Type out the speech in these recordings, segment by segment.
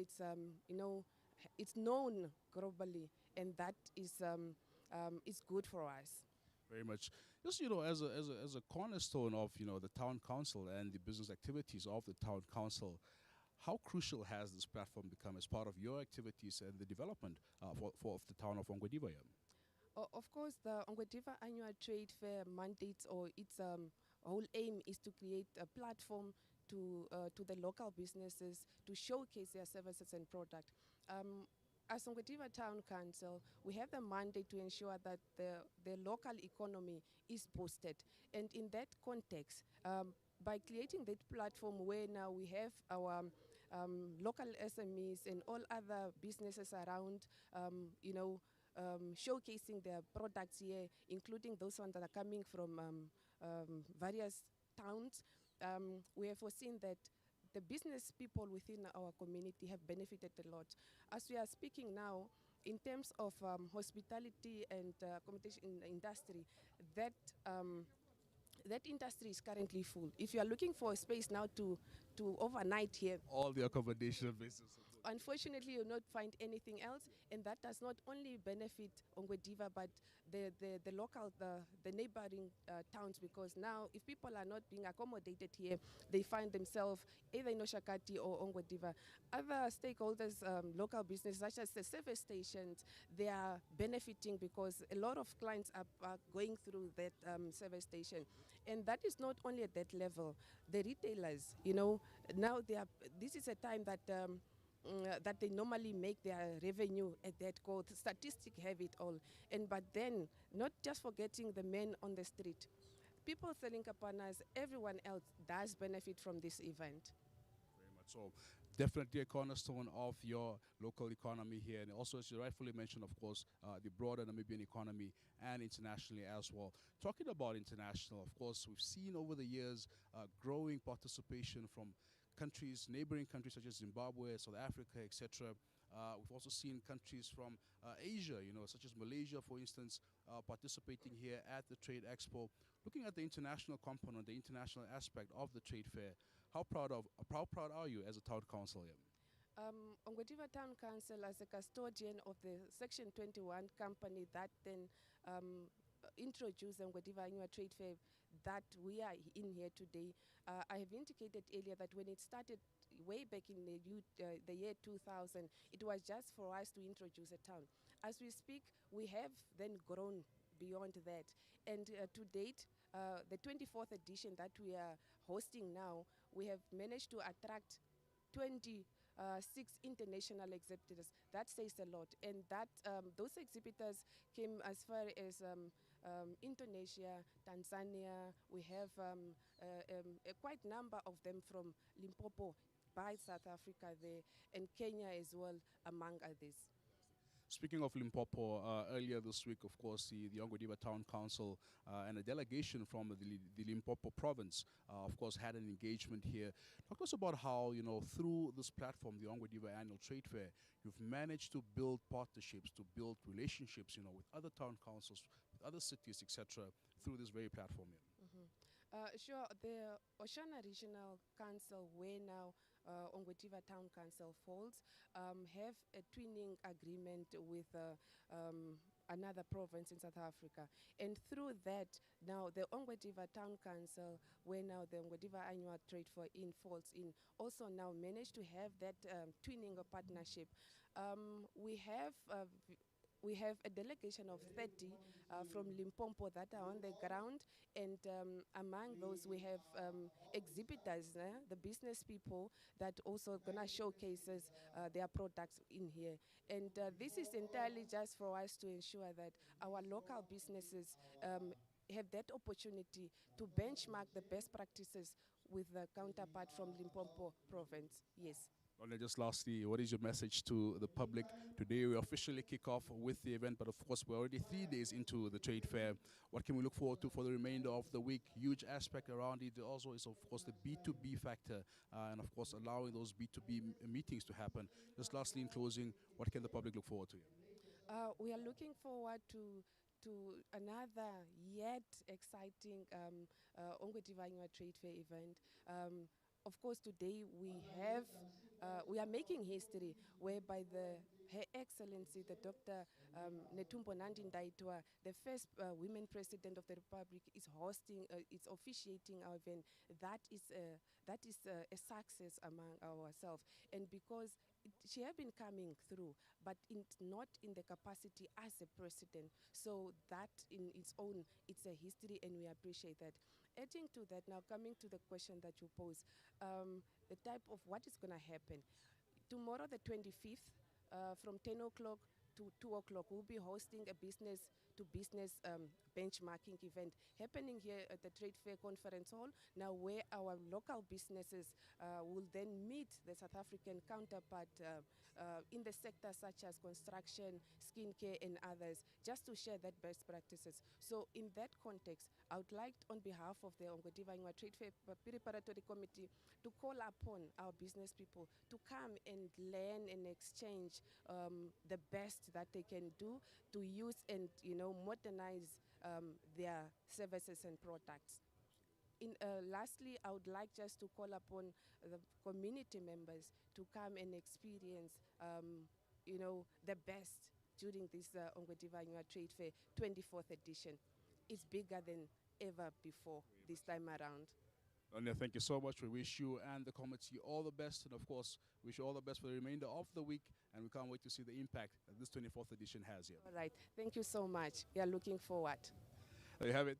it's it's known globally, and that is good for us. Very much. Just, as a cornerstone of, the town council and the business activities of the town council, how crucial has this platform become as part of your activities and the development for the town of Ongwediva? Of course, the Ongwediva Annual Trade Fair mandates, or its whole aim is to create a platform to the local businesses to showcase their services and product. As Ongwediva Town Council, we have the mandate to ensure that the local economy is boosted. And in that context, by creating that platform where now we have our local SMEs and all other businesses around, showcasing their products here, including those ones that are coming from various towns, we have foreseen that the business people within our community have benefited a lot. As we are speaking now, in terms of hospitality and accommodation industry, that industry is currently full. If you are looking for a space now to overnight here, all the accommodation business. Unfortunately, you'll not find anything else, and that does not only benefit Ongwediva, but the local, the neighboring towns, because now if people are not being accommodated here, they find themselves either in Oshakati or Ongwediva. Other stakeholders, local businesses such as the service stations, they are benefiting because a lot of clients are going through that service station. And that is not only at that level. The retailers, now this is a time that that they normally make their revenue at that goal. Statistics have it all. But then, not just forgetting the men on the street. People selling kapanas, everyone else does benefit from this event. Very much so. Definitely a cornerstone of your local economy here. And also, as you rightfully mentioned, of course, the broader Namibian economy and internationally as well. Talking about international, of course, we've seen over the years growing participation from countries, neighboring countries such as Zimbabwe, South Africa, etc. We've also seen countries from Asia, such as Malaysia, for instance, participating here at the Trade Expo. Looking at the international component, the international aspect of the trade fair, how proud are you as a town council here? Ongwediva Town Council, as a custodian of the Section 21 company that then introduced the Ongwediva Annual Trade Fair that we are in here today. I have indicated earlier that when it started way back in the year 2000, it was just for us to introduce a town. As we speak, we have then grown beyond that. And to date, the 24th edition that we are hosting now, we have managed to attract 26 international exhibitors. That says a lot, and that those exhibitors came as far as Indonesia, Tanzania. We have a quite number of them from Limpopo by South Africa there, and Kenya as well, among others. Speaking of Limpopo, earlier this week, of course, the Ongwediva Town Council and a delegation from the Limpopo province, of course, had an engagement here. Talk to us about how, through this platform, the Ongwediva Annual Trade Fair, you've managed to build partnerships, to build relationships, with other town councils, with other cities, etc., through this very platform here. Mm-hmm. Sure. The Oshana Regional Council, where now Ongwediva Town Council falls, have a twinning agreement with another province in South Africa. And through that, now the Ongwediva Town Council, where now the Ongwediva Annual Trade Fair falls in, also now managed to have that twinning or partnership. We have a delegation of 30 from Limpopo that are on the ground, and among those we have exhibitors, the business people that also gonna showcase their products in here. And this is entirely just for us to ensure that our local businesses have that opportunity to benchmark the best practices with the counterpart from Limpopo province. Yes. And just lastly, what is your message to the public? Today we officially kick off with the event, but of course we're already 3 days into the trade fair. What can we look forward to for the remainder of the week? Huge aspect around it also is, of course, the B2B factor, and of course allowing those B2B meetings to happen. Just lastly, in closing, what can the public look forward to? We are looking forward to another yet exciting Ongwediva Annual Trade Fair event. Of course, today we have we are making history whereby Her Excellency, the Dr. Netumbo Nandi Ndaitwah, the first women president of the Republic, is hosting, is officiating our event. That is a success among ourselves. And because she has been coming through, but not in the capacity as a president. So that in its own, it's a history, and we appreciate that. Adding to that, now coming to the question that you pose, the type of what is going to happen. Tomorrow, the 25th, from 10 o'clock to 2 o'clock, we'll be hosting a business-to-business benchmarking event happening here at the Trade Fair Conference Hall, now where our local businesses will then meet the South African counterpart in the sectors such as construction, skincare, and others, just to share that best practices. So in that context, I would like, on behalf of the Ongwediva Annual Trade Fair Preparatory Committee, to call upon our business people to come and learn and exchange the best that they can do to use and modernize their services and products. Lastly, I would like just to call upon the community members to come and experience the best during this Ongwediva Annual Trade Fair 24th edition. It's bigger than ever before this time around. Anya, thank you so much. We wish you and the committee all the best, and of course, wish you all the best for the remainder of the week, and we can't wait to see the impact that this 24th edition has here. All right. Thank you so much. We are looking forward. There you have it.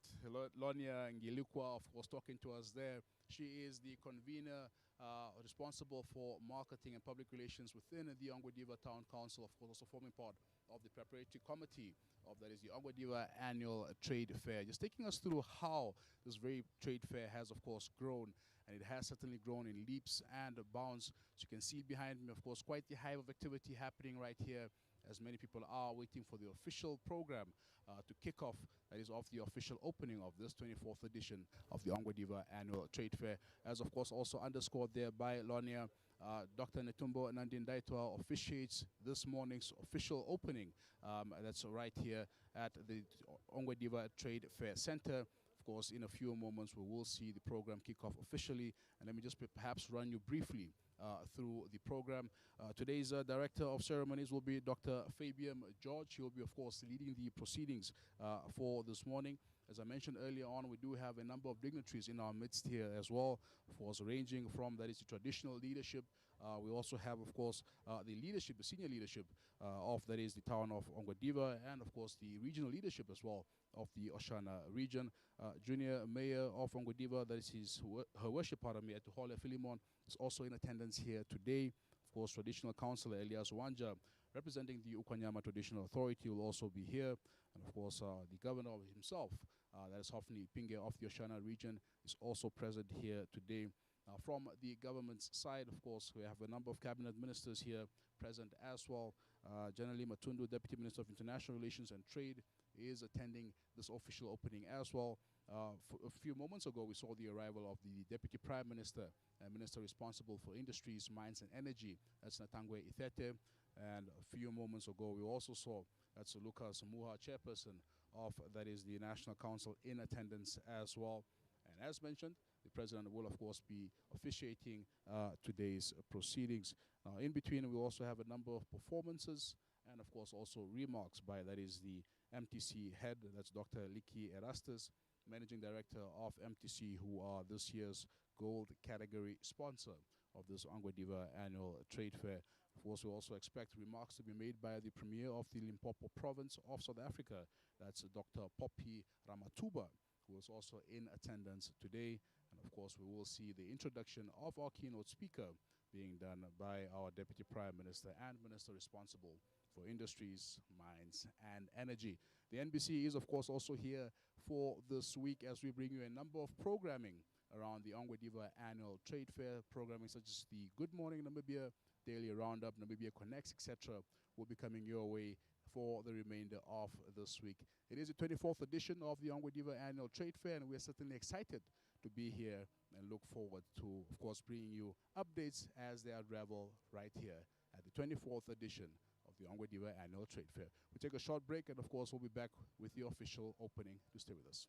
Lonia Ngilikwa, of course, talking to us there. She is the convener responsible for marketing and public relations within the Ongwediva Town Council, of course, also forming part of the preparatory committee of that is the Ongwediva Annual Trade Fair. Just taking us through how this very trade fair has, of course, grown, and it has certainly grown in leaps and bounds. As you can see behind me, of course, quite the hive of activity happening right here, as many people are waiting for the official program to kick off, that is, of the official opening of this 24th edition of the Ongwediva Annual Trade Fair. As, of course, also underscored there by Lonia, Dr. Netumbo Nandi Ndaitwah officiates this morning's official opening. That's right here at the Ongwediva Trade Fair Center. Of course, in a few moments, we will see the program kick off officially. And let me just perhaps run you briefly through the program. Today's Director of Ceremonies will be Dr. Fabian George. He will be, of course, leading the proceedings for this morning. As I mentioned earlier on, we do have a number of dignitaries in our midst here as well, of course, ranging from, that is, the traditional leadership. We also have, of course, the leadership, the senior leadership of, that is, the town of Ongwediva, and, of course, the regional leadership as well of the Oshana region. Junior Mayor of Ongwediva, that is her worship, pardon me, at the Hall of Philemon, is also in attendance here today. Of course, Traditional Councillor Elias Wanja, representing the Ukanyama Traditional Authority, will also be here. And, of course, the governor himself, that is Hofni Pinge of the Oshana region, is also present here today. From the government's side, of course, we have a number of cabinet ministers here present as well. Generally Matundu, Deputy Minister of International Relations and Trade, is attending this official opening as well. A few moments ago, we saw the arrival of the Deputy Prime Minister and Minister responsible for Industries, Mines and Energy, that's Natangwe Ithete. And a few moments ago, we also saw that's Lucas Muha, Chairperson of, that is, the National Council, in attendance as well. And as mentioned, the President will, of course, be officiating today's proceedings. In between, we also have a number of performances and, of course, also remarks by, that is, the MTC head, that's Dr. Liki Erastus, Managing Director of MTC, who are this year's gold category sponsor of this Ongwediva Annual Trade Fair. Of course, we also expect remarks to be made by the Premier of the Limpopo province of South Africa, that's Dr. Poppy Ramatuba, who is also in attendance today. And of course, we will see the introduction of our keynote speaker being done by our Deputy Prime Minister and Minister responsible for Industries, Mines and Energy. The NBC is, of course, also here for this week as we bring you a number of programming around the Ongwediva Annual Trade Fair. Programming such as the Good Morning Namibia, Daily Roundup, Namibia Connects, etc. will be coming your way for the remainder of this week. It is the 24th edition of the Ongwediva Annual Trade Fair, and we're certainly excited to be here and look forward to, of course, bringing you updates as they unravel right here at the 24th edition of the Ongwediva Annual Trade Fair. We'll take a short break, and of course, we'll be back with the official opening. To stay with us.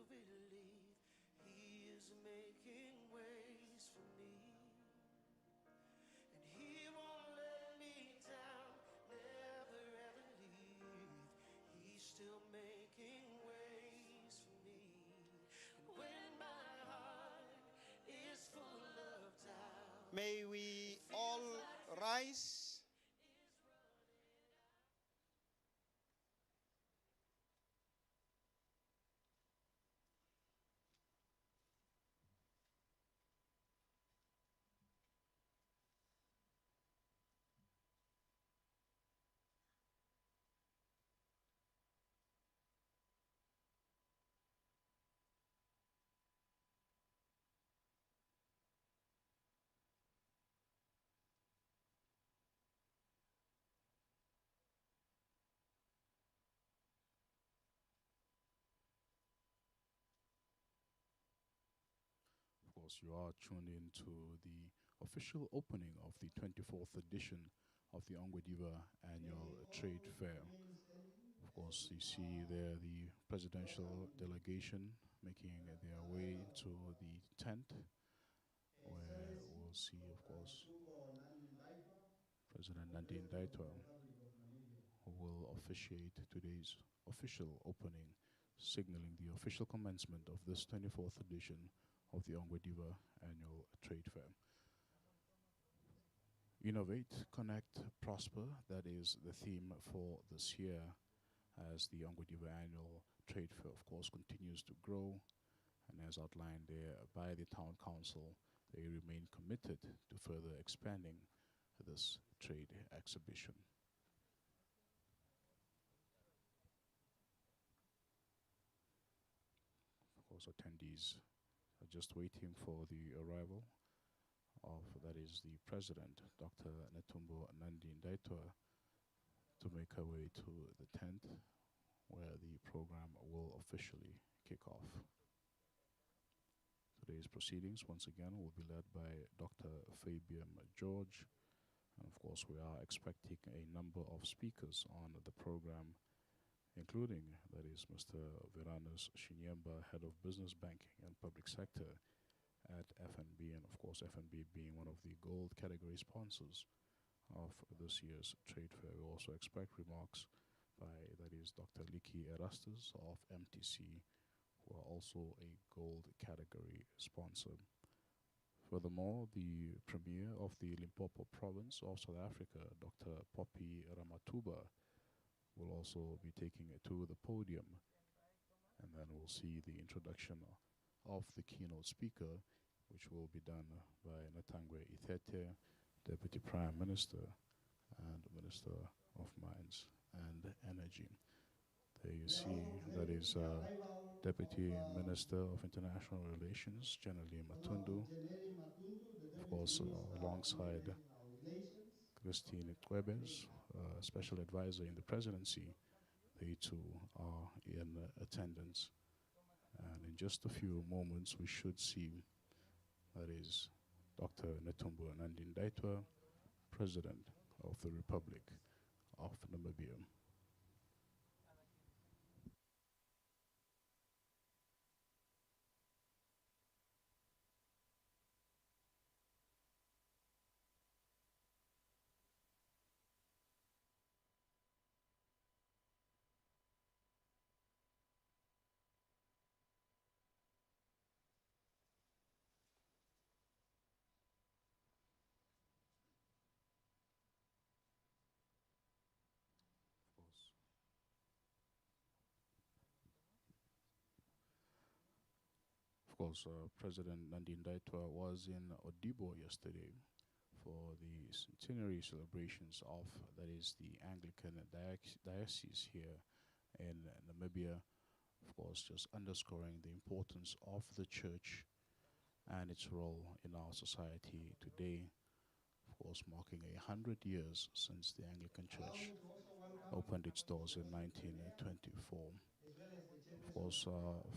believe He is making ways for me. And He won't let me down, never ever leave. He's still making ways for me. And when my heart is full of doubt, May we all rise. Of course, you are tuned in to the official opening of the 24th edition of the Ongwediva Annual Trade Fair. Of course, you see there the presidential delegation making their way to the tent, where we'll see, of course, President Nandine Ndaitwah, who will officiate today's official opening, signaling the official commencement of this 24th edition of the Ongwediva Annual Trade Fair. Innovate, Connect, Prosper, that is the theme for this year, as the Ongwediva Annual Trade Fair, of course, continues to grow. And as outlined there by the Town Council, they remain committed to further expanding this trade exhibition. Of course, attendees are just waiting for the arrival of, that is, the President, Dr. Netumbo Nandi Ndaitwah, to make her way to the tent where the program will officially kick off. Today's proceedings, once again, will be led by Dr. Fabian George. And of course, we are expecting a number of speakers on the program, including, that is, Mr. Viranus Shinyemba, Head of Business Banking and Public Sector at FNB, and of course, FNB being one of the gold category sponsors of this year's trade fair. We also expect remarks by, that is, Dr. Liki Erastus of MTC, who are also a gold category sponsor. Furthermore, the Premier of the Limpopo province of South Africa, Dr. Poppy Ramatuba, will also be taking it to the podium. And then we'll see the introduction of the keynote speaker, which will be done by Natangwe Ithete, Deputy Prime Minister and Minister of Mines and Energy. There you see, that is Deputy Minister of International Relations, Generally Matundu, of course, alongside Christine Kwebes, Special Advisor in the Presidency. They too are in attendance. And in just a few moments, we should see, that is, Dr. Netumbo Nandi Ndaitwah, President of the Republic of Namibia. Of course, President Nandine Ndaitwah was in Odibo yesterday for the centenary celebrations of, that is, the Anglican diocese here in Namibia. Of course, just underscoring the importance of the church and its role in our society today. Of course, marking 100 years since the Anglican Church opened its doors in 1924. Of course,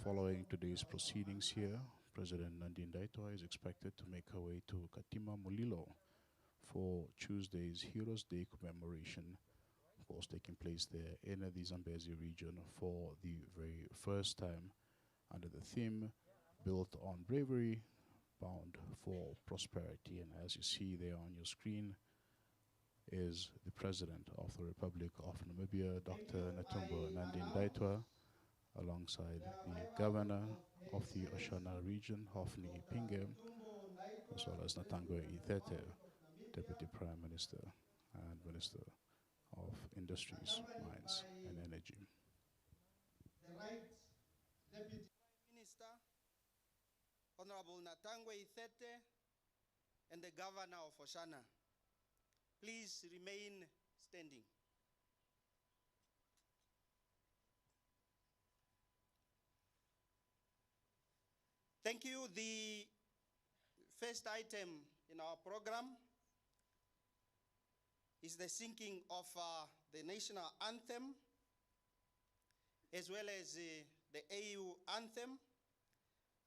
following today's proceedings here, President Nandine Ndaitwah is expected to make her way to Katima Mulilo for Tuesday's Heroes Day commemoration, of course taking place there in the Zambezi region for the very first time under the theme Built on Bravery, Bound for Prosperity. And as you see there on your screen is the President of the Republic of Namibia, Dr. Netumbo Nandi-Ndaitwah, alongside the Governor of the Oshana Region, Hofni Pinge, as well as Natangwe Itete, Deputy Prime Minister and Minister of Industries, Mines and Energy. The right Deputy Prime Minister, Honorable Natangwe Itete, and the Governor of Oshana. Please remain standing. Thank you. The first item in our program is the singing of the national anthem, as well as the AU anthem.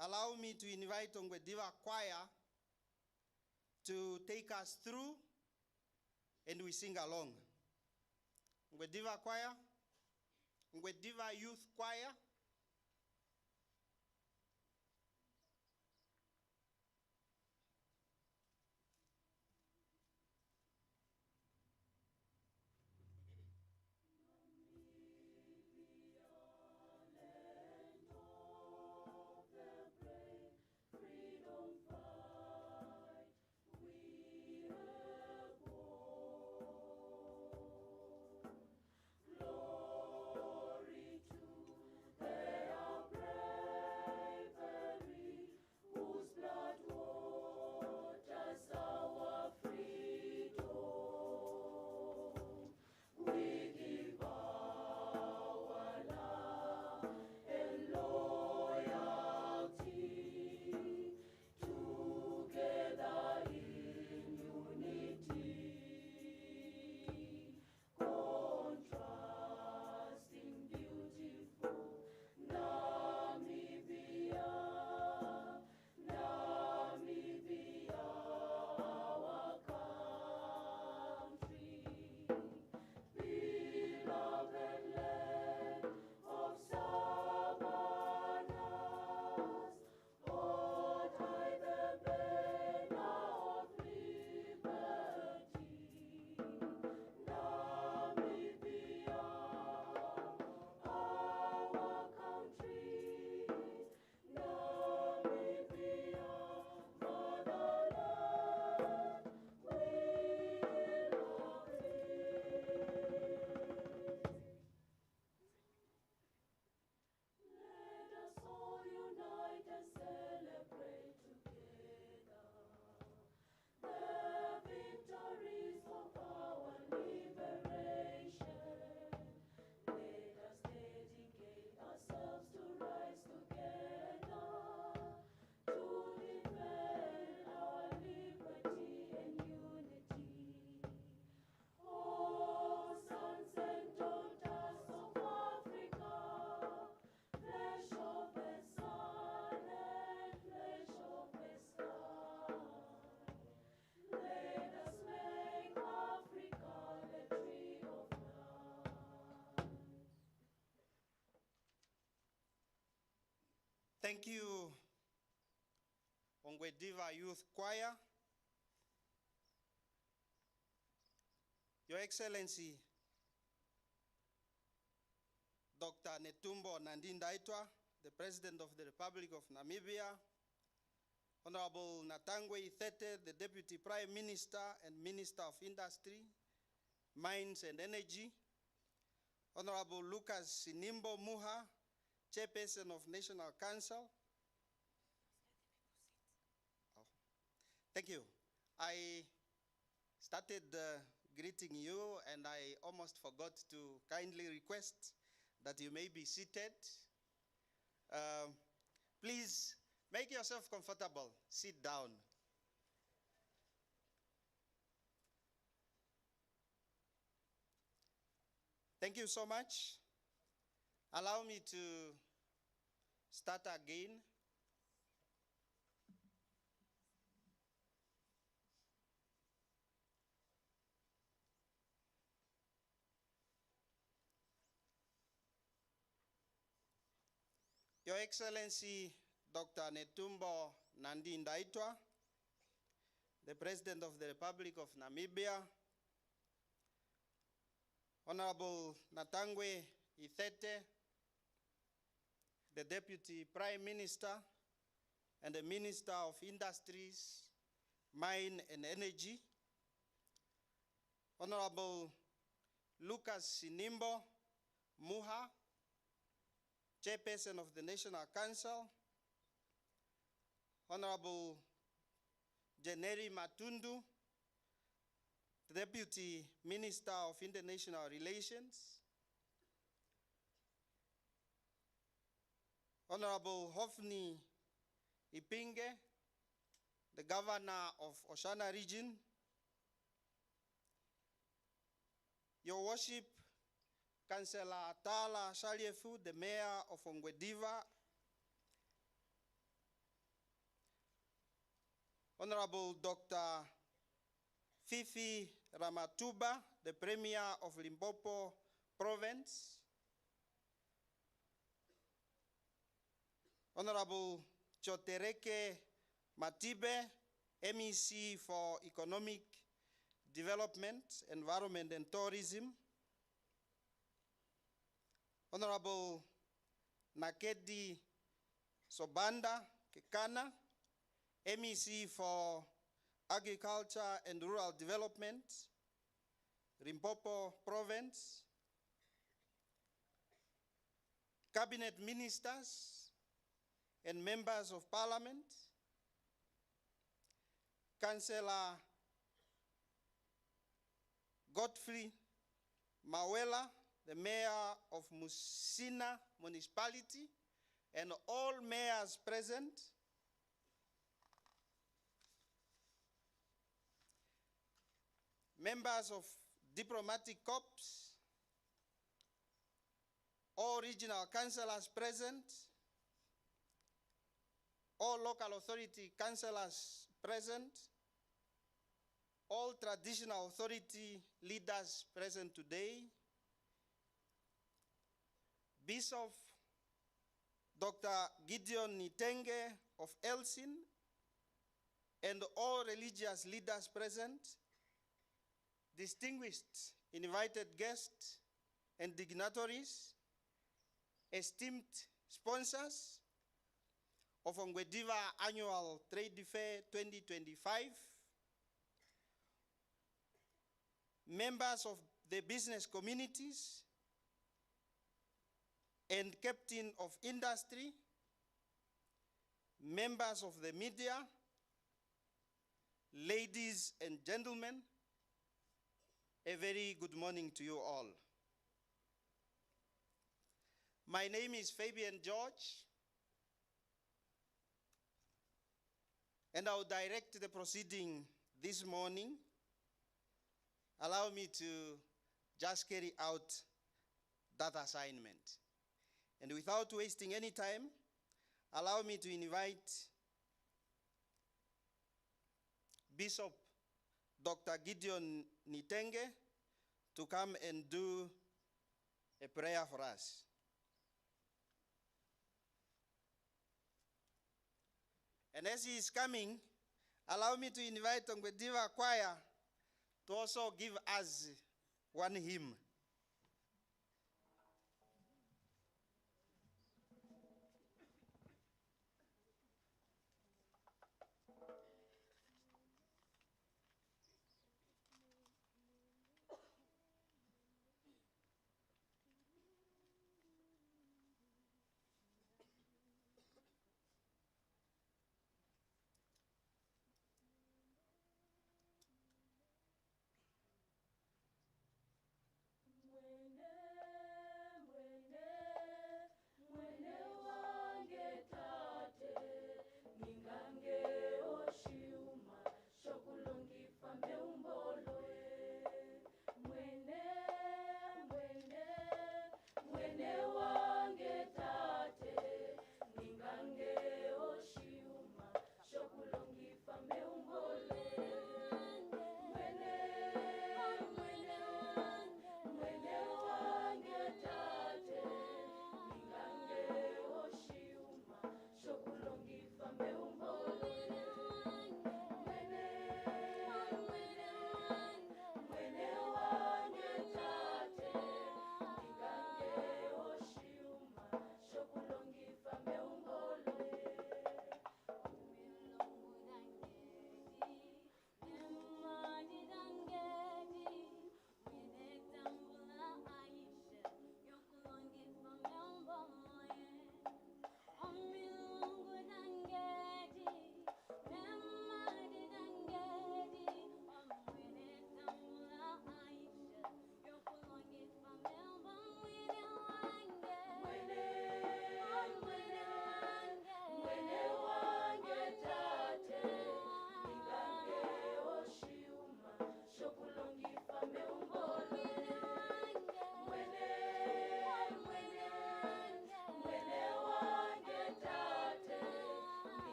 Allow me to invite Ongwediva Choir to take us through, and we sing along. Ongwediva Choir, Ongwediva Youth Choir. Thank you, Ongwediva Youth Choir. Your Excellency, Dr. Netumbo Nandi-Ndaitwah, the President of the Republic of Namibia, Honorable Natangwe Itete, the Deputy Prime Minister and Minister of Industry, Mines and Energy, Honorable Lucas Sinimbo Muha, Chairperson of National Council. Oh. Thank you. I started greeting you and I almost forgot to kindly request that you may be seated. Please make yourself comfortable. Sit down. Thank you so much. Allow me to start again. Your Excellency, Dr. Netumbo Nandi Ndaitwa, the President of the Republic of Namibia, Honorable Natangwe Ithete, the Deputy Prime Minister and the Minister of Industries, Mine and Energy, Honorable Lucas Sinimbo Muha, Chairperson of the National Council, Honorable Jeneri Matundu, the Deputy Minister of International Relations, Honorable Hofni Ipinge, the Governor of Oshana Region, Your Worship, Councillor Tala Shaliefu, the Mayor of Ongwediva, Honorable Dr. Fifi Ramatuba, the Premier of Limpopo Province, Honorable Chotereke Matibe, MEC for Economic Development, Environment and Tourism, Honorable Nakedi Sobanda Kekana, MEC for Agriculture and Rural Development, Limpopo Province, Cabinet Ministers and Members of Parliament, Councillor Godfrey Mawela, the Mayor of Musina Municipality, and all mayors present, members of diplomatic corps, all regional councillors present, all local authority councillors present, all traditional authority leaders present today, Bishop Dr. Gideon Nitenge of Elsin, and all religious leaders present, distinguished invited guests and dignitaries, esteemed sponsors of Ongwediva Annual Trade Fair 2025, members of the business communities and captain of industry, members of the media, ladies and gentlemen, a very good morning to you all. My name is Fabian George, and I'll direct the proceeding this morning. Allow me to just carry out that assignment. And without wasting any time, allow me to invite Bishop Dr. Gideon Nitenge to come and do a prayer for us. And as he is coming, allow me to invite Ongwediva Choir to also give us one hymn.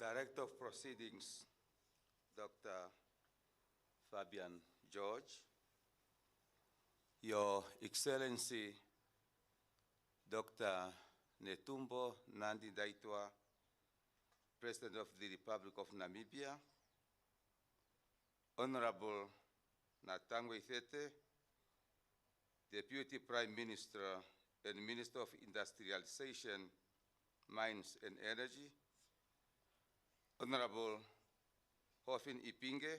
Director of Proceedings, Dr. Fabian George, Your Excellency, Dr. Netumbo Nandi-Ndaitwah, President of the Republic of Namibia, Honorable Natangwe Ithete, Deputy Prime Minister and Minister of Industrialization, Mines and Energy, Honorable Hofin Ipinge,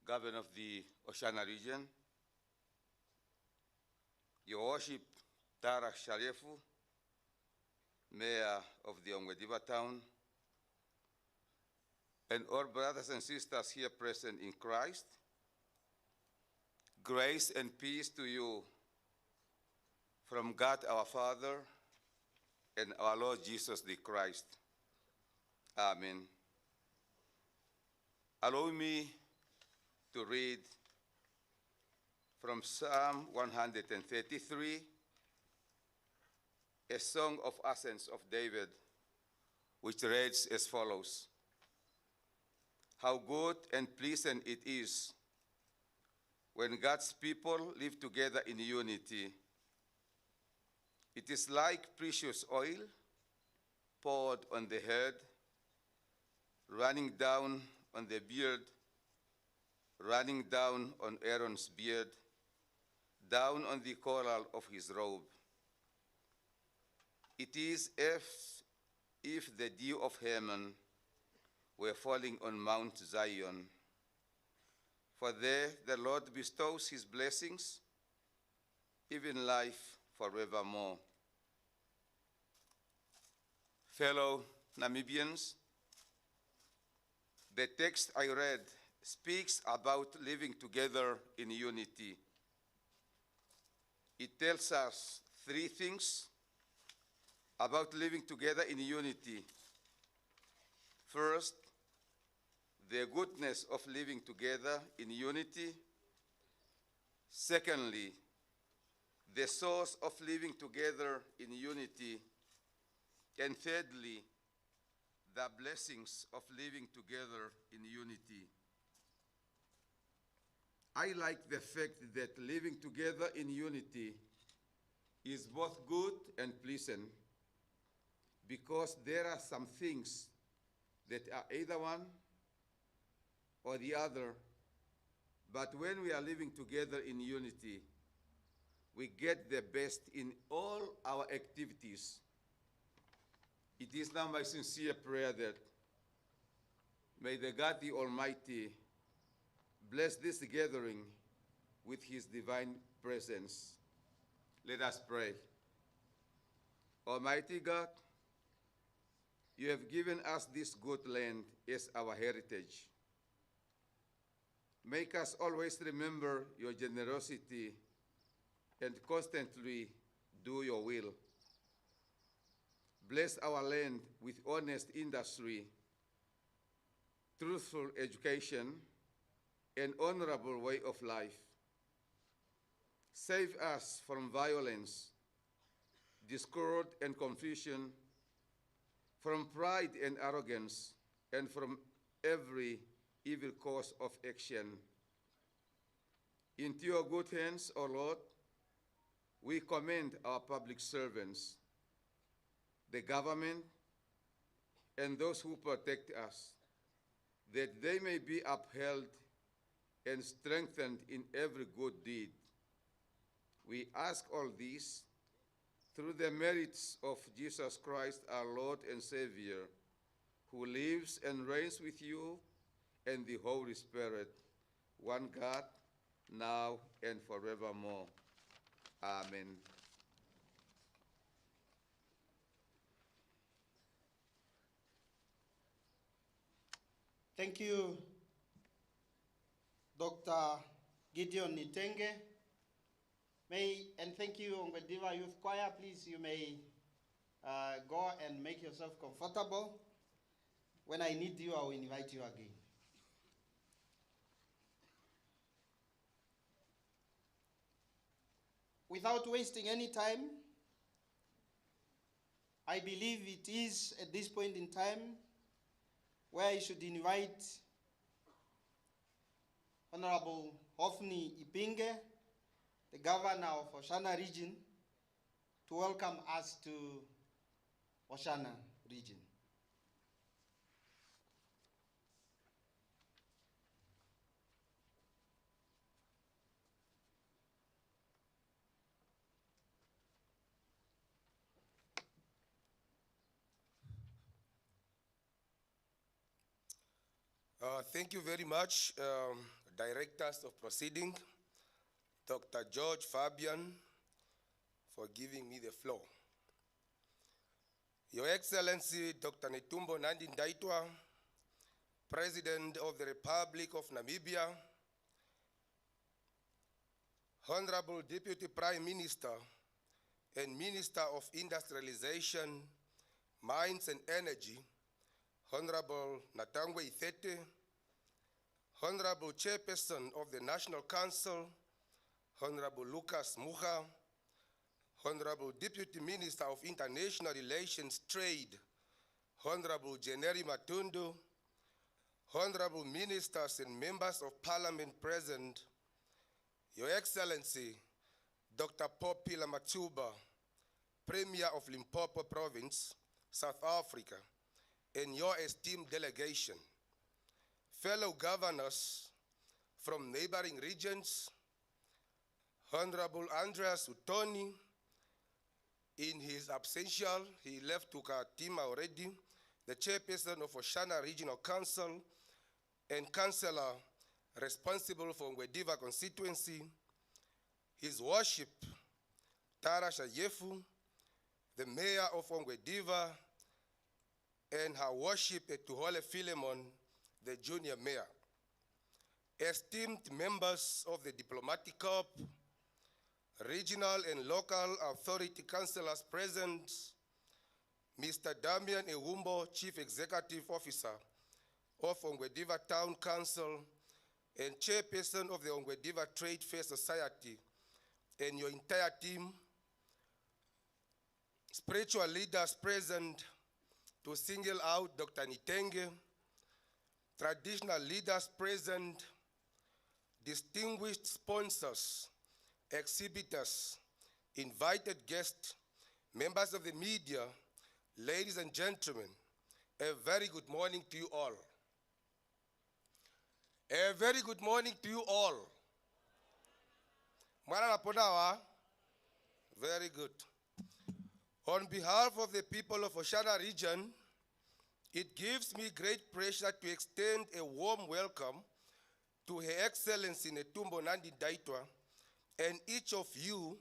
Governor of the Oshana Region, Your Worship Tara Shalefu, Mayor of the Ongwediva Town, and all brothers and sisters here present in Christ, grace and peace to you from God our Father and our Lord Jesus the Christ. Amen. Allow me to read from Psalm 133, a song of ascents of David, which reads as follows. How good and pleasant it is when God's people live together in unity. It is like precious oil poured on the head, running down on the beard, running down on Aaron's beard, down on the coral of his robe. It is if the dew of Hermon were falling on Mount Zion. For there the Lord bestows his blessings, even life forevermore. Fellow Namibians, the text I read speaks about living together in unity. It tells us three things about living together in unity. First, the goodness of living together in unity. Secondly, the source of living together in unity. And thirdly, the blessings of living together in unity. I like the fact that living together in unity is both good and pleasant, because there are some things that are either one or the other, but when we are living together in unity, we get the best in all our activities. It is now my sincere prayer that may the God the Almighty bless this gathering with his divine presence. Let us pray. Almighty God, you have given us this good land as our heritage. Make us always remember your generosity and constantly do your will. Bless our land with honest industry, truthful education, and honorable way of life. Save us from violence, discord and confusion, from pride and arrogance, and from every evil course of action. Into your good hands, O Lord, we commend our public servants, the government, and those who protect us, that they may be upheld and strengthened in every good deed. We ask all this through the merits of Jesus Christ, our Lord and Savior, who lives and reigns with you and the Holy Spirit, one God, now and forevermore. Amen. Thank you, Dr. Gideon Nitenge. And thank you, Ongwediva Youth Choir. Please, you may go and make yourself comfortable. When I need you, I will invite you again. Without wasting any time, I believe it is at this point in time where I should invite Honorable Hofni Ipinge, the governor of Oshana Region, to welcome us to Oshana Region. Thank you very much, Directors of Proceeding, Dr. George Fabian, for giving me the floor. Your Excellency, Dr. Netumbo Nandi-Ndaitwah, President of the Republic of Namibia, Honorable Deputy Prime Minister and Minister of Industrialization, Mines and Energy, Honorable Natangwe Ithete, Honorable Chairperson of the National Council, Honorable Lucas Mucha, Honorable Deputy Minister of International Relations Trade, Honorable Jeneri Matundu, Honorable Ministers and Members of Parliament present, Your Excellency, Dr. Popila Matuba, Premier of Limpopo Province, South Africa, and your esteemed delegation, fellow governors from neighboring regions, Honorable Andreas Utoni, in his absential, he left to Katima already, the chairperson of Oshana Regional Council and councillor responsible for Ongwediva constituency, His Worship Tara Shayefu, the mayor of Ongwediva, and Her Worship Etuhole Philemon, the junior mayor. Esteemed members of the Diplomatic Corps, regional and local authority councillors present, Mr. Damian Ewumbo, Chief Executive Officer of Ongwediva Town Council and Chairperson of the Ongwediva Trade Fair Society, and your entire team, spiritual leaders present, to single out Dr. Nitenge, traditional leaders present, distinguished sponsors, exhibitors, invited guests, members of the media, ladies and gentlemen, a very good morning to you all. A very good morning to you all. Mwana naponawa? Very good. On behalf of the people of Oshana Region, it gives me great pleasure to extend a warm welcome to Her Excellency Netumbo Nandi-Ndaitwah and each of you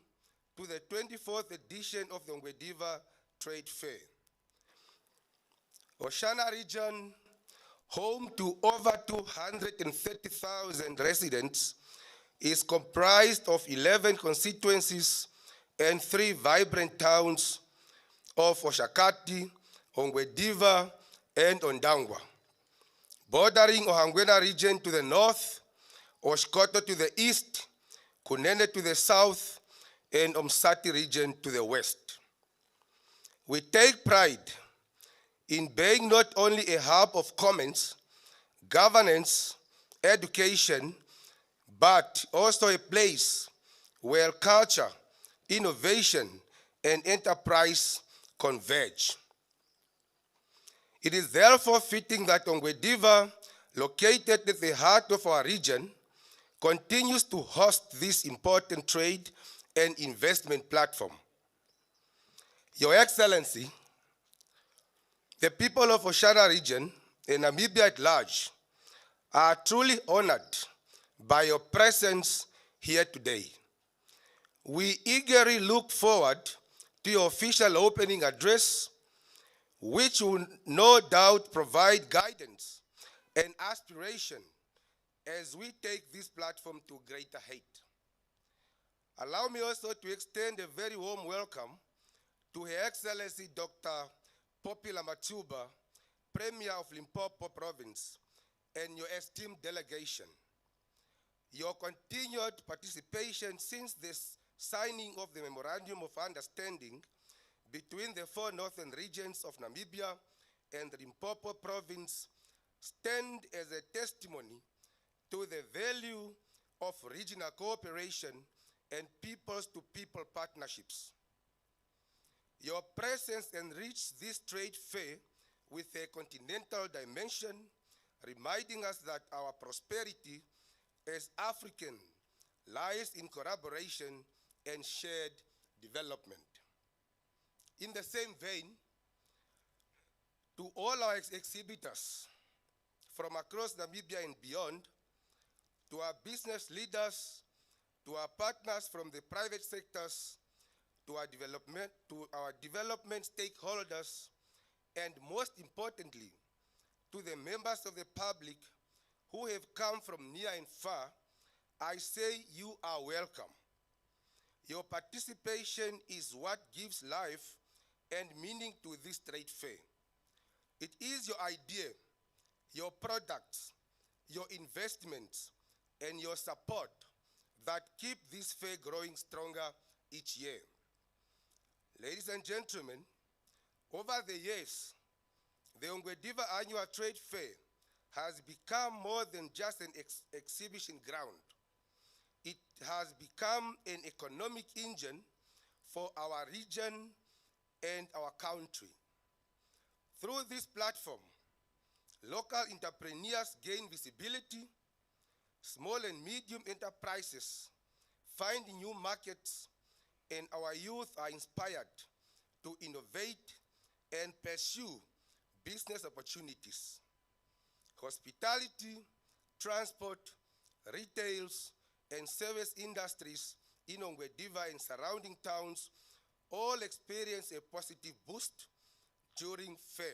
to the 24th edition of the Ongwediva Trade Fair. Oshana Region, home to over 230,000 residents, is comprised of 11 constituencies and 3 vibrant towns of Oshakati, Ongwediva, and Ondangwa, bordering Ohangwena Region to the north, Oshkoto to the east, Kunene to the south, and Umsati Region to the west. We take pride in being not only a hub of commons, governance, education, but also a place where culture, innovation, and enterprise converge. It is therefore fitting that Ongwediva, located at the heart of our region, continues to host this important trade and investment platform. Your Excellency, the people of Oshana Region and Namibia at large are truly honored by your presence here today. We eagerly look forward to your official opening address, which will no doubt provide guidance and aspiration as we take this platform to greater height. Allow me also to extend a very warm welcome to Her Excellency Dr. Popila Matuba, Premier of Limpopo Province, and your esteemed delegation. Your continued participation since this signing of the Memorandum of Understanding between the 4 northern regions of Namibia and the Limpopo Province stand as a testimony to the value of regional cooperation and peoples-to-people partnerships. Your presence enriched this trade fair with a continental dimension, reminding us that our prosperity as African lies in collaboration and shared development. In the same vein, to all our exhibitors from across Namibia and beyond, to our business leaders, to our partners from the private sectors, to our development stakeholders, and most importantly, to the members of the public who have come from near and far, I say you are welcome. Your participation is what gives life and meaning to this trade fair. It is your idea, your products, your investments, and your support that keep this fair growing stronger each year. Ladies and gentlemen, over the years, the Ongwediva Annual Trade Fair has become more than just an exhibition ground. It has become an economic engine for our region and our country. Through this platform, local entrepreneurs gain visibility, small and medium enterprises find new markets, and our youth are inspired to innovate and pursue business opportunities. Hospitality, transport, retails, and service industries in Ongwediva and surrounding towns all experience a positive boost during fair,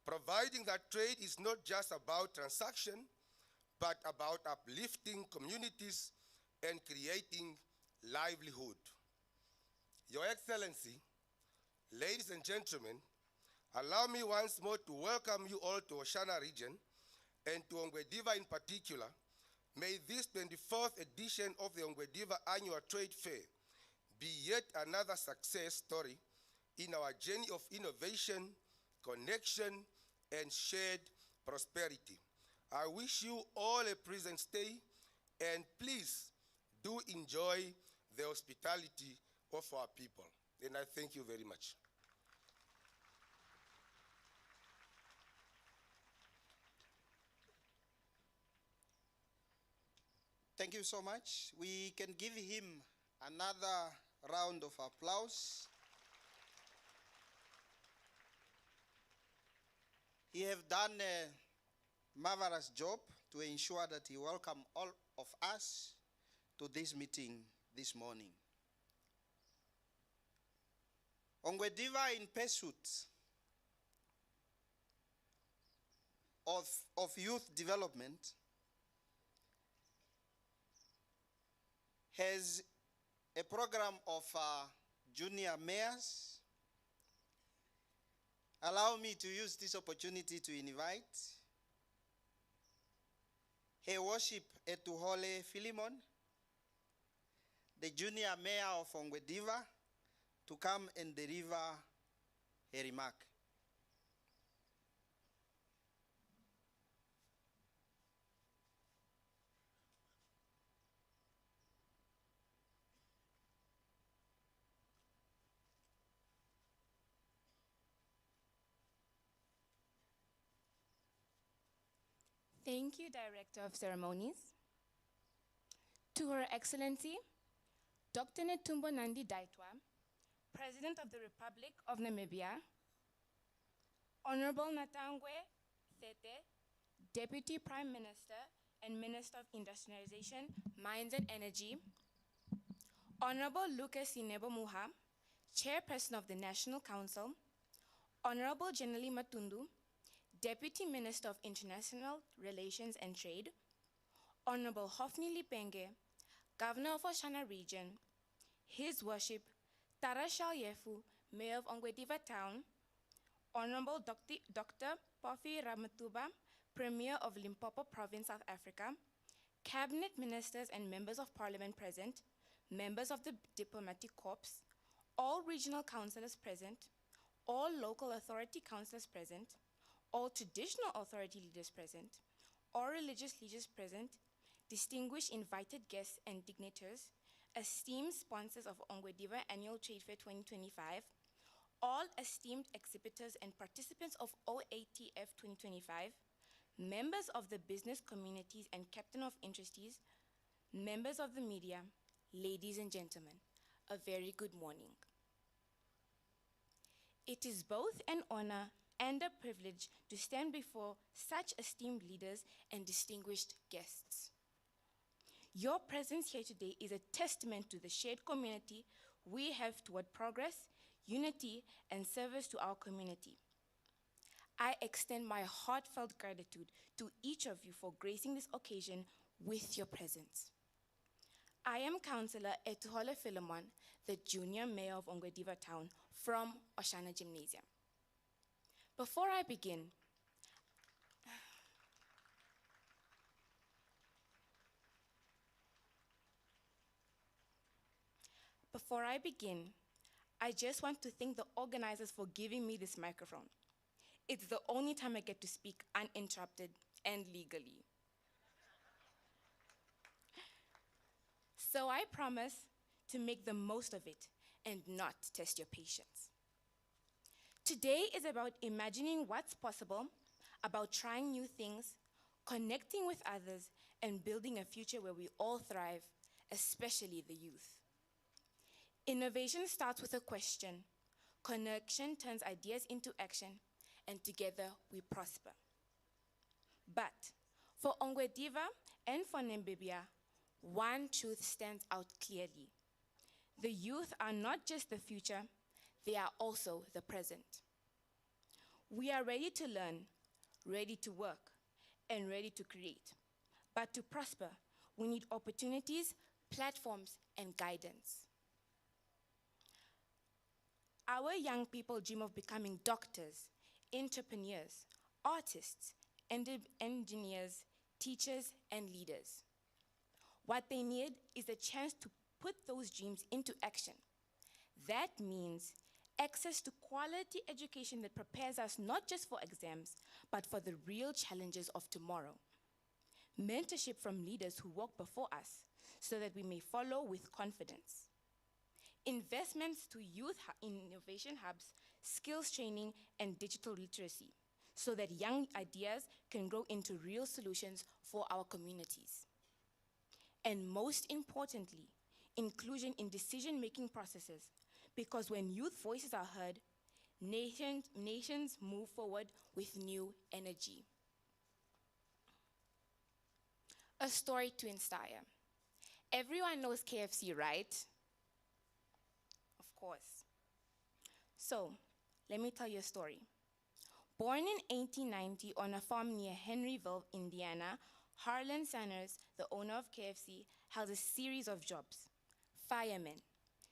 providing that trade is not just about transaction, but about uplifting communities and creating livelihood. Your Excellency, ladies and gentlemen, allow me once more to welcome you all to Oshana Region and to Ongwediva in particular. May this 24th edition of the Ongwediva Annual Trade Fair be yet another success story in our journey of innovation, connection, and shared prosperity. I wish you all a pleasant stay, and please do enjoy the hospitality of our people. And I thank you very much. Thank you so much. We can give him another round of applause. He have done a marvelous job to ensure that he welcome all of us to this meeting this morning. Ongwediva in pursuit of youth development has a program of junior mayors. Allow me to use this opportunity to invite Her Worship Etuhole Philemon, the junior mayor of Ongwediva, to come and deliver a remark. Thank you, Director of Ceremonies. To Her Excellency, Dr. Netumbo Nandi Daitwa, President of the Republic of Namibia, Honorable Natangwe Thete, Deputy Prime Minister and Minister of Industrialization, Mines and Energy, Honorable Lucas Sinebo Muha, Chairperson of the National Council, Honorable Janali Matundu, Deputy Minister of International Relations and Trade, Honorable Hofni Lipenge, Governor of Oshana Region, His Worship Tara Shalyefu, Mayor of Ongwediva Town, Honorable Dr. Pofi Ramatuba, Premier of Limpopo Province, South Africa, Cabinet Ministers and Members of Parliament present, members of the Diplomatic Corps, all regional councillors present, all local authority councillors present, all traditional authority leaders present, all religious leaders present, distinguished invited guests and dignitaries, esteemed sponsors of Ongwediva Annual Trade Fair 2025, all esteemed exhibitors and participants of OATF 2025, members of the business communities and captain of industries, members of the media, ladies and gentlemen, a very good morning. It is both an honor and a privilege to stand before such esteemed leaders and distinguished guests. Your presence here today is a testament to the shared community we have toward progress, unity, and service to our community. I extend my heartfelt gratitude to each of you for gracing this occasion with your presence. I am Councillor Etuhole Philemon, the Junior Mayor of Ongwediva Town from Oshana Gymnasium. Before I begin, I just want to thank the organizers for giving me this microphone. It's the only time I get to speak uninterrupted and legally. So I promise to make the most of it and not test your patience. Today is about imagining what's possible, about trying new things, connecting with others, and building a future where we all thrive, especially the youth. Innovation starts with a question. Connection turns ideas into action, and together we prosper. But for Ongwediva and for Namibia, one truth stands out clearly. The youth are not just the future, they are also the present. We are ready to learn, ready to work, and ready to create. But to prosper, we need opportunities, platforms, and guidance. Our young people dream of becoming doctors, entrepreneurs, artists, engineers, teachers, and leaders. What they need is a chance to put those dreams into action. That means access to quality education that prepares us not just for exams, but for the real challenges of tomorrow. Mentorship from leaders who walk before us so that we may follow with confidence. Investments to youth innovation hubs, skills training, and digital literacy so that young ideas can grow into real solutions for our communities. And most importantly, inclusion in decision-making processes, because when youth voices are heard, nations move forward with new energy. A story to inspire. Everyone knows KFC, right? Of course. So, let me tell you a story. Born in 1890 on a farm near Henryville, Indiana, Harlan Sanders, the owner of KFC, held a series of jobs: fireman,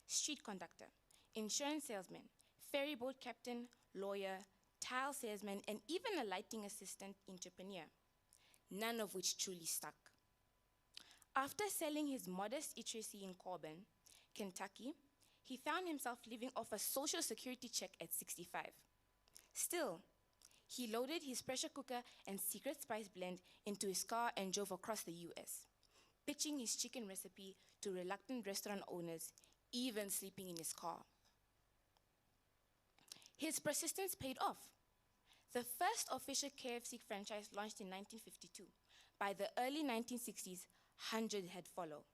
street conductor, insurance salesman, ferry boat captain, lawyer, tile salesman, and even a lighting assistant entrepreneur, none of which truly stuck. After selling his modest eatery in Corbin, Kentucky, he found himself living off a Social Security check at 65. Still, he loaded his pressure cooker and secret spice blend into his car and drove across the US, pitching his chicken recipe to reluctant restaurant owners, even sleeping in his car. His persistence paid off. The first official KFC franchise launched in 1952. By the early 1960s, hundreds had followed.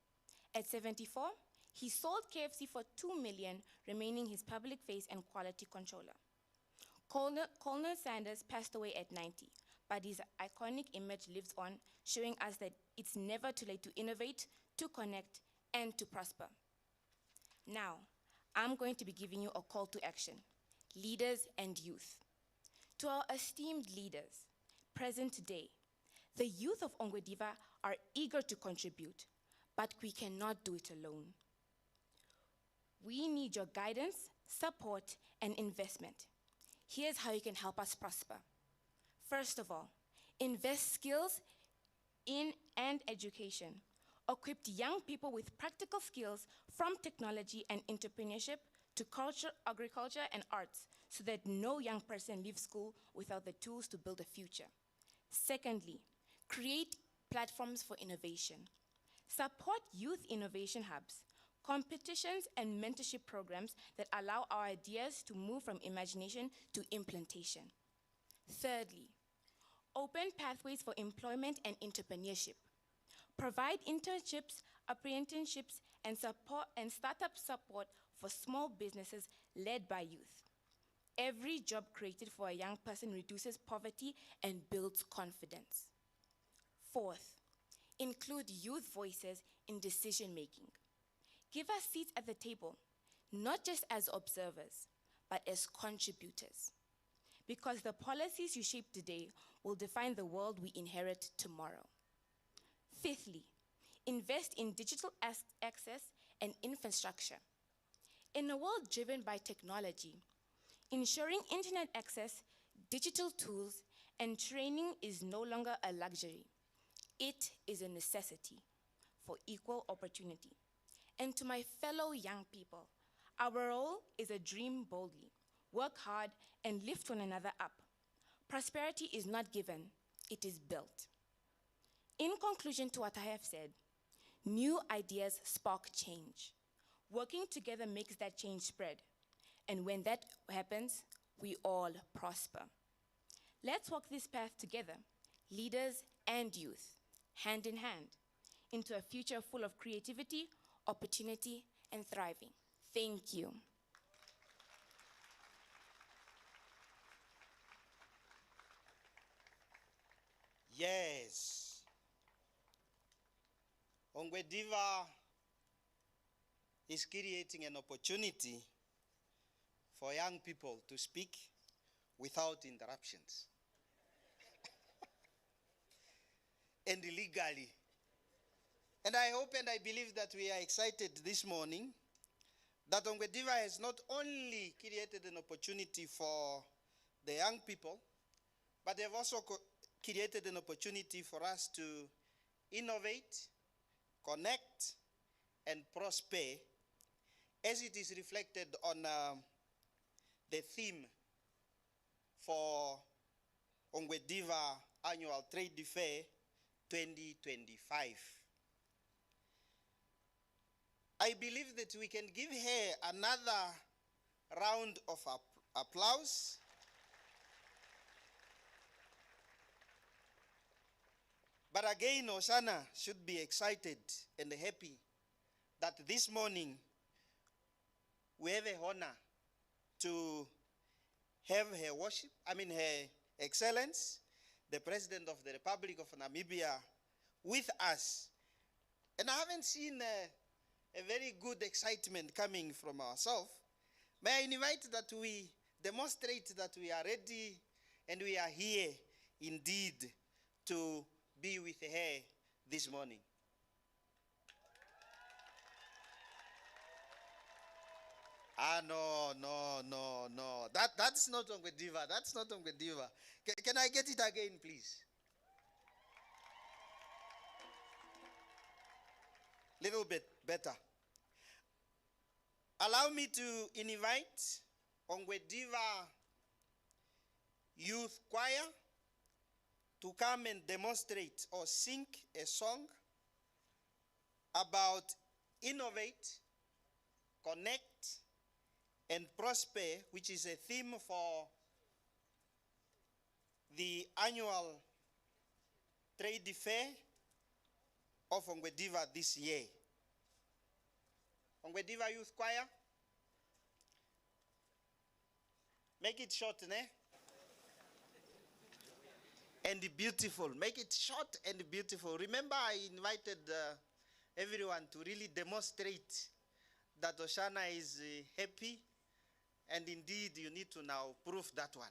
At 74, he sold KFC for $2 million, remaining his public face and quality controller. Colonel Sanders passed away at 90, but his iconic image lives on, showing us that it's never too late to innovate, to connect, and to prosper. Now, I'm going to be giving you a call to action, leaders and youth. To our esteemed leaders present today, the youth of Ongwediva are eager to contribute, but we cannot do it alone. We need your guidance, support, and investment. Here's how you can help us prosper. First of all, invest skills in and education. Equip young people with practical skills from technology and entrepreneurship to culture, agriculture, and arts so that no young person leaves school without the tools to build a future. Secondly, create platforms for innovation. Support youth innovation hubs, competitions and mentorship programs that allow our ideas to move from imagination to implementation. Thirdly, open pathways for employment and entrepreneurship. Provide internships, apprenticeships, and startup support for small businesses led by youth. Every job created for a young person reduces poverty and builds confidence. Fourth, include youth voices in decision-making. Give us seats at the table, not just as observers, but as contributors. Because the policies you shape today will define the world we inherit tomorrow. Fifthly, invest in digital access and infrastructure. In a world driven by technology, ensuring internet access, digital tools, and training is no longer a luxury. It is a necessity for equal opportunity. And to my fellow young people, our role is to dream boldly, work hard, and lift one another up. Prosperity is not given, it is built. In conclusion to what I have said, new ideas spark change. Working together makes that change spread. And when that happens, we all prosper. Let's walk this path together, leaders and youth, hand in hand, into a future full of creativity, opportunity, and thriving. Thank you. Yes. Ongwediva is creating an opportunity for young people to speak without interruptions. And legally. And I hope and I believe that we are excited this morning that Ongwediva has not only created an opportunity for the young people, but they've also created an opportunity for us to innovate, connect, and prosper, as it is reflected on the theme for Ongwediva Annual Trade Fair 2025. I believe that we can give her another round of applause. But again, Oshana should be excited and happy that this morning we have a honor to have her Excellence, the President of the Republic of Namibia, with us. And I haven't seen a very good excitement coming from ourselves. May I invite that we demonstrate that we are ready and we are here indeed to be with her this morning. No. That's not Ongwediva. That's not Ongwediva. Can I get it again, please? Little bit better. Allow me to invite Ongwediva Youth Choir to come and demonstrate or sing a song about innovate, connect, and prosper, which is a theme for the annual trade fair of Ongwediva this year. Ongwediva Youth Choir, make it short, ne? And beautiful. Make it short and beautiful. Remember, I invited everyone to really demonstrate that Oshana is happy, and indeed you need to now prove that one.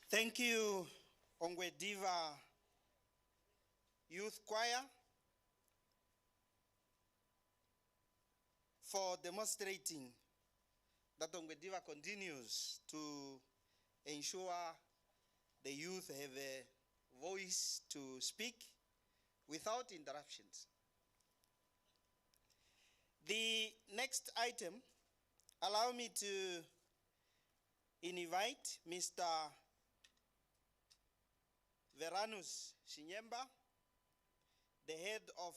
Thank you, Ongwediva Youth Choir, for demonstrating that Ongwediva continues to ensure the youth have a voice to speak without interruptions. The next item, allow me to invite Mr. Veranus Shinyemba, the head of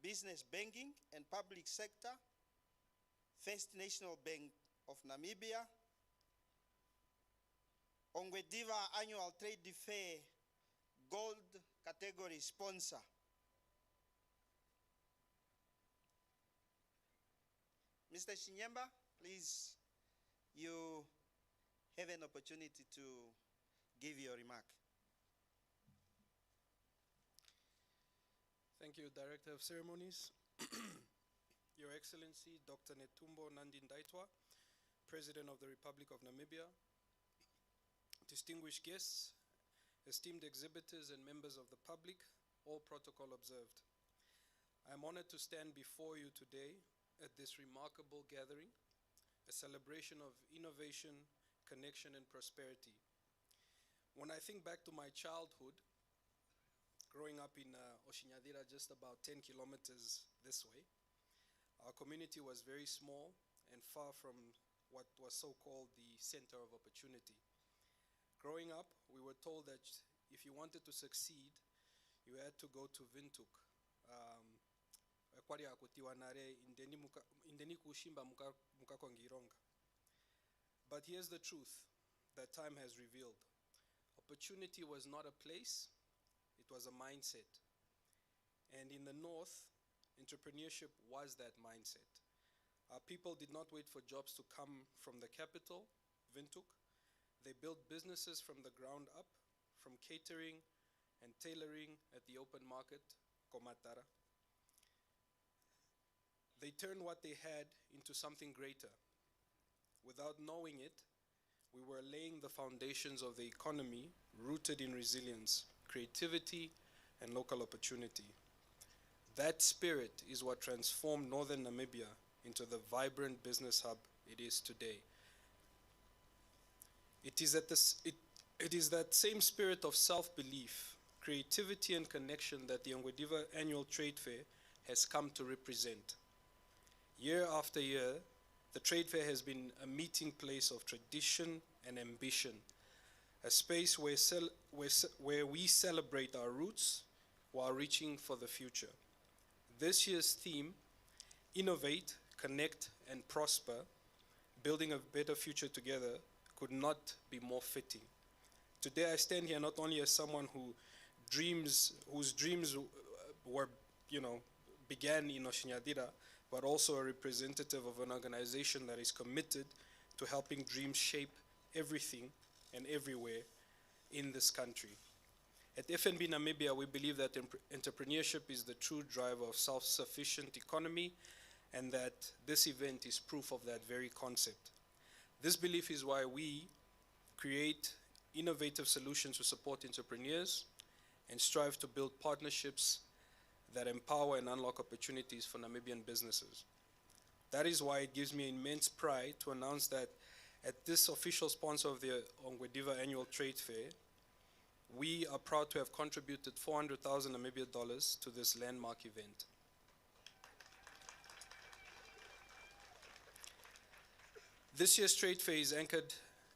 business banking and public sector, First National Bank of Namibia, Ongwediva Annual Trade Fair Gold category sponsor. Mr. Shinyemba, please, you have an opportunity to give your remark. Thank you, Director of Ceremonies. Your Excellency, Dr. Netumbo Nandi Ndaitwa, President of the Republic of Namibia, distinguished guests, esteemed exhibitors and members of the public, all protocol observed. I am honored to stand before you today at this remarkable gathering, a celebration of innovation, connection, and prosperity. When I think back to my childhood, growing up in Oshana, just about 10 kilometers this way, our community was very small and far from what was so-called the center of opportunity. Growing up, we were told that if you wanted to succeed, you had to go to Windhoek. But here's the truth that time has revealed. Opportunity was not a place, it was a mindset. And in the north, entrepreneurship was that mindset. Our people did not wait for jobs to come from the capital, Windhoek. They built businesses from the ground up, from catering and tailoring at the open market, Komatara. They turned what they had into something greater. Without knowing it, we were laying the foundations of the economy rooted in resilience, creativity, and local opportunity. That spirit is what transformed northern Namibia into the vibrant business hub it is today. It is that same spirit of self-belief, creativity, and connection that the Ongwediva Annual Trade Fair has come to represent. Year after year, the trade fair has been a meeting place of tradition and ambition, a space where we celebrate our roots while reaching for the future. This year's theme, Innovate, Connect, and Prosper, building a better future together, could not be more fitting. Today I stand here not only as someone whose dreams were, began in Oshana, but also a representative of an organization that is committed to helping dreams shape everything and everywhere in this country. At FNB Namibia, we believe that entrepreneurship is the true driver of self-sufficient economy, and that this event is proof of that very concept. This belief is why we create innovative solutions to support entrepreneurs and strive to build partnerships that empower and unlock opportunities for Namibian businesses. That is why it gives me immense pride to announce that at this official sponsor of the Ongwediva Annual Trade Fair, we are proud to have contributed 400,000 Namibian dollars to this landmark event. This year's trade fair is anchored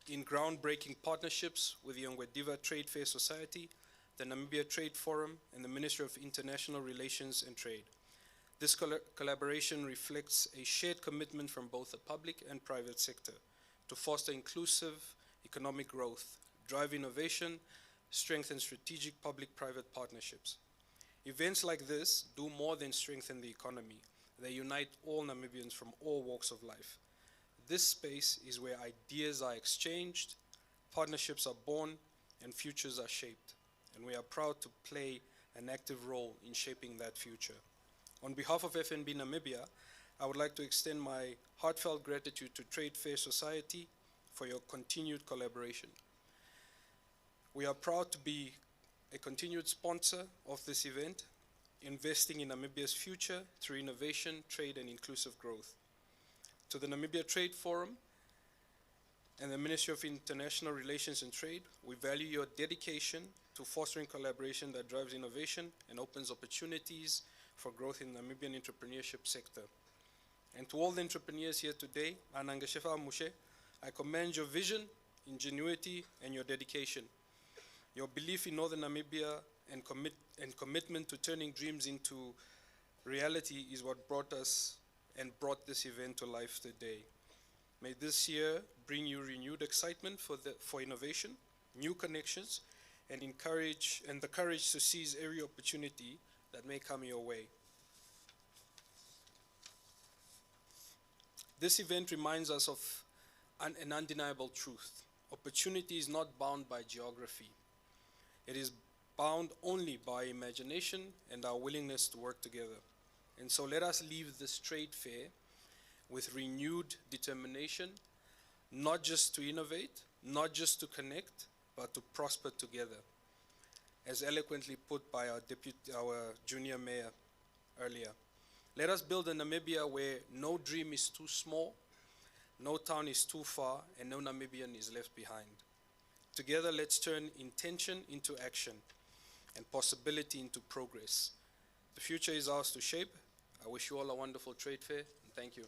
in groundbreaking partnerships with the Ongwediva Trade Fair Society, the Namibia Trade Forum, and the Ministry of International Relations and Trade. This collaboration reflects a shared commitment from both the public and private sector to foster inclusive economic growth, drive innovation, strengthen strategic public-private partnerships. Events like this do more than strengthen the economy. They unite all Namibians from all walks of life. This space is where ideas are exchanged, partnerships are born, and futures are shaped. And we are proud to play an active role in shaping that future. On behalf of FNB Namibia, I would like to extend my heartfelt gratitude to Trade Fair Society for your continued collaboration. We are proud to be a continued sponsor of this event, investing in Namibia's future through innovation, trade, and inclusive growth. To the Namibia Trade Forum and the Ministry of International Relations and Trade, we value your dedication to fostering collaboration that drives innovation and opens opportunities for growth in the Namibian entrepreneurship sector. And to all the entrepreneurs here today, Anangashefa Mushe, I commend your vision, ingenuity, and your dedication. Your belief in Northern Namibia and commitment to turning dreams into reality is what brought this event to life today. May this year bring you renewed excitement for innovation, new connections, and the courage to seize every opportunity that may come your way. This event reminds us of an undeniable truth. Opportunity is not bound by geography. It is bound only by imagination and our willingness to work together. And so let us leave this trade fair with renewed determination, not just to innovate, not just to connect, but to prosper together, as eloquently put by our junior mayor earlier. Let us build a Namibia where no dream is too small, no town is too far, and no Namibian is left behind. Together, let's turn intention into action and possibility into progress. The future is ours to shape. I wish you all a wonderful trade fair, and thank you.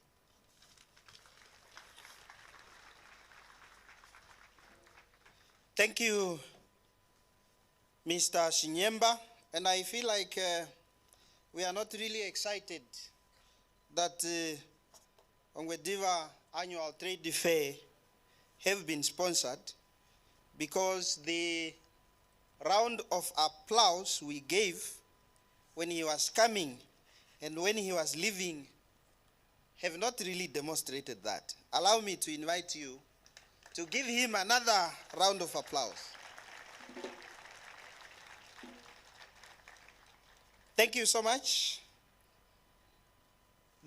Thank you, Mr. Shinyemba. And I feel like we are not really excited that Ongwediva Annual Trade Fair have been sponsored, because the round of applause we gave when he was coming and when he was leaving have not really demonstrated that. Allow me to invite you to give him another round of applause. Thank you so much.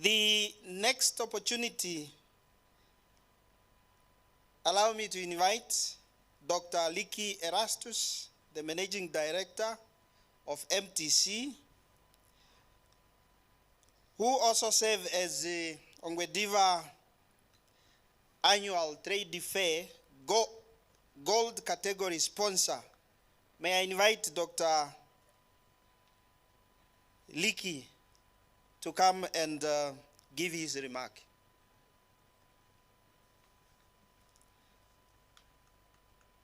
The next opportunity, allow me to invite Dr. Liki Erastus, the Managing Director of MTC, who also serves as the Ongwediva Annual Trade Fair Gold Category Sponsor. May I invite Dr. Liki to come and give his remark.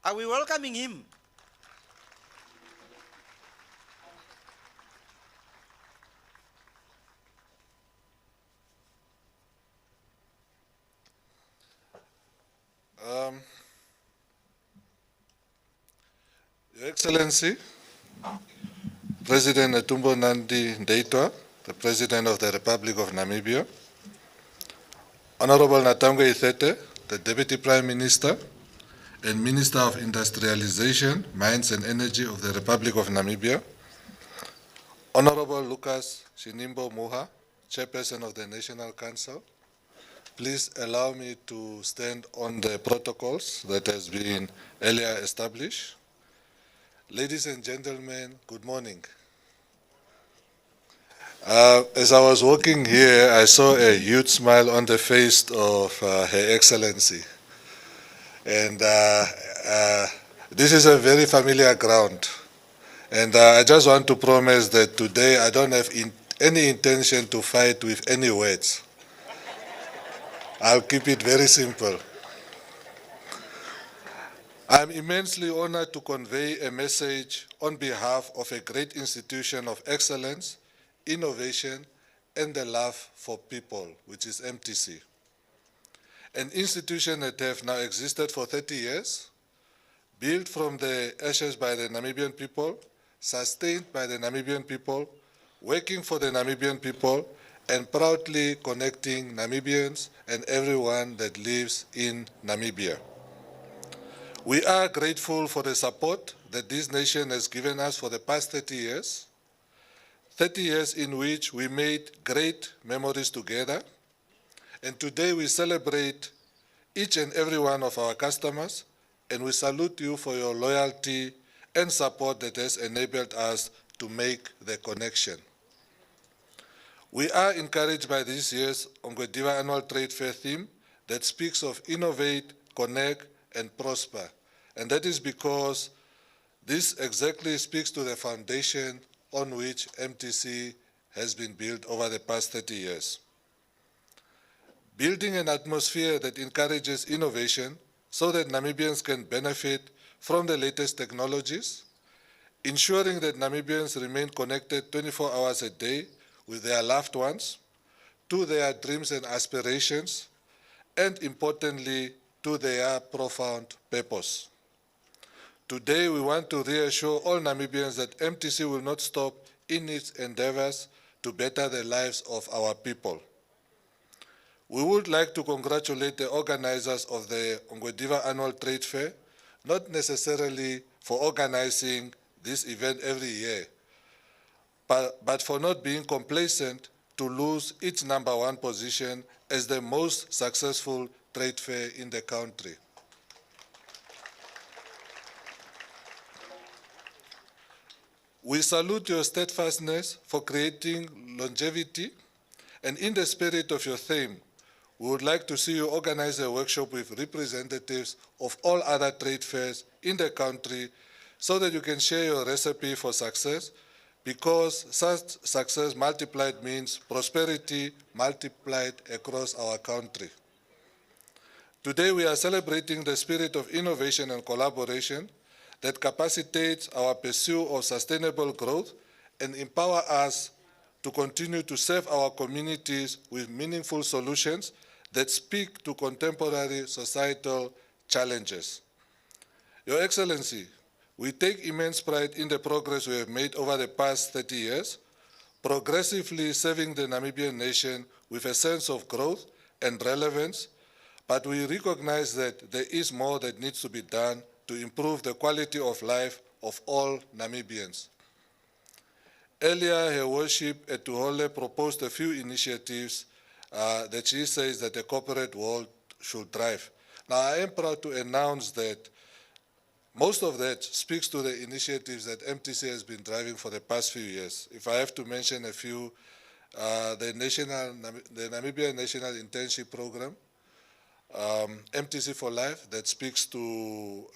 Are we welcoming him? Your Excellency, President Netumbo Nandi Ndaitwah, the President of the Republic of Namibia, Honorable Natangwe Ithete, the Deputy Prime Minister and Minister of Industrialization, Mines and Energy of the Republic of Namibia, Honorable Lucas Shinimbo Muha, Chairperson of the National Council, please allow me to stand on the protocols that has been earlier established. Ladies and gentlemen, good morning. As I was walking here, I saw a huge smile on the face of Her Excellency. And this is a very familiar ground. And I just want to promise that today I don't have any intention to fight with any words. I'll keep it very simple. I'm immensely honored to convey a message on behalf of a great institution of excellence, innovation, and the love for people, which is MTC. An institution that has now existed for 30 years, built from the ashes by the Namibian people, sustained by the Namibian people, working for the Namibian people, and proudly connecting Namibians and everyone that lives in Namibia. We are grateful for the support that this nation has given us for the past 30 years, 30 years in which we made great memories together. And today we celebrate each and every one of our customers, and we salute you for your loyalty and support that has enabled us to make the connection. We are encouraged by this year's Ongwediva Annual Trade Fair theme that speaks of innovate, connect, and prosper. And that is because this exactly speaks to the foundation on which MTC has been built over the past 30 years. Building an atmosphere that encourages innovation so that Namibians can benefit from the latest technologies, ensuring that Namibians remain connected 24 hours a day with their loved ones, to their dreams and aspirations, and importantly, to their profound purpose. Today, we want to reassure all Namibians that MTC will not stop in its endeavors to better the lives of our people. We would like to congratulate the organizers of the Ongwediva Annual Trade Fair, not necessarily for organizing this event every year, but for not being complacent to lose its #1 position as the most successful trade fair in the country. We salute your steadfastness for creating longevity, and in the spirit of your theme, we would like to see you organize a workshop with representatives of all other trade fairs in the country so that you can share your recipe for success, because such success multiplied means prosperity multiplied across our country. Today we are celebrating the spirit of innovation and collaboration that capacitates our pursuit of sustainable growth and empower us to continue to serve our communities with meaningful solutions that speak to contemporary societal challenges. Your Excellency, we take immense pride in the progress we have made over the past 30 years, progressively serving the Namibian nation with a sense of growth and relevance, but we recognize that there is more that needs to be done to improve the quality of life of all Namibians. Earlier, Her Worship Etuhole proposed a few initiatives that she says that the corporate world should drive. Now, I am proud to announce that most of that speaks to the initiatives that MTC has been driving for the past few years. If I have to mention a few, the Namibian National Internship Program, MTC for Life, that speaks to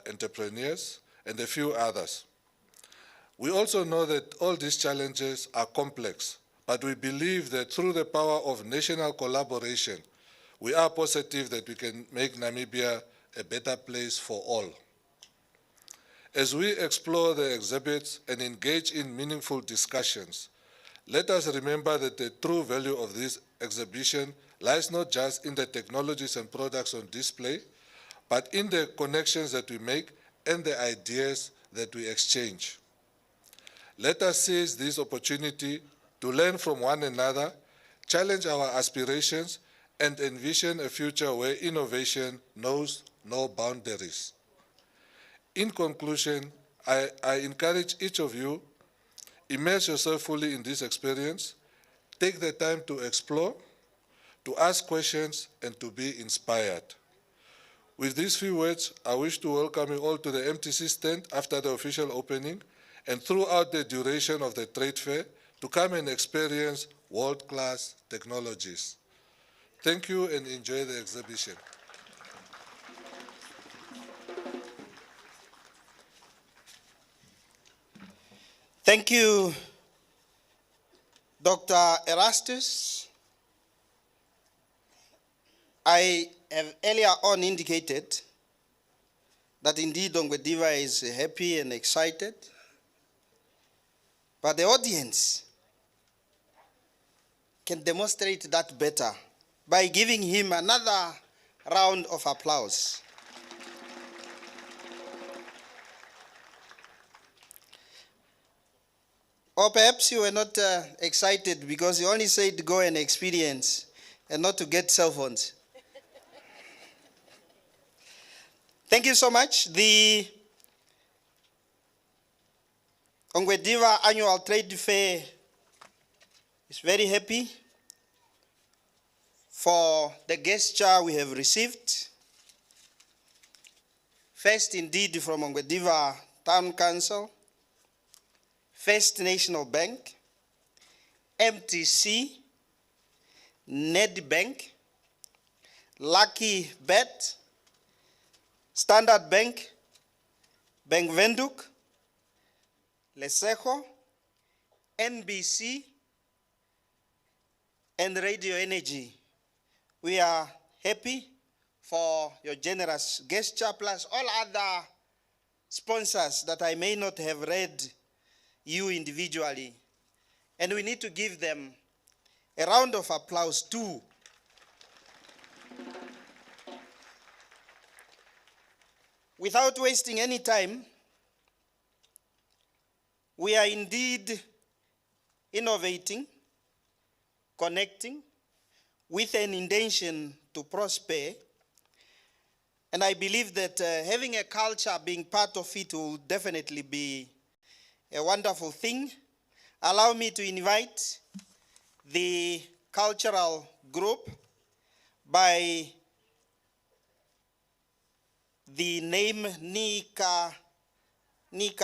entrepreneurs, and a few others. We also know that all these challenges are complex, but we believe that through the power of national collaboration, we are positive that we can make Namibia a better place for all. As we explore the exhibits and engage in meaningful discussions, let us remember that the true value of this exhibition lies not just in the technologies and products on display, but in the connections that we make and the ideas that we exchange. Let us seize this opportunity to learn from one another, challenge our aspirations, and envision a future where innovation knows no boundaries. In conclusion, I encourage each of you, immerse yourself fully in this experience, take the time to explore, to ask questions, and to be inspired. With these few words, I wish to welcome you all to the MTC stand after the official opening and throughout the duration of the trade fair to come and experience world-class technologies. Thank you and enjoy the exhibition. Thank you, Dr. Erastus. I have earlier on indicated that indeed Ongwediva is happy and excited, but the audience can demonstrate that better by giving him another round of applause. Or perhaps you were not excited because you only said go and experience and not to get cell phones. Thank you so much. The Ongwediva Annual Trade Fair is very happy for the gesture we have received. First, indeed, from Ongwediva Town Council, First National Bank, MTC, Nedbank, Lucky Bet, Standard Bank, Bank Venduk, Lesejo, NBC, and Radio Energy. We are happy for your generous gesture, plus all other sponsors that I may not have read you individually. And we need to give them a round of applause too. Without wasting any time, we are indeed innovating, connecting, with an intention to prosper. And I believe that having a culture being part of it will definitely be a wonderful thing. Allow me to invite the cultural group by the name Nika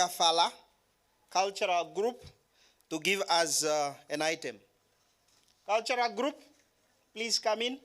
Fala Cultural Group to give us an item. Cultural group, please come in.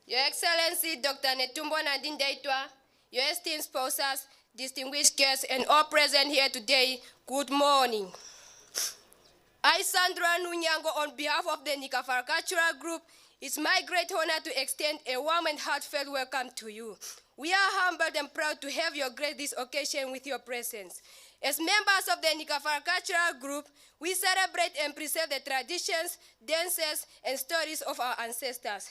Your Excellency, Dr. Netumbo Nandi-Ndaitwah, your esteemed sponsors, distinguished guests, and all present here today, good morning. I, Sandra Nunyango, on behalf of the Nikafara Cultural Group, it's my great honor to extend a warm and heartfelt welcome to you. We are humbled and proud to have you grace this occasion with your presence. As members of the Nikafara Cultural Group, we celebrate and preserve the traditions, dances, and stories of our ancestors.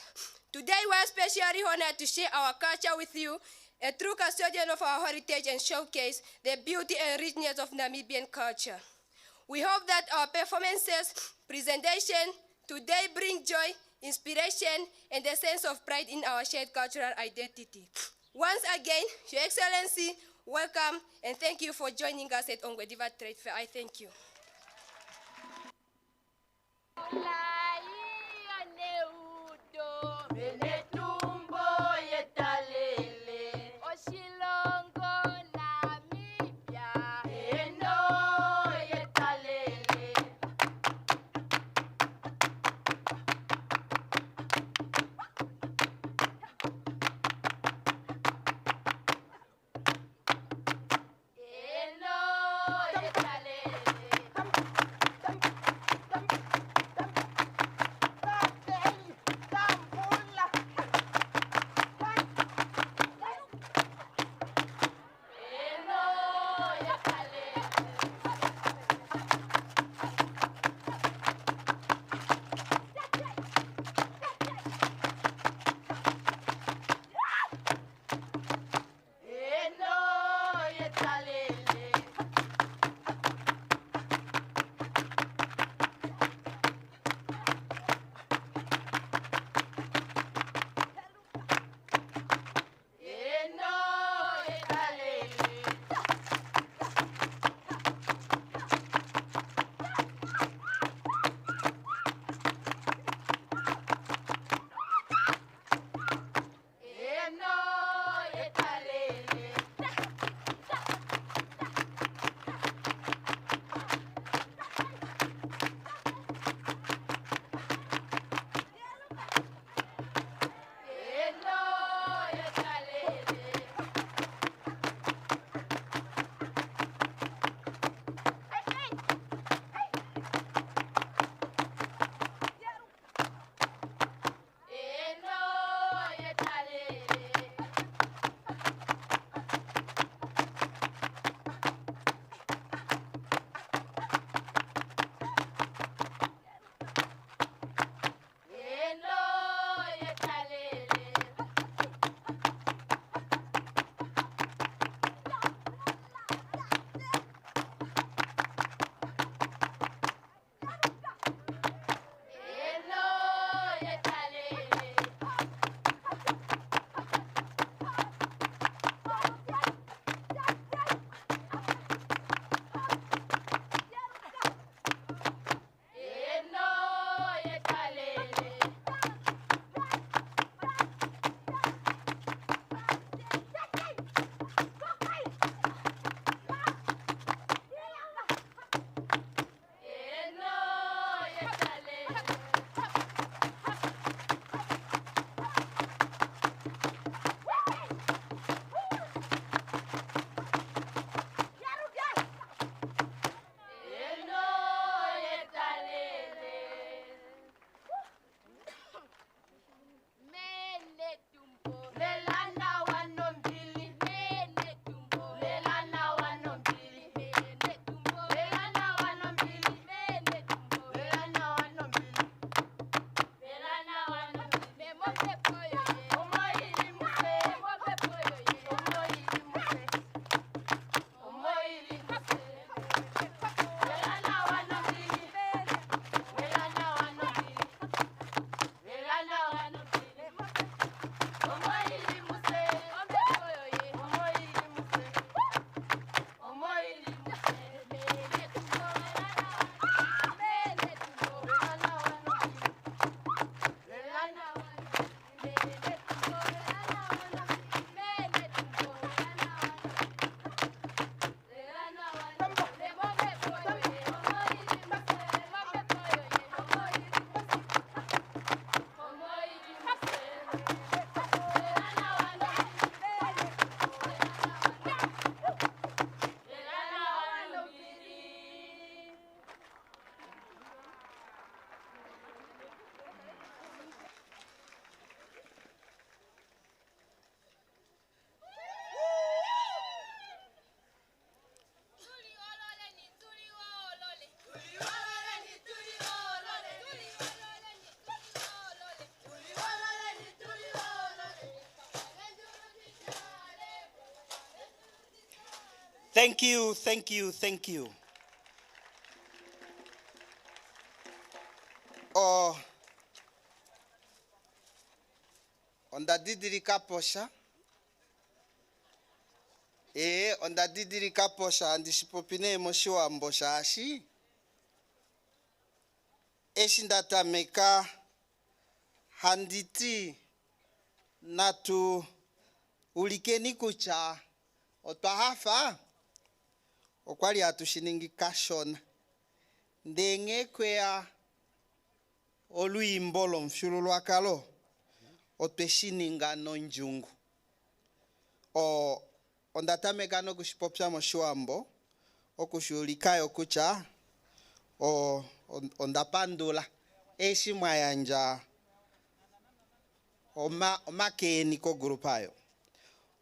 Today, we are especially honored to share our culture with you, a true custodian of our heritage, and showcase the beauty and richness of Namibian culture. We hope that our performances, presentation today bring joy, inspiration, and a sense of pride in our shared cultural identity. Once again, Your Excellency, welcome, and thank you for joining us at Ongwediva Trade Fair. I thank you. Thank you, thank you, thank you. Onda didiri kaposha. Onda didiri kaposha andishipopine moshi ambosha ashi. Eshindata meka handiti natu ulikeni kucha otwahafa okwali atushiningi kashona ndenge kwea oluyimbo lomfyulu lwakalo otweshininga nonjungu ondatameka nokushipopya moshiwambo okushulikayo kucha ondapandula eshimwayanja omakeni ko grupayo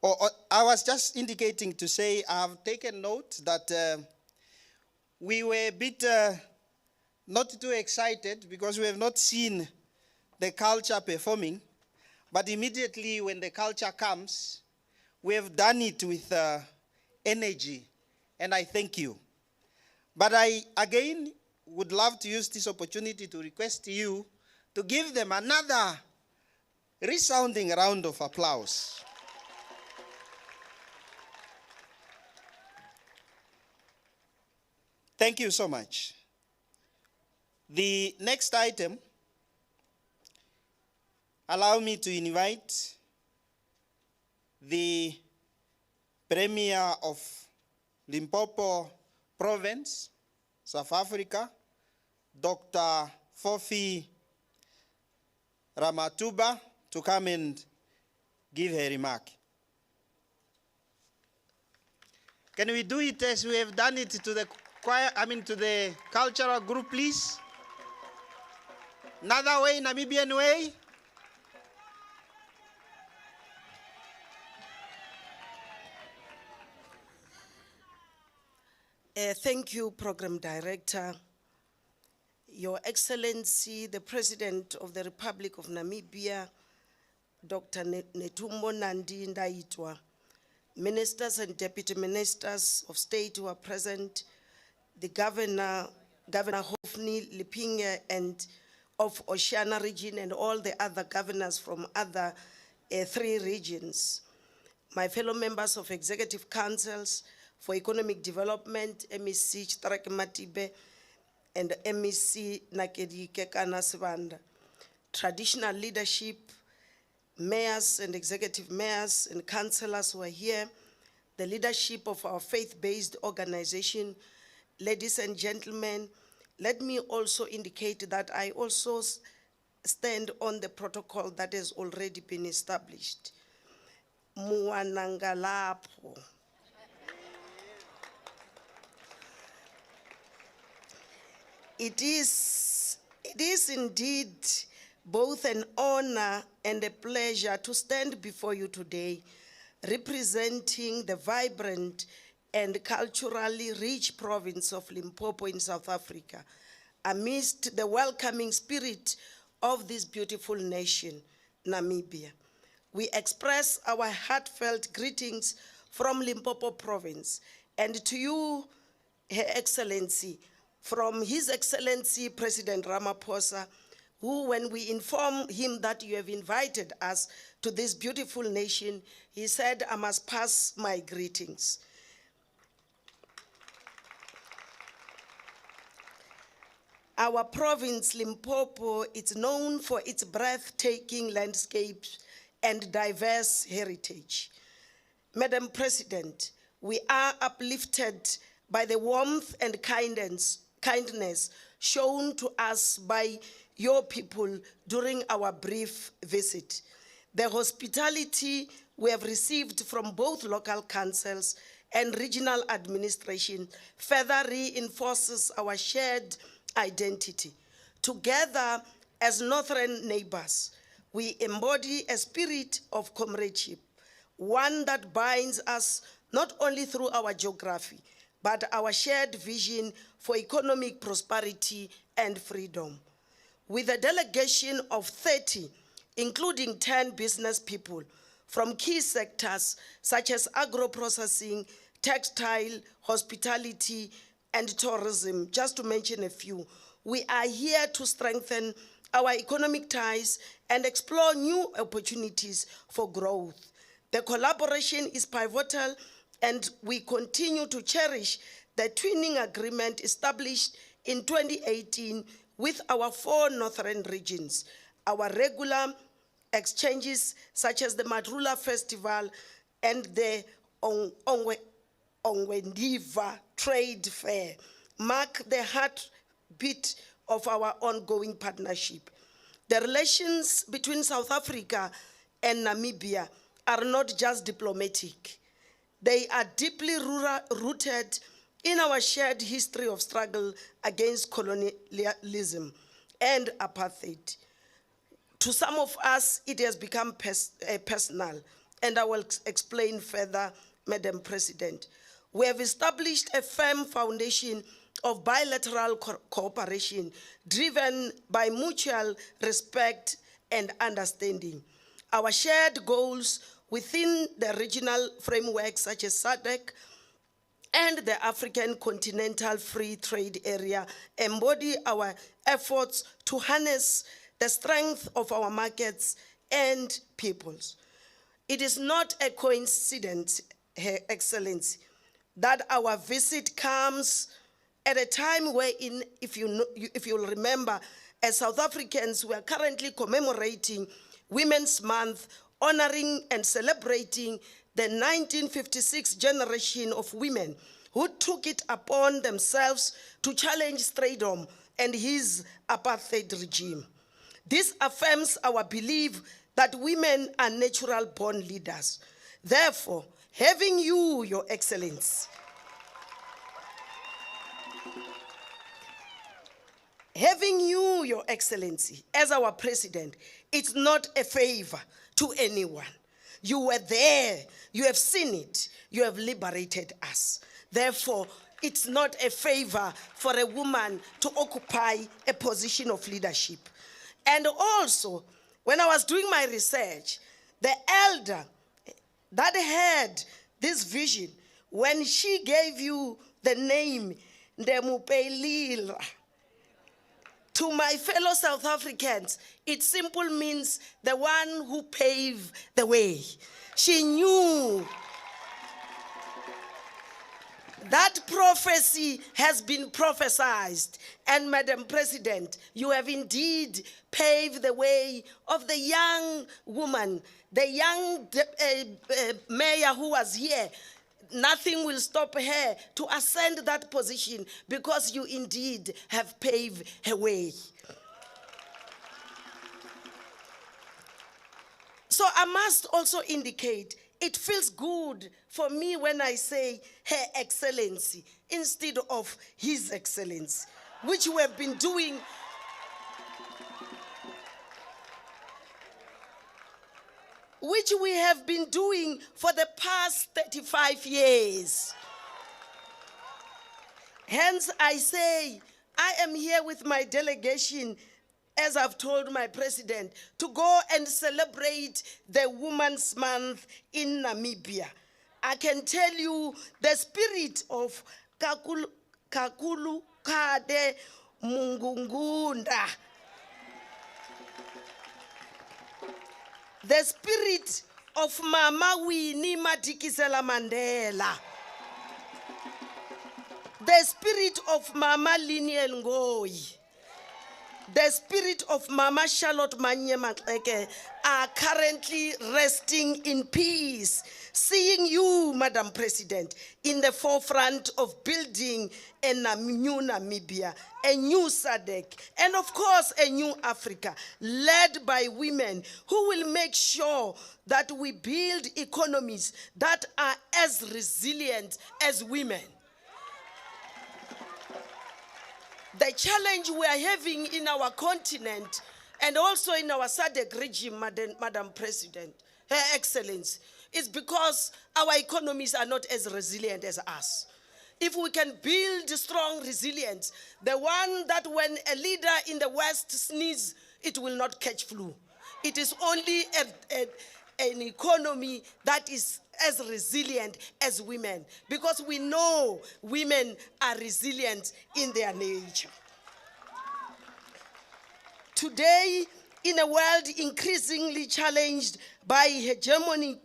I was just indicating to say I've taken note that we were a bit not too excited because we have not seen the culture performing, but immediately when the culture comes, we have done it with energy, and I thank you. But I, again, would love to use this opportunity to request you to give them another resounding round of applause. Thank you so much. The next item, allow me to invite the Premier of Limpopo Province, South Africa, Dr. Fofi Ramatuba, to come and give her remark. Can we do it as we have done it to the choir, to the cultural group, please? Another way, Namibian way. Thank you, Program Director. Your Excellency, the President of the Republic of Namibia, Dr. Netumbo Nandi Ndaitwa, Ministers and Deputy Ministers of State who are present, the Governor Hofni Lipinge and of Oshana Region and all the other governors from other 3 regions, my fellow members of Executive Councils for Economic Development, MEC Chitarake Matibe, and MEC Nakedi Kekana Sibanda, traditional leadership, mayors and executive mayors and councillors who are here, the leadership of our faith-based organization, ladies and gentlemen, let me also indicate that I also stand on the protocol that has already been established. Muwanangalapo. It is indeed both an honor and a pleasure to stand before you today, representing the vibrant and culturally rich province of Limpopo in South Africa, amidst the welcoming spirit of this beautiful nation, Namibia. We express our heartfelt greetings from Limpopo province, and to you, Her Excellency, from His Excellency President Ramaphosa, who, when we informed him that you have invited us to this beautiful nation, he said, I must pass my greetings. Our province, Limpopo, is known for its breathtaking landscapes and diverse heritage. Madam President, we are uplifted by the warmth and kindness shown to us by your people during our brief visit. The hospitality we have received from both local councils and regional administration further reinforces our shared identity. Together, as northern neighbors, we embody a spirit of comradeship, one that binds us not only through our geography, but our shared vision for economic prosperity and freedom. With a delegation of 30, including 10 business people from key sectors such as agro-processing, textile, hospitality, and tourism, just to mention a few, we are here to strengthen our economic ties and explore new opportunities for growth. The collaboration is pivotal, and we continue to cherish the twinning agreement established in 2018 with our 4 northern regions. Our regular exchanges, such as the Madrula Festival and the Ongwediva Trade Fair, mark the heartbeat of our ongoing partnership. The relations between South Africa and Namibia are not just diplomatic. They are deeply rooted in our shared history of struggle against colonialism and apartheid. To some of us, it has become personal, and I will explain further, Madam President. We have established a firm foundation of bilateral cooperation driven by mutual respect and understanding. Our shared goals within the regional framework such as SADC and the African Continental Free Trade Area embody our efforts to harness the strength of our markets and peoples. It is not a coincidence, Her Excellency, that our visit comes at a time wherein, if you'll remember, as South Africans, we are currently commemorating Women's Month, honoring and celebrating the 1956 generation of women who took it upon themselves to challenge Stradom and his apartheid regime. This affirms our belief that women are natural born leaders. Therefore, having you, Your Excellency, as our president, it's not a favor to anyone. You were there, you have seen it, you have liberated us. Therefore, it's not a favor for a woman to occupy a position of leadership. And also, when I was doing my research, the elder that had this vision, when she gave you the name Ndemupelila, to my fellow South Africans, it simply means the one who paved the way. She knew that prophecy has been prophesied. And Madam President, you have indeed paved the way of the young woman, the young mayor who was here. Nothing will stop her to ascend that position because you indeed have paved her way. So I must also indicate, it feels good for me when I say Her Excellency instead of His Excellency, which we have been doing for the past 35 years. Hence, I say, I am here with my delegation, as I've told my president, to go and celebrate the Women's Month in Namibia. I can tell you the spirit of Kakulu Kade Mungungunda, the spirit of Mama Winnie Madikizela Mandela, the spirit of Mama Linie Ngoyi, the spirit of Mama Charlotte Manye Matleke are currently resting in peace, seeing you, Madam President, in the forefront of building a new Namibia, a new SADC, and of course a new Africa, led by women who will make sure that we build economies that are as resilient as women. The challenge we are having in our continent and also in our SADC regime, Madam President, Her Excellency, is because our economies are not as resilient as us. If we can build strong resilience, the one that when a leader in the West sneezes, it will not catch flu. It is only an economy that is as resilient as women, because we know women are resilient in their nature. Today, in a world increasingly challenged by hegemonic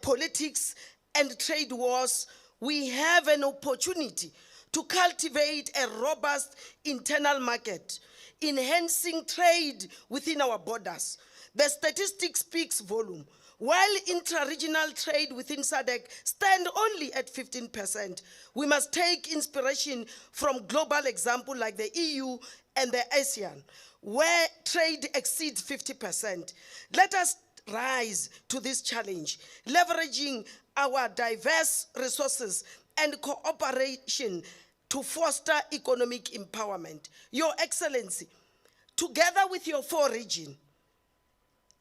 politics and trade wars, we have an opportunity to cultivate a robust internal market, enhancing trade within our borders. The statistic speaks volume. While intra-regional trade within SADC stand only at 15%, we must take inspiration from global examples like the EU and the ASEAN, where trade exceeds 50%. Let us rise to this challenge, leveraging our diverse resources and cooperation to foster economic empowerment. Your Excellency, together with your 4 regions,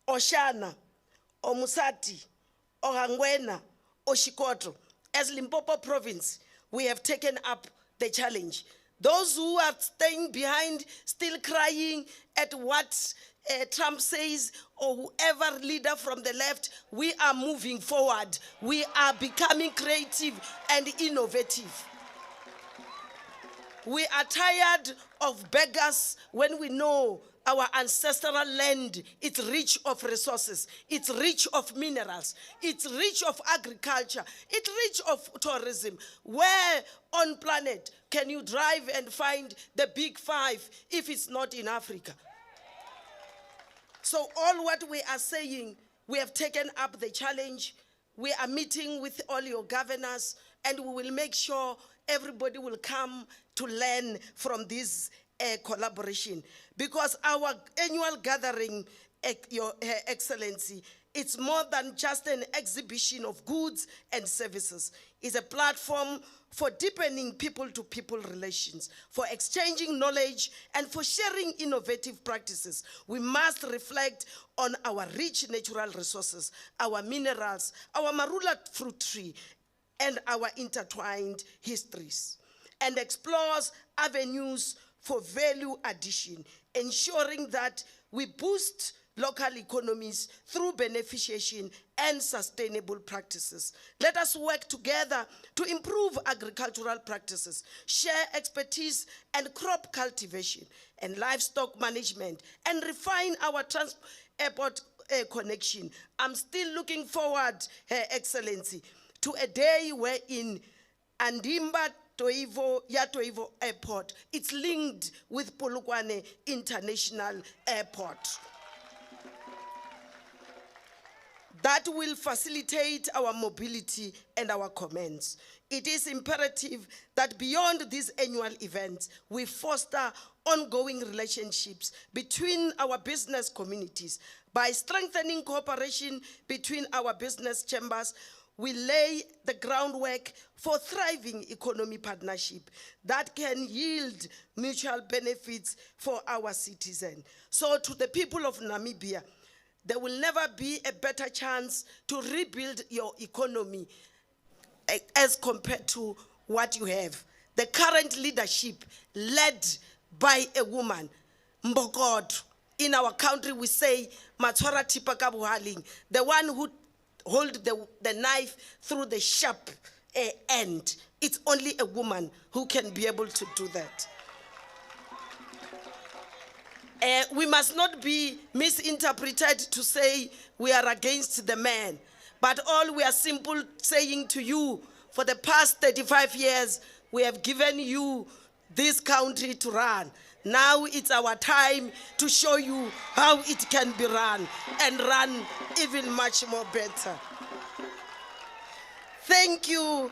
Oshana, Omusati, Ongwena, Oshikoto, as Limpopo province, we have taken up the challenge. Those who are staying behind, still crying at what Trump says, or whoever leader from the left, we are moving forward. We are becoming creative and innovative. We are tired of beggars when we know our ancestral land, it's rich of resources, it's rich of minerals, it's rich of agriculture, it's rich of tourism. Where on planet can you drive and find the big five if it's not in Africa? So all what we are saying, we have taken up the challenge. We are meeting with all your governors, and we will make sure everybody will come to learn from this collaboration. Because our annual gathering, Your Excellency, it's more than just an exhibition of goods and services. It's a platform for deepening people-to-people relations, for exchanging knowledge, and for sharing innovative practices. We must reflect on our rich natural resources, our minerals, our marula fruit tree, and our intertwined histories, and explores avenues for value addition, ensuring that we boost local economies through beneficiation and sustainable practices. Let us work together to improve agricultural practices, share expertise and crop cultivation and livestock management, and refine our transport connection. I'm still looking forward, Her Excellency, to a day wherein Andimba Toivo Airport, it's linked with Polokwane International Airport. That will facilitate our mobility and our commerce. It is imperative that beyond these annual events, we foster ongoing relationships between our business communities. By strengthening cooperation between our business chambers, we lay the groundwork for thriving economy partnership that can yield mutual benefits for our citizens. So to the people of Namibia, there will never be a better chance to rebuild your economy as compared to what you have. The current leadership, led by a woman, Mbokod. In our country, we say, Matwara Tipaka Buhaling, the one who holds the knife through the sharp end. It's only a woman who can be able to do that. We must not be misinterpreted to say we are against the man, but all we are simply saying to you, for the past 35 years, we have given you this country to run. Now it's our time to show you how it can be run, and run even much more better. Thank you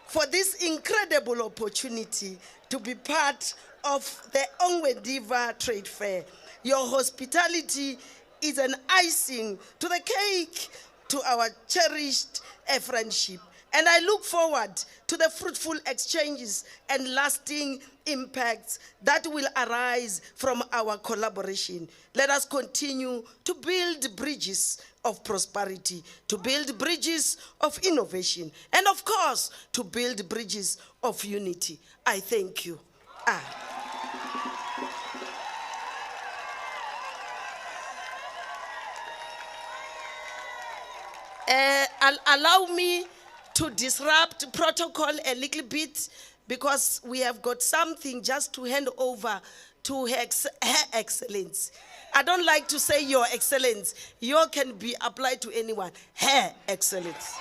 for this incredible opportunity to be part of the Ongwediva Trade Fair. Your hospitality is an icing to the cake to our cherished friendship. And I look forward to the fruitful exchanges and lasting impacts that will arise from our collaboration. Let us continue to build bridges of prosperity, to build bridges of innovation, and of course, to build bridges of unity. I thank you. Allow me to disrupt protocol a little bit, because we have got something just to hand over to Her Excellency. I don't like to say Your Excellency. Your can be applied to anyone. Her Excellency.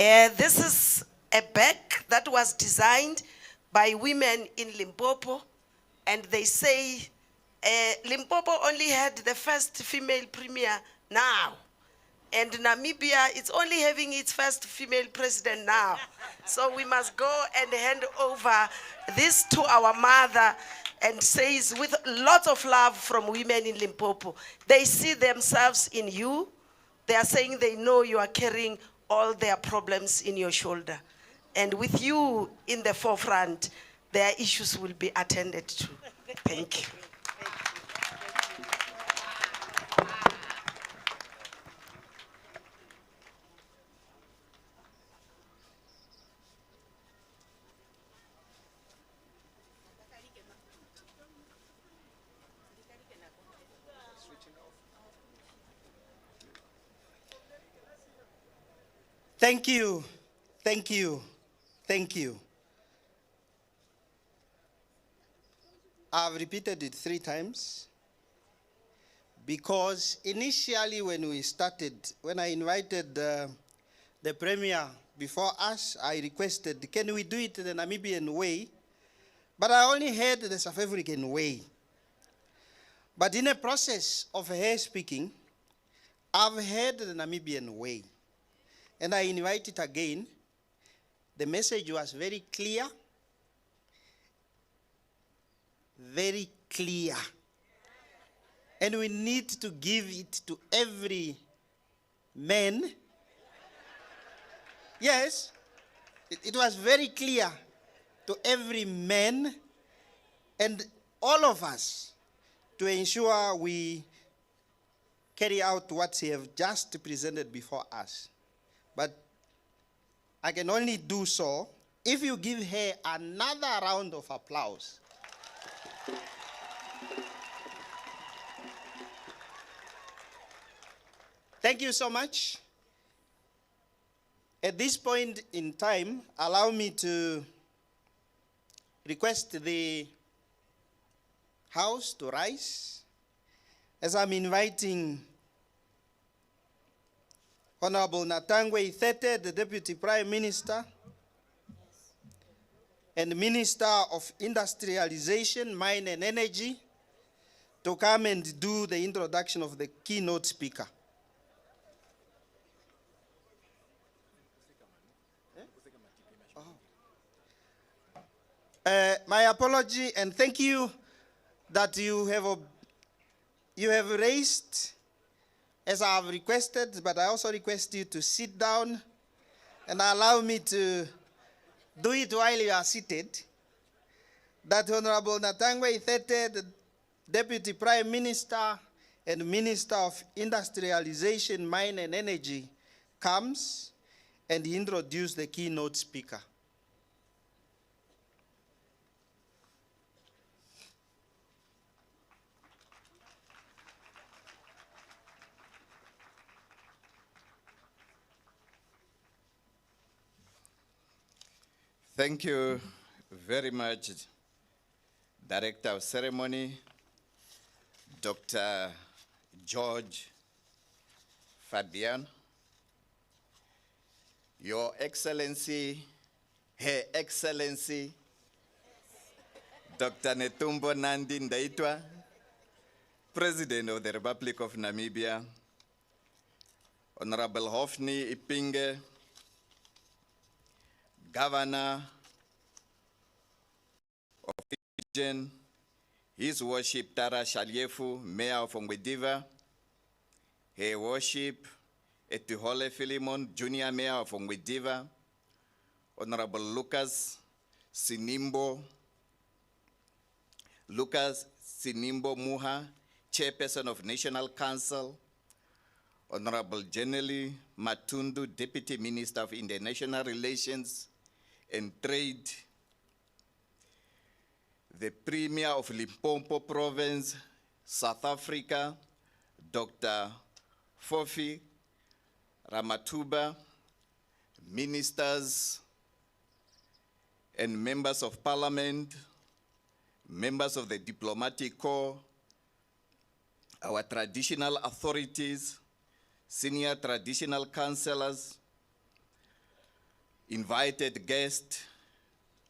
This is a bag that was designed by women in Limpopo, and they say Limpopo only had the first female premier now, and Namibia is only having its first female president now. So we must go and hand over this to our mother, and says with lots of love from women in Limpopo. They see themselves in you. They are saying they know you are carrying all their problems in your shoulder. And with you in the forefront, their issues will be attended to. Thank you. Thank you, thank you, thank you. I've repeated it 3 times because initially when we started, when I invited the Premier before us, I requested, can we do it the Namibian way? But I only heard the South African way. But in a process of her speaking, I've heard the Namibian way. And I invite it again. The message was very clear. Very clear. And we need to give it to every man. Yes, it was very clear to every man and all of us to ensure we carry out what he have just presented before us. But I can only do so if you give her another round of applause. Thank you so much. At this point in time, allow me to request the House to rise as I'm inviting Honorable Natangwe Ithete, the Deputy Prime Minister and Minister of Industrialization, Mine and Energy, to come and do the introduction of the keynote speaker. My apology and thank you that you have raised as I have requested, but I also request you to sit down and allow me to do it while you are seated. That Honorable Natangwe Ithete, the Deputy Prime Minister and Minister of Industrialization, Mine and Energy, comes and introduces the keynote speaker. Thank you very much, Director of Ceremony, Dr. George Fabian. Your Excellency, Her Excellency, Dr. Netumbo Nandi Ndaitwah, President of the Republic of Namibia, Honorable Hofni Ipinge, Governor of the region, His Worship Tara Shaliefu, Mayor of Ongwediva, Her Worship Etuhole Philemon, Junior Mayor of Ongwediva, Honorable Lucas Sinimbo Muha, Chairperson of National Council, Honorable Jenely Matundu, Deputy Minister of International Relations and Trade, the Premier of Limpopo Province, South Africa, Dr. Fofi Ramatuba, ministers and members of parliament, members of the diplomatic corps, our traditional authorities, senior traditional councillors, invited guests,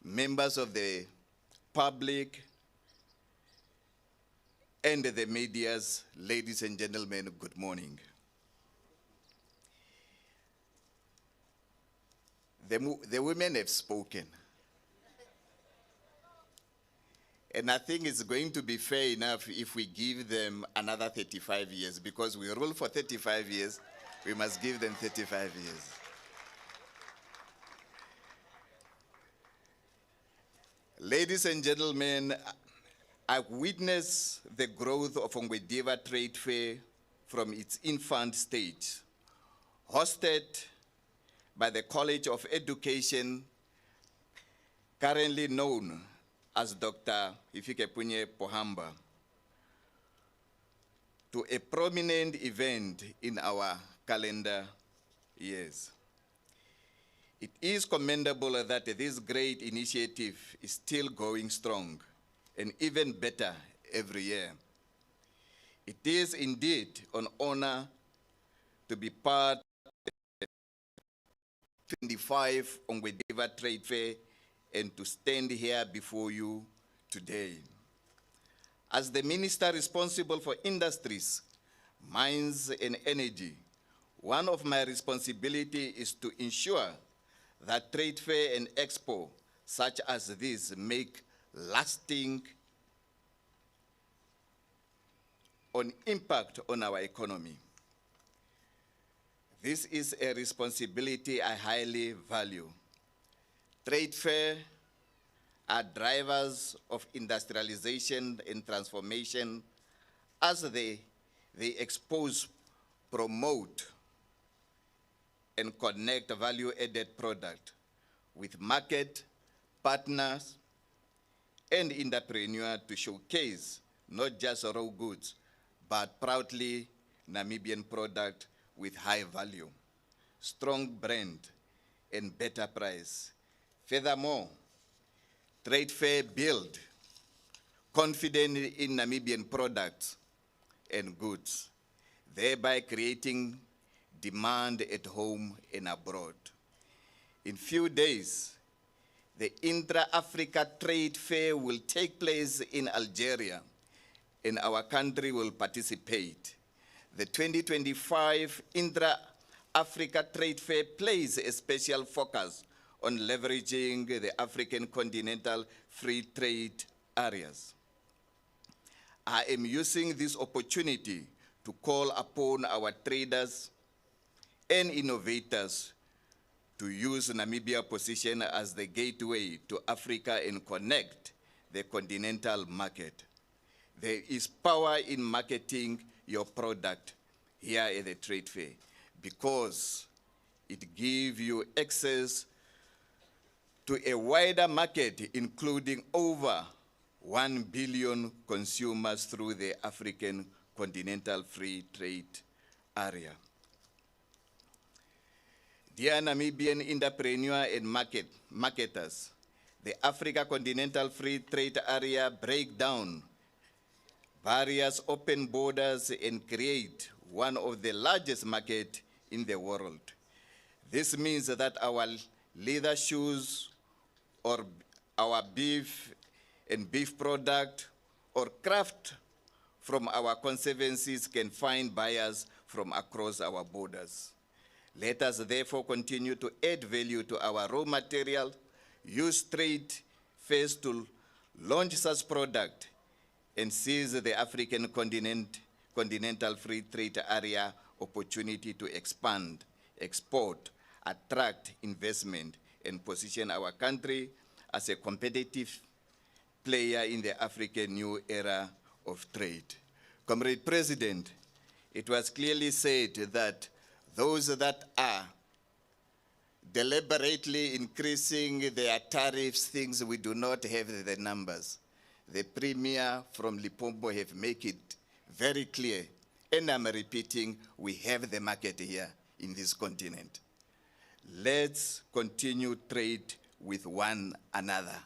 members of the public, and the medias, ladies and gentlemen, good morning. The women have spoken. And I think it's going to be fair enough if we give them another 35 years, because we rule for 35 years, we must give them 35 years. Ladies and gentlemen, I've witnessed the growth of Ongwediva Trade Fair from its infant stage, hosted by the College of Education, currently known as Dr. Hifikepunye Pohamba, to a prominent event in our calendar years. It is commendable that this great initiative is still going strong and even better every year. It is indeed an honor to be part of the 25 Ongwediva Trade Fair and to stand here before you today. As the minister responsible for industries, mines, and energy, one of my responsibilities is to ensure that trade fair and expo such as this make lasting impact on our economy. This is a responsibility I highly value. Trade fair are drivers of industrialization and transformation as they expose, promote, and connect value-added product with market partners and entrepreneurs to showcase not just raw goods, but proudly Namibian product with high value, strong brand, and better price. Furthermore, trade fair build confidence in Namibian products and goods, thereby creating demand at home and abroad. In few days, the Intra-Africa Trade Fair will take place in Algeria, and our country will participate. The 2025 Intra-Africa Trade Fair places a special focus on leveraging the African continental free trade areas. I am using this opportunity to call upon our traders and innovators to use Namibia's position as the gateway to Africa and connect the continental market. There is power in marketing your product here at the trade fair because it gives you access to a wider market, including over 1 billion consumers through the African continental free trade area. Dear Namibian entrepreneurs and marketers, the Africa Continental Free Trade Area breaks down barriers, open borders, and create one of the largest markets in the world. This means that our leather shoes or our beef and beef product or craft from our conservancies can find buyers from across our borders. Let us therefore continue to add value to our raw material, use trade fairs to launch such product, and seize the African continental free trade area opportunity to expand, export, attract investment, and position our country as a competitive player in the African new era of trade. Comrade President, it was clearly said that those that are deliberately increasing their tariffs, things we do not have the numbers. The Premier from Limpopo have made it very clear, and I'm repeating, we have the market here in this continent. Let's continue trade with one another.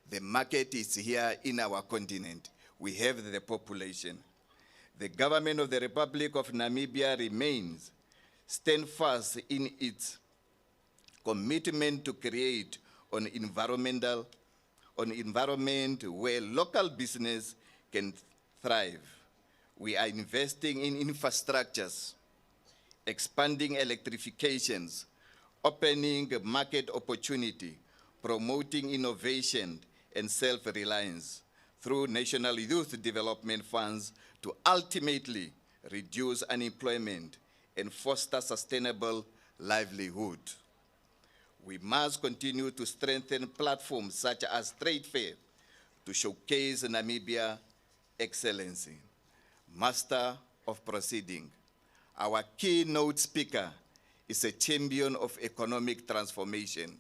The market is here in our continent. We have the population. The government of the Republic of Namibia remains steadfast in its commitment to create an environment where local business can thrive. We are investing in infrastructures, expanding electrifications, opening market opportunity, promoting innovation and self-reliance through national youth development funds to ultimately reduce unemployment and foster sustainable livelihood. We must continue to strengthen platforms such as Trade Fair to showcase Namibia excellency. Master of proceeding, our keynote speaker is a champion of economic transformation,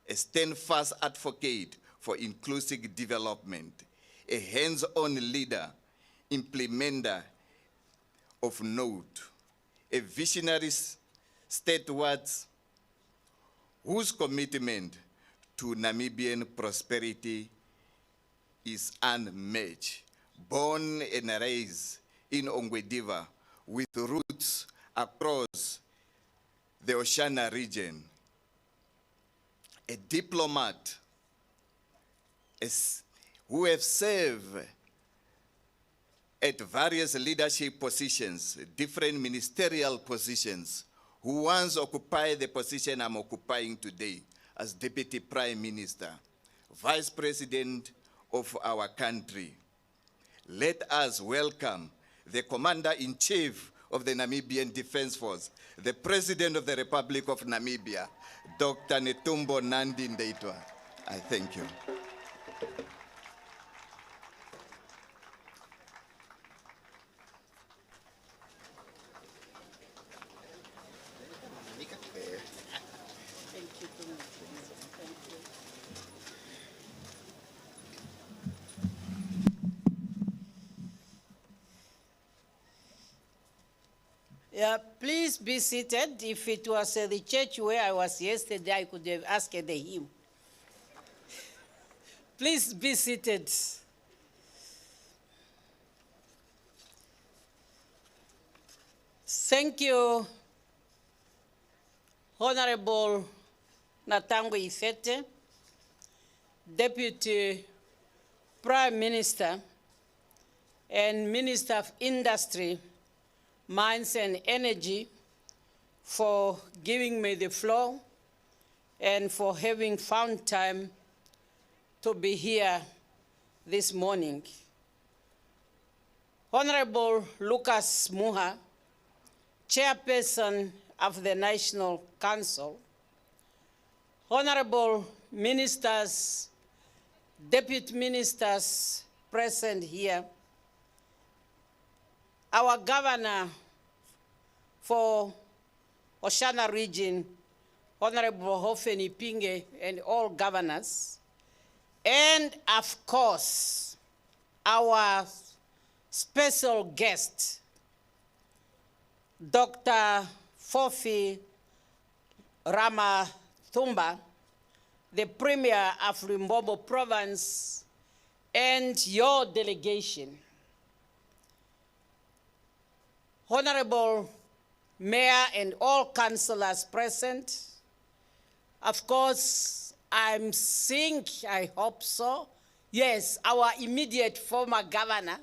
a steadfast advocate for inclusive development, a hands-on leader, implementer of note, a visionary statewide whose commitment to Namibian prosperity is unmatched. Born and raised in Ongwediva with roots across the Oshana region, a diplomat who have served at various leadership positions, different ministerial positions, who once occupied the position I'm occupying today as Deputy Prime Minister, Vice President of our country. Let us welcome the Commander-in-Chief of the Namibian Defense Force, the President of the Republic of Namibia, Dr. Netumbo Nandi Ndaitwah. I thank you. Yeah, please be seated. If it was the church where I was yesterday, I could have asked the hymn. Please be seated. Thank you, Honorable Natangwe Ifete, Deputy Prime Minister and Minister of Industry, Mines and Energy, for giving me the floor and for having found time to be here this morning. Honorable Lucas Muha, Chairperson of the National Council, Honorable Ministers, Deputy Ministers present here, our Governor for Oshana Region, Honorable Hofeni Pinge, and all governors, and of course, our special guest, Dr. Fofi Ramathumba, the Premier of Limpopo Province, and your delegation. Honorable Mayor and all councillors present. Of course, I'm seeing, I hope so, yes, our immediate former governor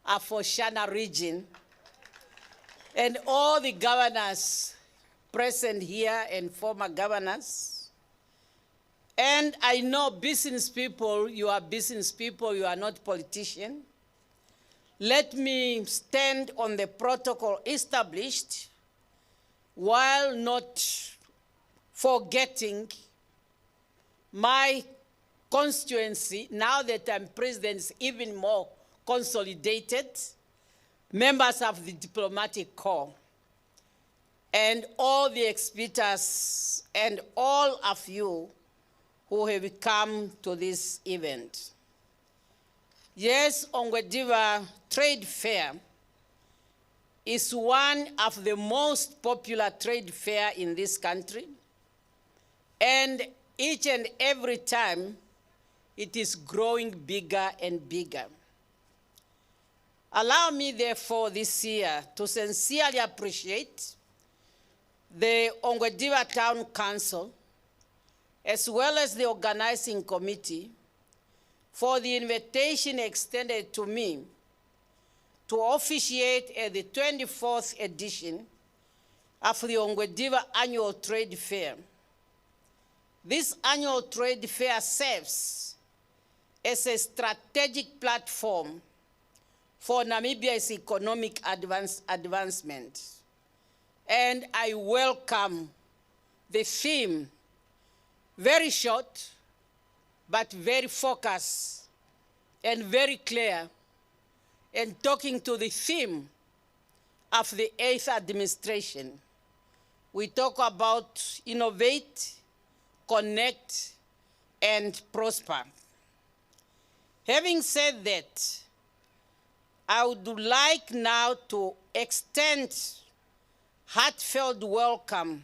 of Oshana Region, and all the governors present here and former governors. And I know business people, you are business people, you are not politicians. Let me stand on the protocol established while not forgetting my constituency, now that I'm president, is even more consolidated, members of the diplomatic corps, and all the exhibitors, and all of you who have come to this event. Yes, Ongwediva Trade Fair is one of the most popular trade fair in this country, and each and every time it is growing bigger and bigger. Allow me, therefore, this year to sincerely appreciate the Ongwediva Town Council as well as the organizing committee, for the invitation extended to me to officiate at the 24th edition of the Ongwediva Annual Trade Fair. This annual trade fair serves as a strategic platform for Namibia's economic advancement. And I welcome the theme, very short, but very focused and very clear, and talking to the theme of the 8th administration. We talk about innovate, connect, and prosper. Having said that, I would like now to extend heartfelt welcome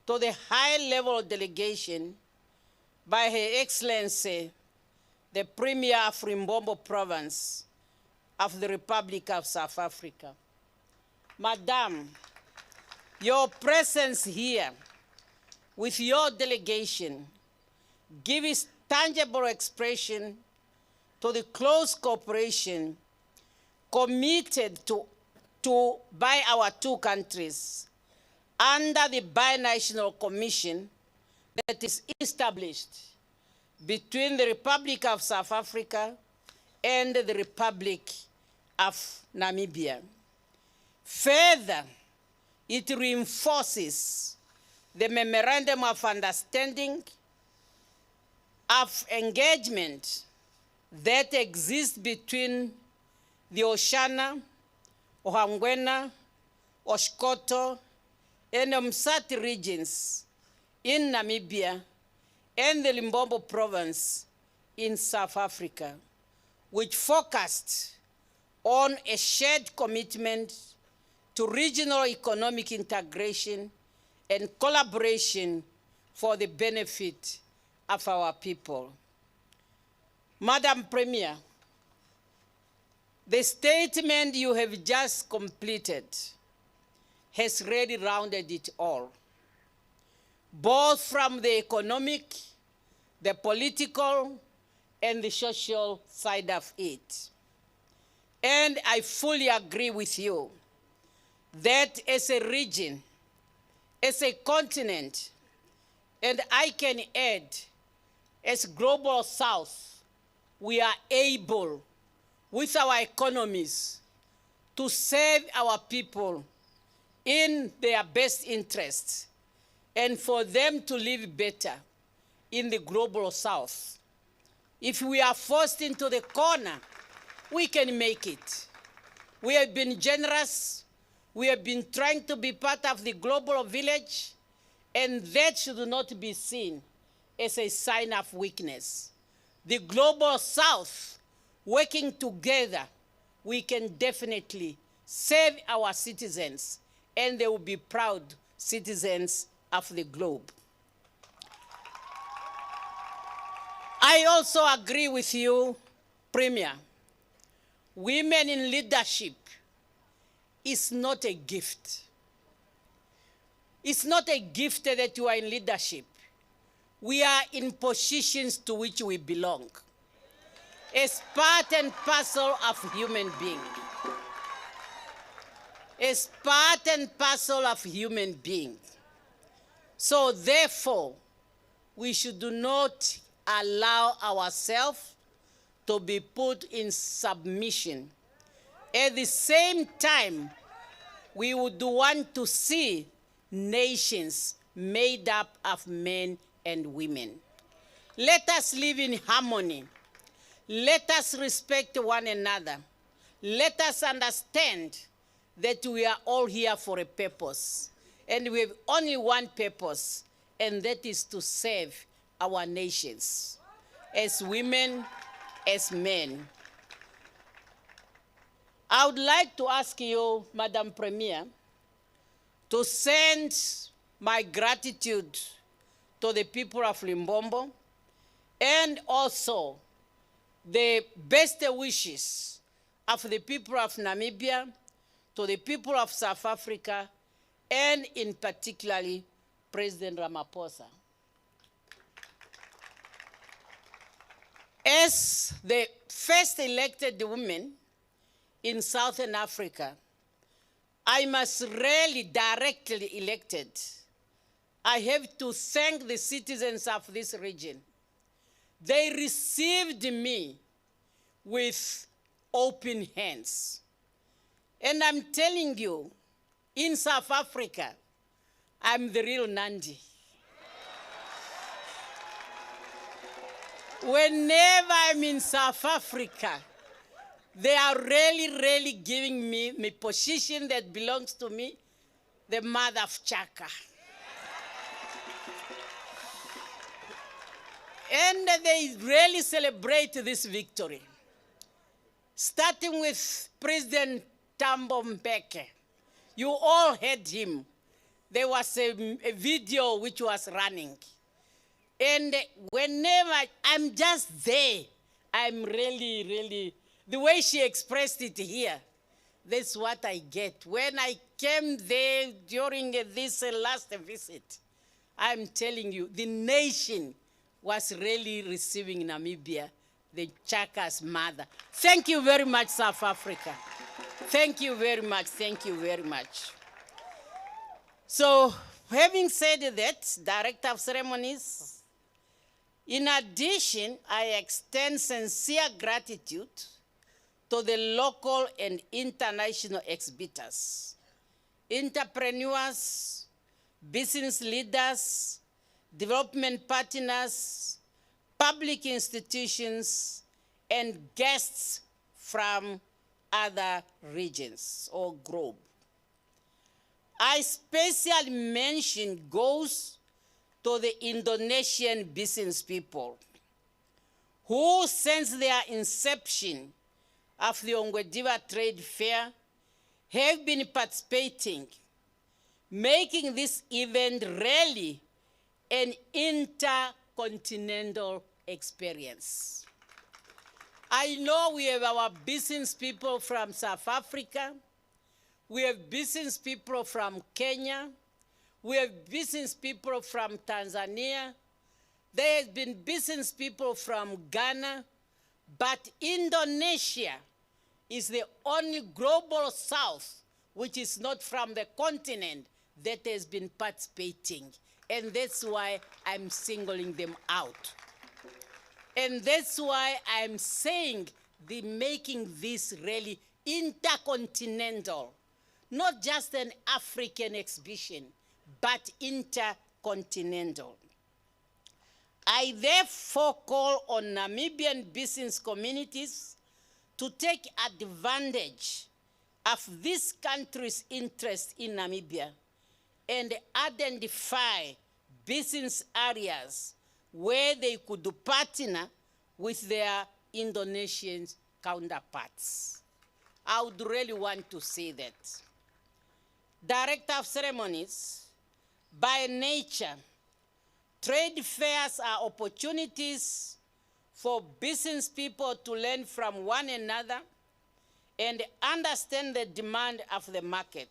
to the high-level delegation by Her Excellency, the Premier of Limpopo Province of the Republic of South Africa. Madam, your presence here with your delegation gives tangible expression to the close cooperation committed by our two countries under the Binational Commission that is established between the Republic of South Africa and the Republic of Namibia. Further, it reinforces the Memorandum of Understanding of engagement that exists between the Oshana, Ongwena, Oshkoto, and Umsati regions in Namibia and the Limpopo province in South Africa, which focused on a shared commitment to regional economic integration and collaboration for the benefit of our people. Madam Premier, the statement you have just completed has really rounded it all, both from the economic, the political, and the social side of it. And I fully agree with you that as a region, as a continent, and I can add, as Global South, we are able, with our economies, to serve our people in their best interests and for them to live better in the Global South. If we are forced into the corner, we can make it. We have been generous. We have been trying to be part of the global village, and that should not be seen as a sign of weakness. The Global South, working together, we can definitely serve our citizens, and they will be proud citizens of the globe. I also agree with you, Premier. Women in leadership is not a gift. It's not a gift that you are in leadership. We are in positions to which we belong. As part and parcel of human being. As part and parcel of human being. So therefore, we should not allow ourselves to be put in submission. At the same time, we would want to see nations made up of men and women. Let us live in harmony. Let us respect one another. Let us understand that we are all here for a purpose. And we have only one purpose, and that is to serve our nations, as women, as men. I would like to ask you, Madam Premier, to send my gratitude to the people of Limpopo and also the best wishes of the people of Namibia to the people of South Africa and in particularly President Ramaphosa. As the first elected woman in Southern Africa, I must really directly elected. I have to thank the citizens of this region. They received me with open hands. And I'm telling you, in South Africa, I'm the real Nandi. Whenever I'm in South Africa, they are really giving me my position that belongs to me, the mother of Chaka. And they really celebrate this victory. Starting with President Thabo Mbeki. You all heard him. There was a video which was running. And whenever I'm just there, I'm really, the way she expressed it here, that's what I get. When I came there during this last visit, I'm telling you, the nation was really receiving Namibia, the Chaka's mother. Thank you very much, South Africa. Thank you very much, thank you very much. So, having said that, Director of Ceremonies, in addition, I extend sincere gratitude to the local and international exhibitors, entrepreneurs, business leaders, development partners, public institutions, and guests from other regions or globe. I special mention goes to the Indonesian business people who, since their inception of the Ongwediva Trade Fair, have been participating, making this event really an intercontinental experience. I know we have our business people from South Africa, we have business people from Kenya, we have business people from Tanzania, there has been business people from Ghana, but Indonesia is the only global south which is not from the continent that has been participating. And that's why I'm singling them out. And that's why I'm saying they're making this really intercontinental, not just an African exhibition, but intercontinental. I therefore call on Namibian business communities to take advantage of this country's interest in Namibia and identify business areas where they could partner with their Indonesian counterparts. I would really want to say that. Director of Ceremonies, by nature, trade fairs are opportunities for business people to learn from one another and understand the demand of the market,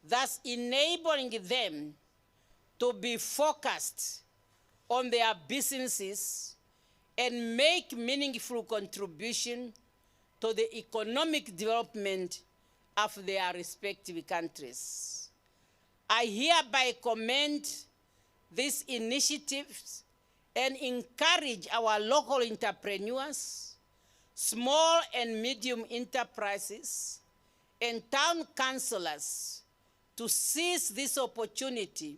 thus enabling them to be focused on their businesses and make meaningful contribution to the economic development of their respective countries. I hereby commend these initiatives and encourage our local entrepreneurs, small and medium enterprises, and town councillors to seize this opportunity,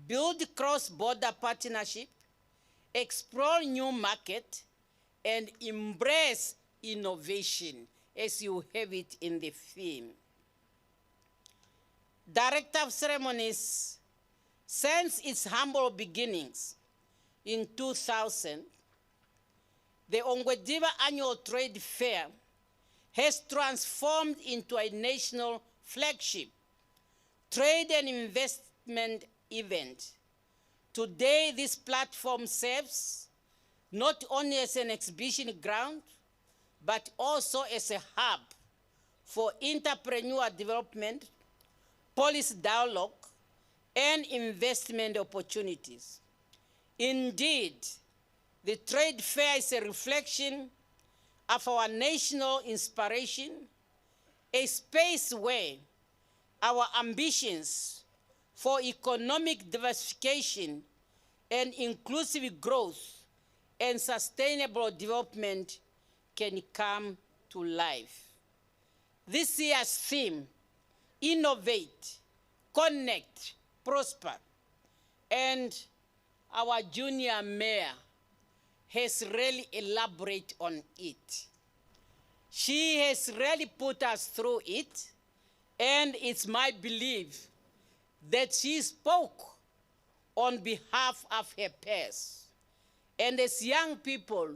build cross-border partnership, explore new market, and embrace innovation, as you have it in the theme. Director of Ceremonies, since its humble beginnings in 2000, the Ongwediva Annual Trade Fair has transformed into a national flagship trade and investment event. Today, this platform serves not only as an exhibition ground, but also as a hub for entrepreneur development, policy dialogue, and investment opportunities. Indeed, The trade fair is a reflection of our national inspiration, a space where our ambitions for economic diversification and inclusive growth and sustainable development can come to life. This year's theme, innovate, connect, prosper, and our junior mayor has really elaborated on it. She has really put us through it, and it's my belief that she spoke on behalf of her peers. And as young people,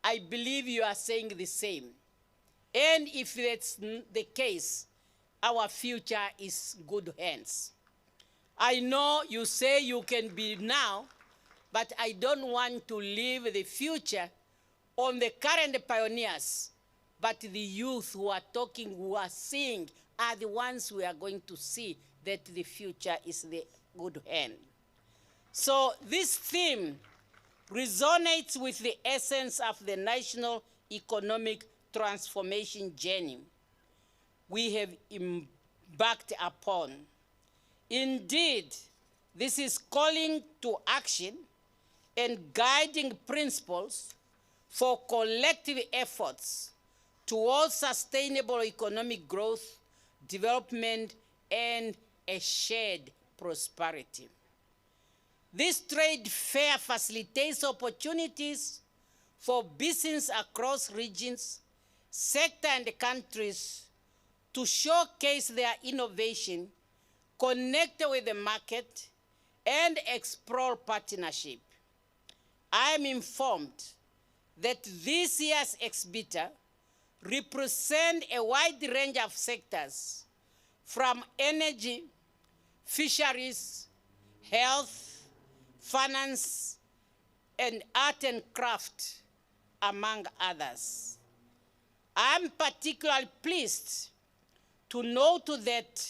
I believe you are saying the same. And if that's the case, our future is good hands. I know you say you can be now, but I don't want to leave the future on the current pioneers, but the youth who are talking, who are seeing, are the ones we are going to see that the future is the good hand. So this theme resonates with the essence of the national economic transformation journey we have embarked upon. Indeed, this is calling to action and guiding principles for collective efforts towards sustainable economic growth, development, and a shared prosperity. This trade fair facilitates opportunities for business across regions, sectors, and countries to showcase their innovation, connect with the market, and explore partnership. I am informed that this year's exhibitor represents a wide range of sectors, from energy, fisheries, health, finance, and art and craft, among others. I'm particularly pleased to note that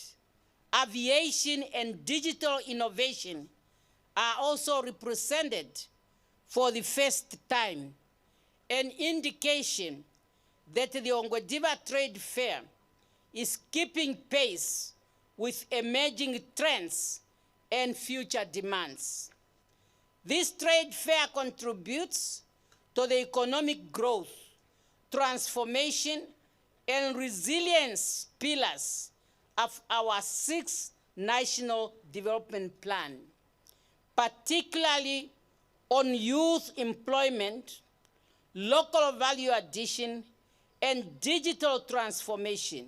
aviation and digital innovation are also represented for the first time, an indication that the Ongwediva Trade Fair is keeping pace with emerging trends and future demands. This trade fair contributes to the economic growth, transformation, and resilience pillars of our 6th National Development Plan, particularly on youth employment, local value addition, and digital transformation.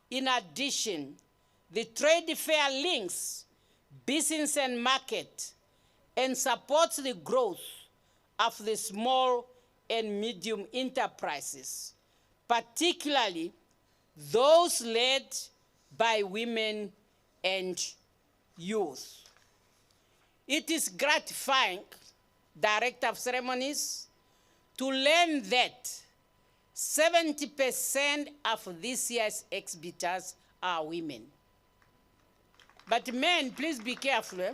In addition, the trade fair links business and market and supports the growth of the small and medium enterprises, particularly those led by women and youth. It is gratifying, Director of Ceremonies, to learn that 70% of this year's exhibitors are women. But men, please be careful.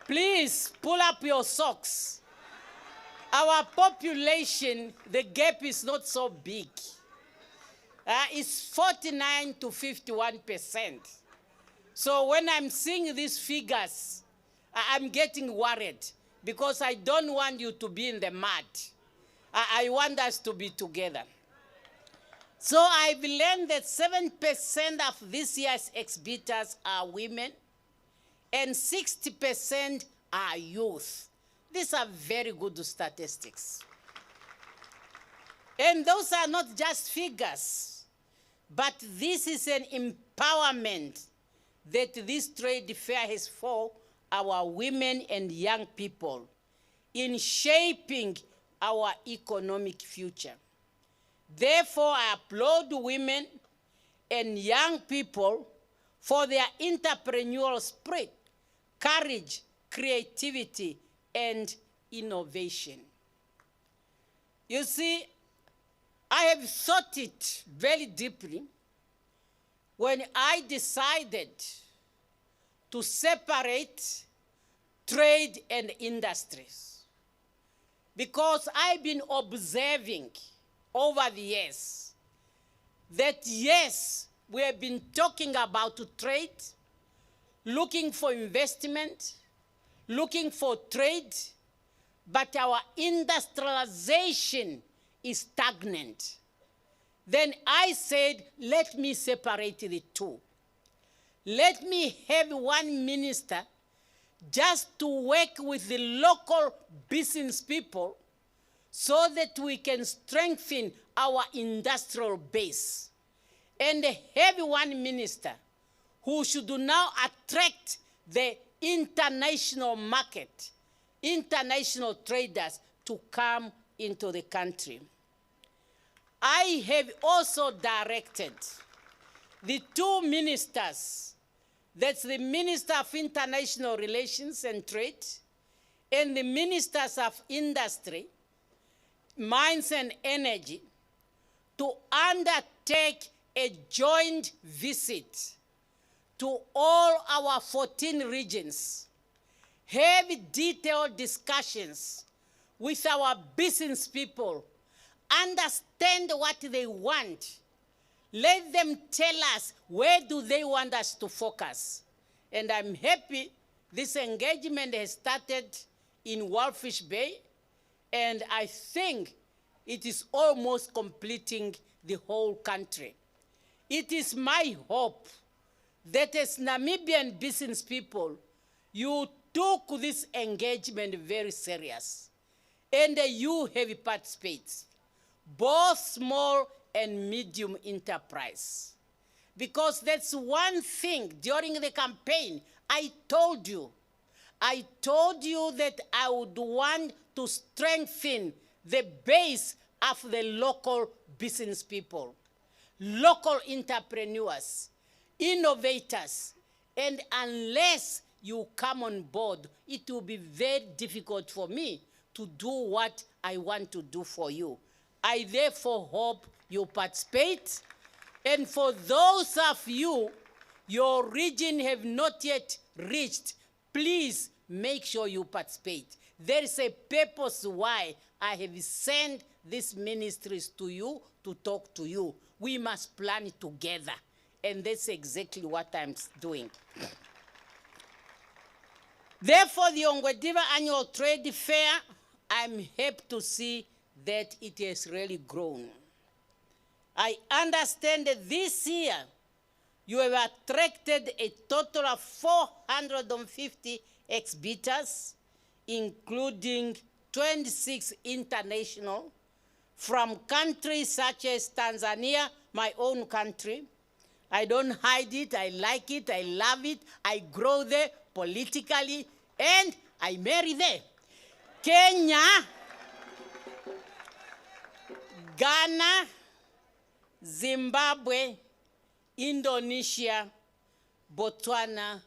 Please pull up your socks. Our population, the gap is not so big. It's 49 to 51%. So when I'm seeing these figures, I'm getting worried because I don't want you to be in the mud. I want us to be together. So I've learned that 7% of this year's exhibitors are women and 60% are youth. These are very good statistics. And those are not just figures, but this is an empowerment that this trade fair has for our women and young people in shaping our economic future. Therefore, I applaud women and young people for their entrepreneurial spirit, courage, creativity, and innovation. You see, I have thought it very deeply when I decided to separate trade and industries. because I've been observing over the years that yes, we have been talking about trade, looking for investment, looking for trade, but our industrialization is stagnant. Then I said, let me separate the two. Let me have one minister just to work with the local business people so that we can strengthen our industrial base. And have one minister who should now attract the international market, international traders to come into the country. I have also directed the two ministers, that's the Minister of International Relations and Trade and the Ministers of Industry, Mines and Energy, to undertake a joint visit to all our 14 regions, have detailed discussions with our business people, understand what they want. Let them tell us where do they want us to focus. And I'm happy this engagement has started in Walfish Bay, and I think it is almost completing the whole country. It is my hope that as Namibian business people, you took this engagement very serious, and you have participated, both small and medium enterprise. Because that's one thing during the campaign I told you that I would want to strengthen the base of the local business people, local entrepreneurs, innovators, and unless you come on board, it will be very difficult for me to do what I want to do for you. I therefore hope you participate. And for those of you, your region have not yet reached, please make sure you participate. There is a purpose why I have sent these ministries to you to talk to you. We must plan it together. And that's exactly what I'm doing. Therefore, the Ongwediva Annual Trade Fair, I'm happy to see that it has really grown. I understand that this year you have attracted a total of 450 exhibitors, including 26 international, from countries such as Tanzania, my own country. I don't hide it, I like it, I love it, I grow there politically, and I marry there. Kenya, Ghana, Zimbabwe, Indonesia, Botswana,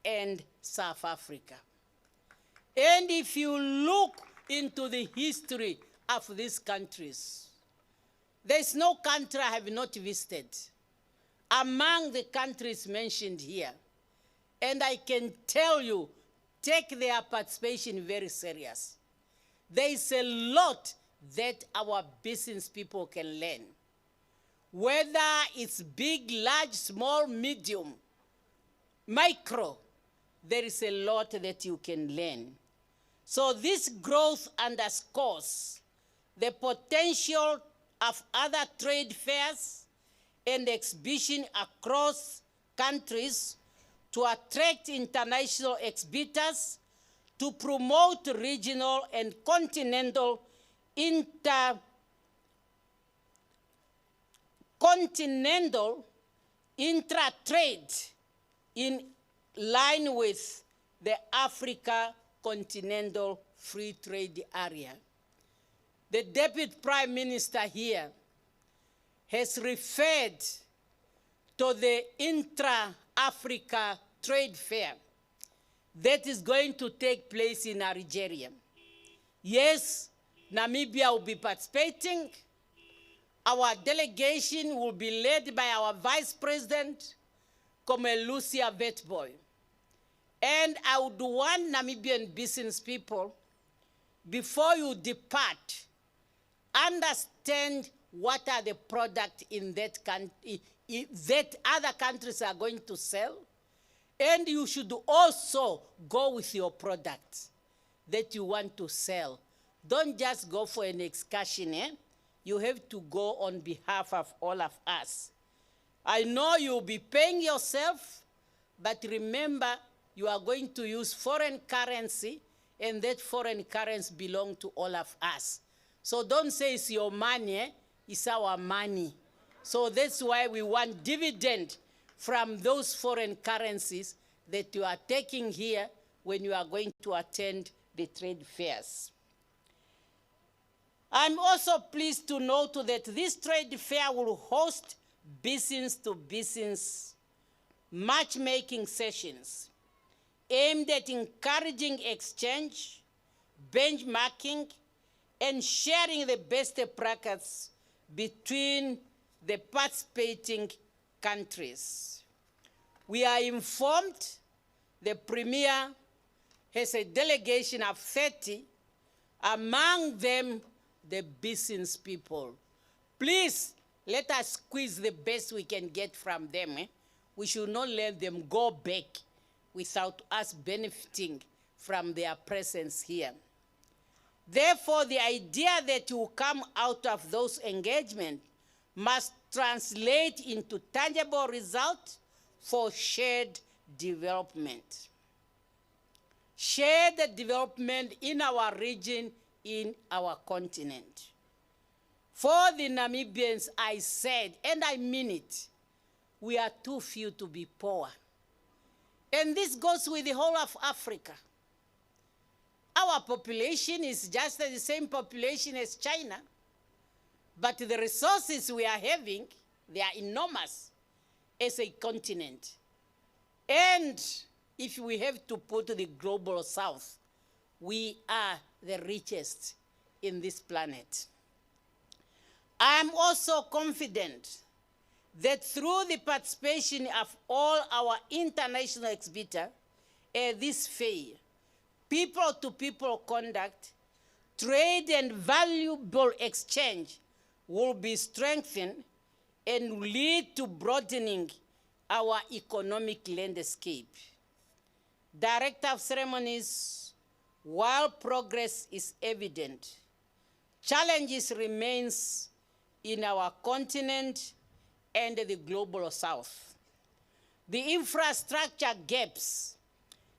and South Africa. And if you look into the history of these countries, there's no country I have not visited among the countries mentioned here. And I can tell you, take their participation very serious. There is a lot that our business people can learn. Whether it's big, large, small, medium, micro, there is a lot that you can learn. So this growth underscores the potential of other trade fairs and exhibition across countries to attract international exhibitors, to promote regional and continental intra-trade in line with the Africa Continental Free Trade Area. The Deputy Prime Minister here has referred to the intra-Africa trade fair that is going to take place in Algeria. Yes, Namibia will be participating. Our delegation will be led by our Vice President, Lucia Vetboy. And I would want Namibian business people, before you depart, understand what are the products in that country that other countries are going to sell, and you should also go with your products that you want to sell. Don't just go for an excursion, eh? You have to go on behalf of all of us. I know you'll be paying yourself, but remember, you are going to use foreign currency, and that foreign currency belongs to all of us. So don't say it's your money, eh? It's our money. So that's why we want dividend from those foreign currencies that you are taking here when you are going to attend the trade fairs. I'm also pleased to note that this trade fair will host business-to-business matchmaking sessions aimed at encouraging exchange, benchmarking, and sharing the best practices between the participating countries. We are informed the Premier has a delegation of 30, among them the business people. Please, let us squeeze the best we can get from them. Eh? We should not let them go back without us benefiting from their presence here. Therefore, the idea that will come out of those engagements must translate into tangible results for shared development. Shared development in our region, in our continent. For the Namibians, I said, and I mean it, we are too few to be poor. And this goes with the whole of Africa. Our population is just the same population as China, but the resources we are having, they are enormous as a continent. And if we have to put the global south, we are the richest in this planet. I am also confident that through the participation of all our international exhibitors at this fair, people-to-people conduct, trade and valuable exchange will be strengthened and lead to broadening our economic landscape. Director of Ceremonies, while progress is evident, challenges remains in our continent and the global south. The infrastructure gaps,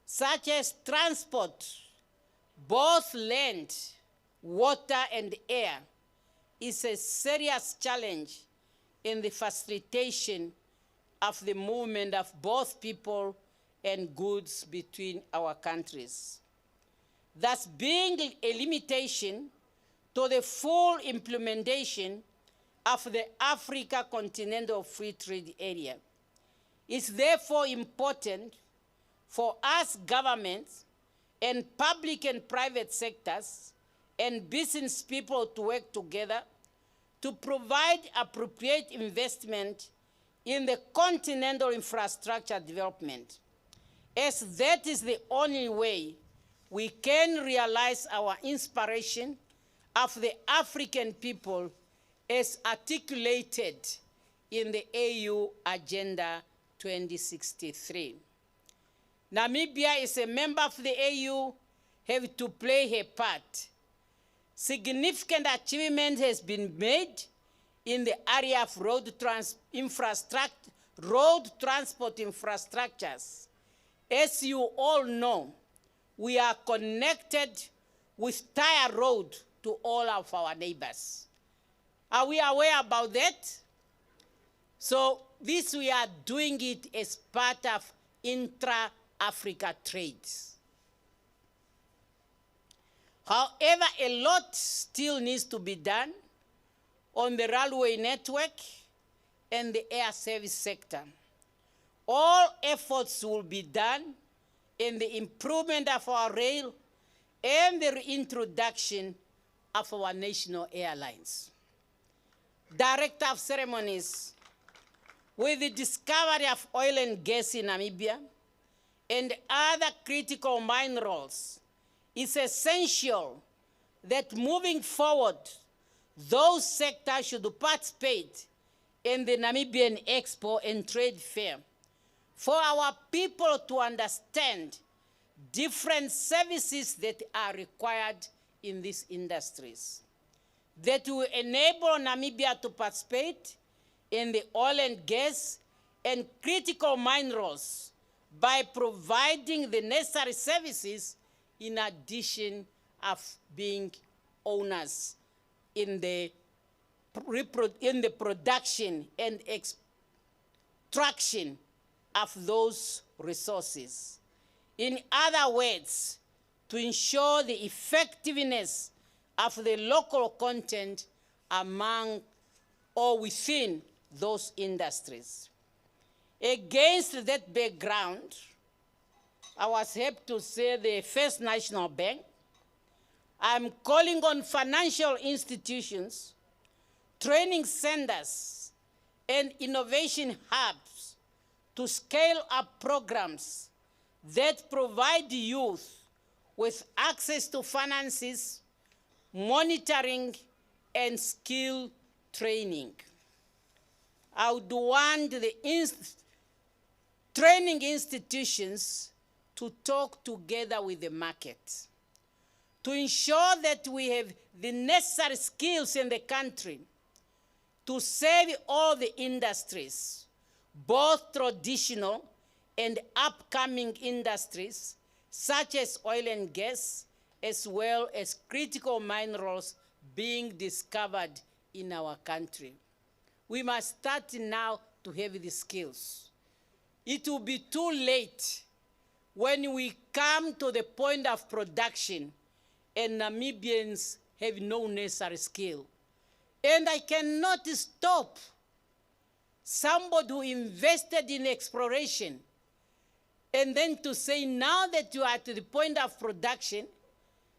such as transport, both land, water, and air, is a serious challenge in the facilitation of the movement of both people and goods between our countries, thus being a limitation to the full implementation of the Africa Continental Free Trade Area. It's therefore important for us governments and public and private sectors and business people to work together to provide appropriate investment in the continental infrastructure development, as that is the only way we can realize our inspiration of the African people as articulated in the AU Agenda 2063. Namibia is a member of the AU, have to play her part. Significant achievement has been made in the area of road transport infrastructures. As you all know, we are connected with tire road to all of our neighbors. Are we aware about that? So this we are doing it as part of intra-Africa trades. However, a lot still needs to be done on the railway network and the air service sector. All efforts will be done in the improvement of our rail and the reintroduction of our national airlines. Director of Ceremonies, with the discovery of oil and gas in Namibia and other critical minerals, it's essential that moving forward, those sectors should participate in the Namibian Expo and Trade Fair for our people to understand different services that are required in these industries, that will enable Namibia to participate in the oil and gas and critical minerals by providing the necessary services in addition of being owners in the production and extraction of those resources. In other words, to ensure the effectiveness of the local content among or within those industries. Against that background, I was happy to say the First National Bank, I'm calling on financial institutions, training centers, and innovation hubs to scale up programs that provide youth with access to finances, monitoring, and skill training. I would want the training institutions to talk together with the market to ensure that we have the necessary skills in the country to serve all the industries, both traditional and upcoming industries, such as oil and gas, as well as critical minerals being discovered in our country. We must start now to have the skills. It will be too late when we come to the point of production and Namibians have no necessary skill. And I cannot stop somebody who invested in exploration and then to say now that you are to the point of production,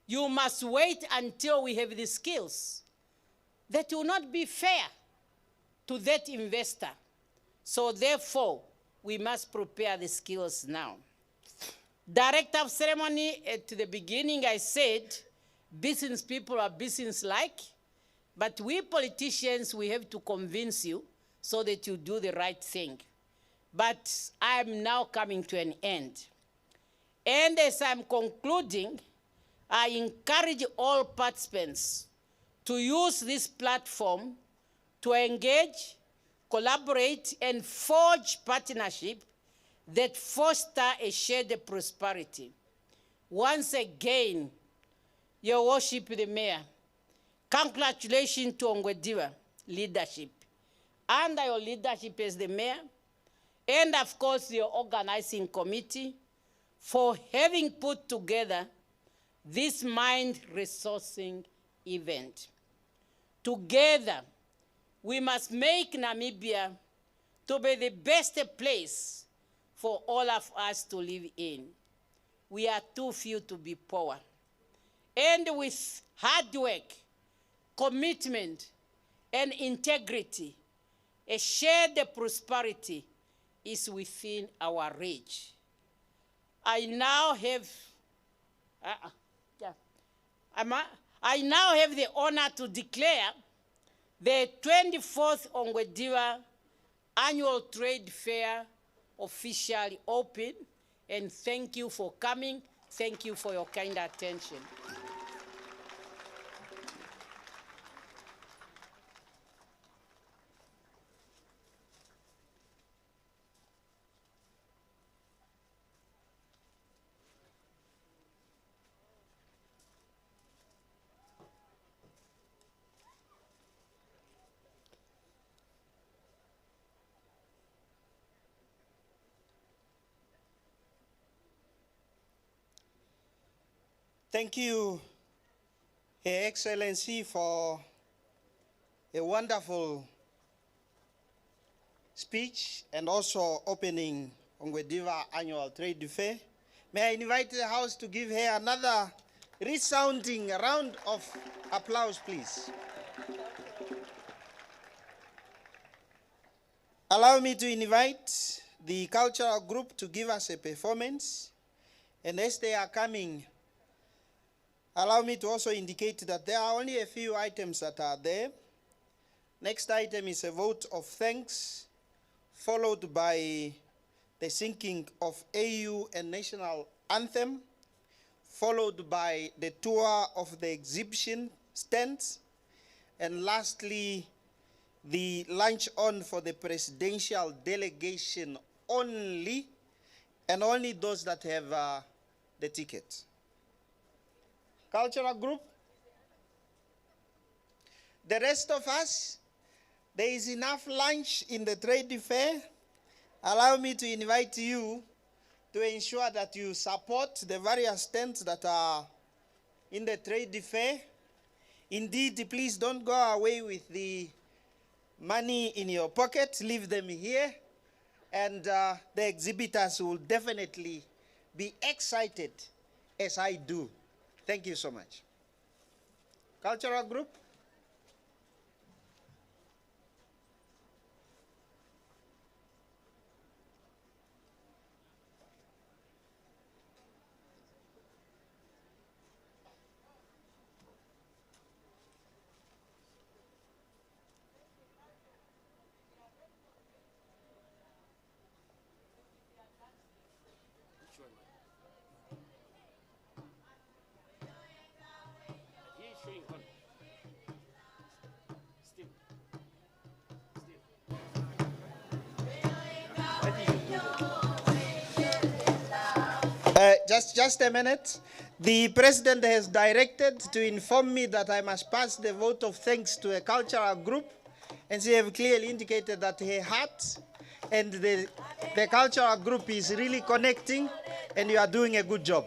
you must wait until we have the skills. That will not be fair to that investor. So therefore, we must prepare the skills now. Director of ceremony, at the beginning I said, business people are business-like, but we politicians, we have to convince you so that you do the right thing. But I'm now coming to an end. And as I'm concluding, I encourage all participants to use this platform to engage, collaborate, and forge partnership that foster a shared prosperity. Once again, Your Worship the Mayor, congratulations to Ongwediva leadership. Under your leadership as the mayor, and of course your organizing committee, for having put together this mind resourcing event. Together, we must make Namibia to be the best place for all of us to live in. We are too few to be poor. And with hard work, commitment, and integrity, a shared prosperity is within our reach. I now have the honor to declare the 24th Ongwediva Annual Trade Fair officially open, and thank you for coming. Thank you for your kind attention. Thank you, Her Excellency, for a wonderful speech and also opening Ongwediva Annual Trade Fair. May I invite the House to give her another resounding round of applause, please. Allow me to invite the cultural group to give us a performance. And as they are coming, Allow me to also indicate that there are only a few items that are there. Next item is a vote of thanks, followed by the singing of AU and national anthem, followed by the tour of the exhibition stands, and lastly, the lunch on for the presidential delegation only, and only those that have the ticket. Cultural group? The rest of us, there is enough lunch in the trade fair. Allow me to invite you to ensure that you support the various stands that are in the trade fair. Indeed, please don't go away with the money in your pocket. Leave them here. And the exhibitors will definitely be excited, as I do. Thank you so much. Cultural group? Just a minute. The president has directed to inform me that I must pass the vote of thanks to a cultural group, and she have clearly indicated that her heart and the cultural group is really connecting, and you are doing a good job.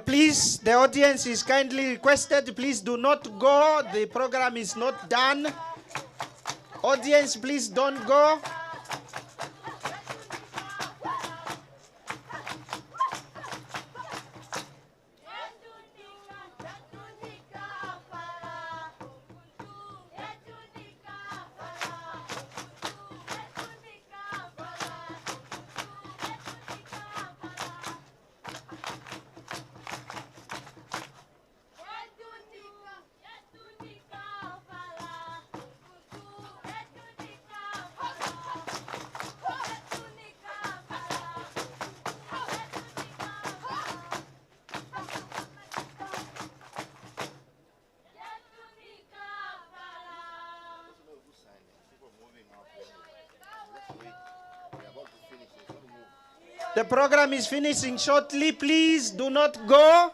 Please, the audience is kindly requested, please do not go. The program is not done. Audience, please don't go. The program is finishing shortly. Please do not go.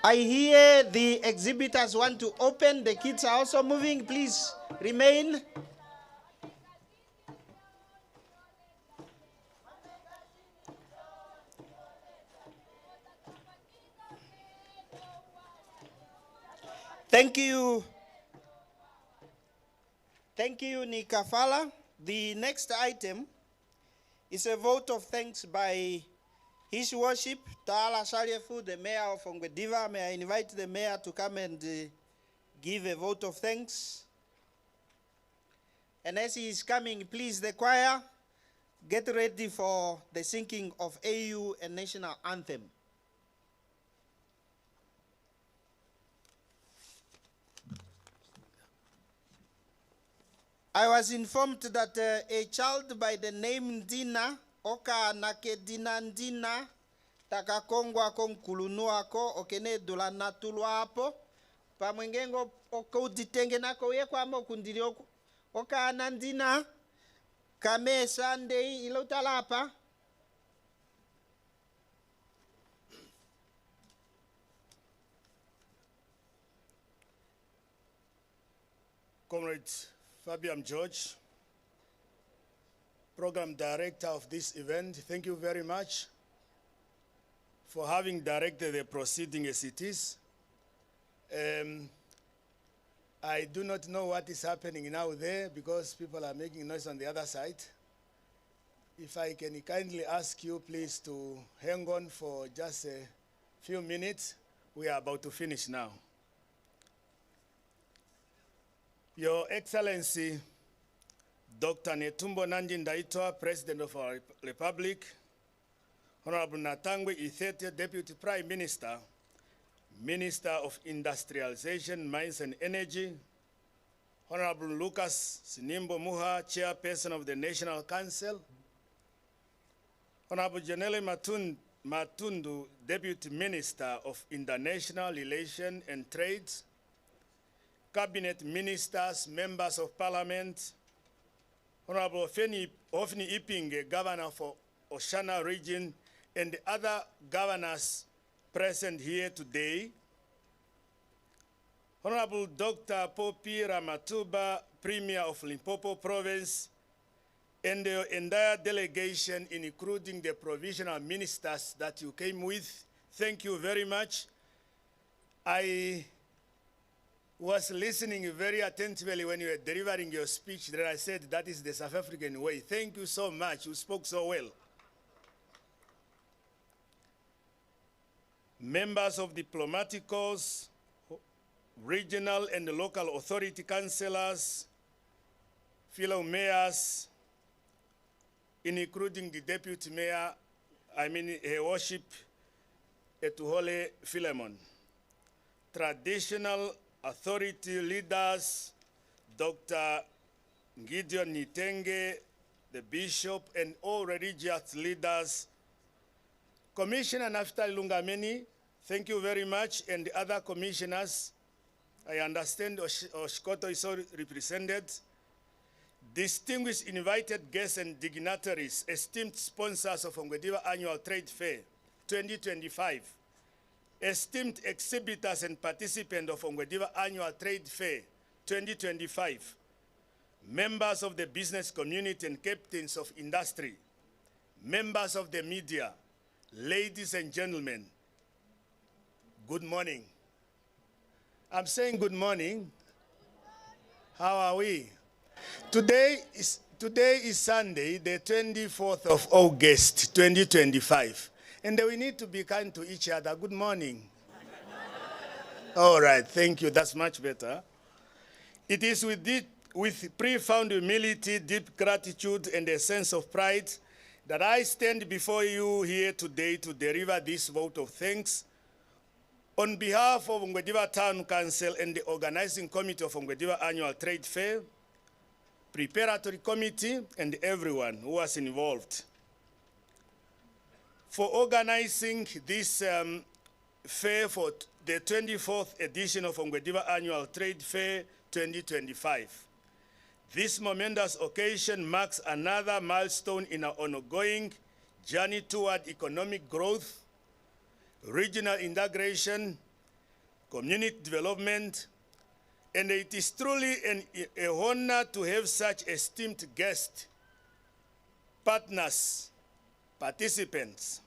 I hear the exhibitors want to open. The kids are also moving. Please remain. Thank you. Thank you, Nikafala. The next item is a vote of thanks by His Worship, Taala Shaliefu, the Mayor of Ongwediva. May I invite the Mayor to come and give a vote of thanks. And as he is coming, please, the choir, get ready for the singing of AU and National Anthem. I was informed that a child by the name Dina, oka nake Dina Ndina, takakongwa konkulunua ko, okene dola natulwa hapo, pamwengengo oko uditenge nako ye kwa mo kundiri oka nandina, kame Sunday ilotalapa. Comrades, Fabian George, Program Director of this event, thank you very much for having directed the proceeding as it is. I do not know what is happening now there because people are making noise on the other side. If I can kindly ask you please to hang on for just a few minutes. We are about to finish now. Your Excellency, Dr. Netumbo Nandi Ndaitwah, President of our Republic, Honorable Natangwe Ithete, Deputy Prime Minister, Minister of Industrialization, Mines and Energy, Honorable Lucas Sinimbo Muha, Chairperson of the National Council, Honorable Janelle Matundu, Deputy Minister of International Relations and Trade, Cabinet Ministers, Members of Parliament, Honorable Ofni Ipinge, Governor for Oshana Region, and the other governors present here today, Honorable Dr. Popi Ramatuba, Premier of Limpopo Province, and the entire delegation, including the provisional ministers that you came with, thank you very much. I was listening very attentively when you were delivering your speech. Then I said, that is the South African way. Thank you so much. You spoke so well. Members of diplomatic corps, regional and local authority councillors, fellow mayors, including the deputy mayor, Her Worship Etuhole Philemon, traditional authority leaders, Dr. Gideon Nitenge, the bishop, and all religious leaders, Commissioner Naftali Lungameni, thank you very much, and the other commissioners. I understand Oshkoto is all represented. Distinguished invited guests and dignitaries, esteemed sponsors of Ongwediva Annual Trade Fair 2025, esteemed exhibitors and participants of Ongwediva Annual Trade Fair 2025, members of the business community and captains of industry, members of the media, ladies and gentlemen, Good morning. I'm saying good morning. How are we? Today is Sunday, the 24th of August, 2025. And we need to be kind to each other. Good morning. All right, thank you. That's much better. It is with profound humility, deep gratitude, and a sense of pride that I stand before you here today to deliver this vote of thanks on behalf of Ongwediva Town Council and the organizing committee of Ongwediva Annual Trade Fair, preparatory committee, and everyone who was involved for organizing this fair for the 24th edition of Ongwediva Annual Trade Fair 2025. This momentous occasion marks another milestone in our ongoing journey toward economic growth, regional integration, community development, and it is truly an honor to have such esteemed guests, partners, participants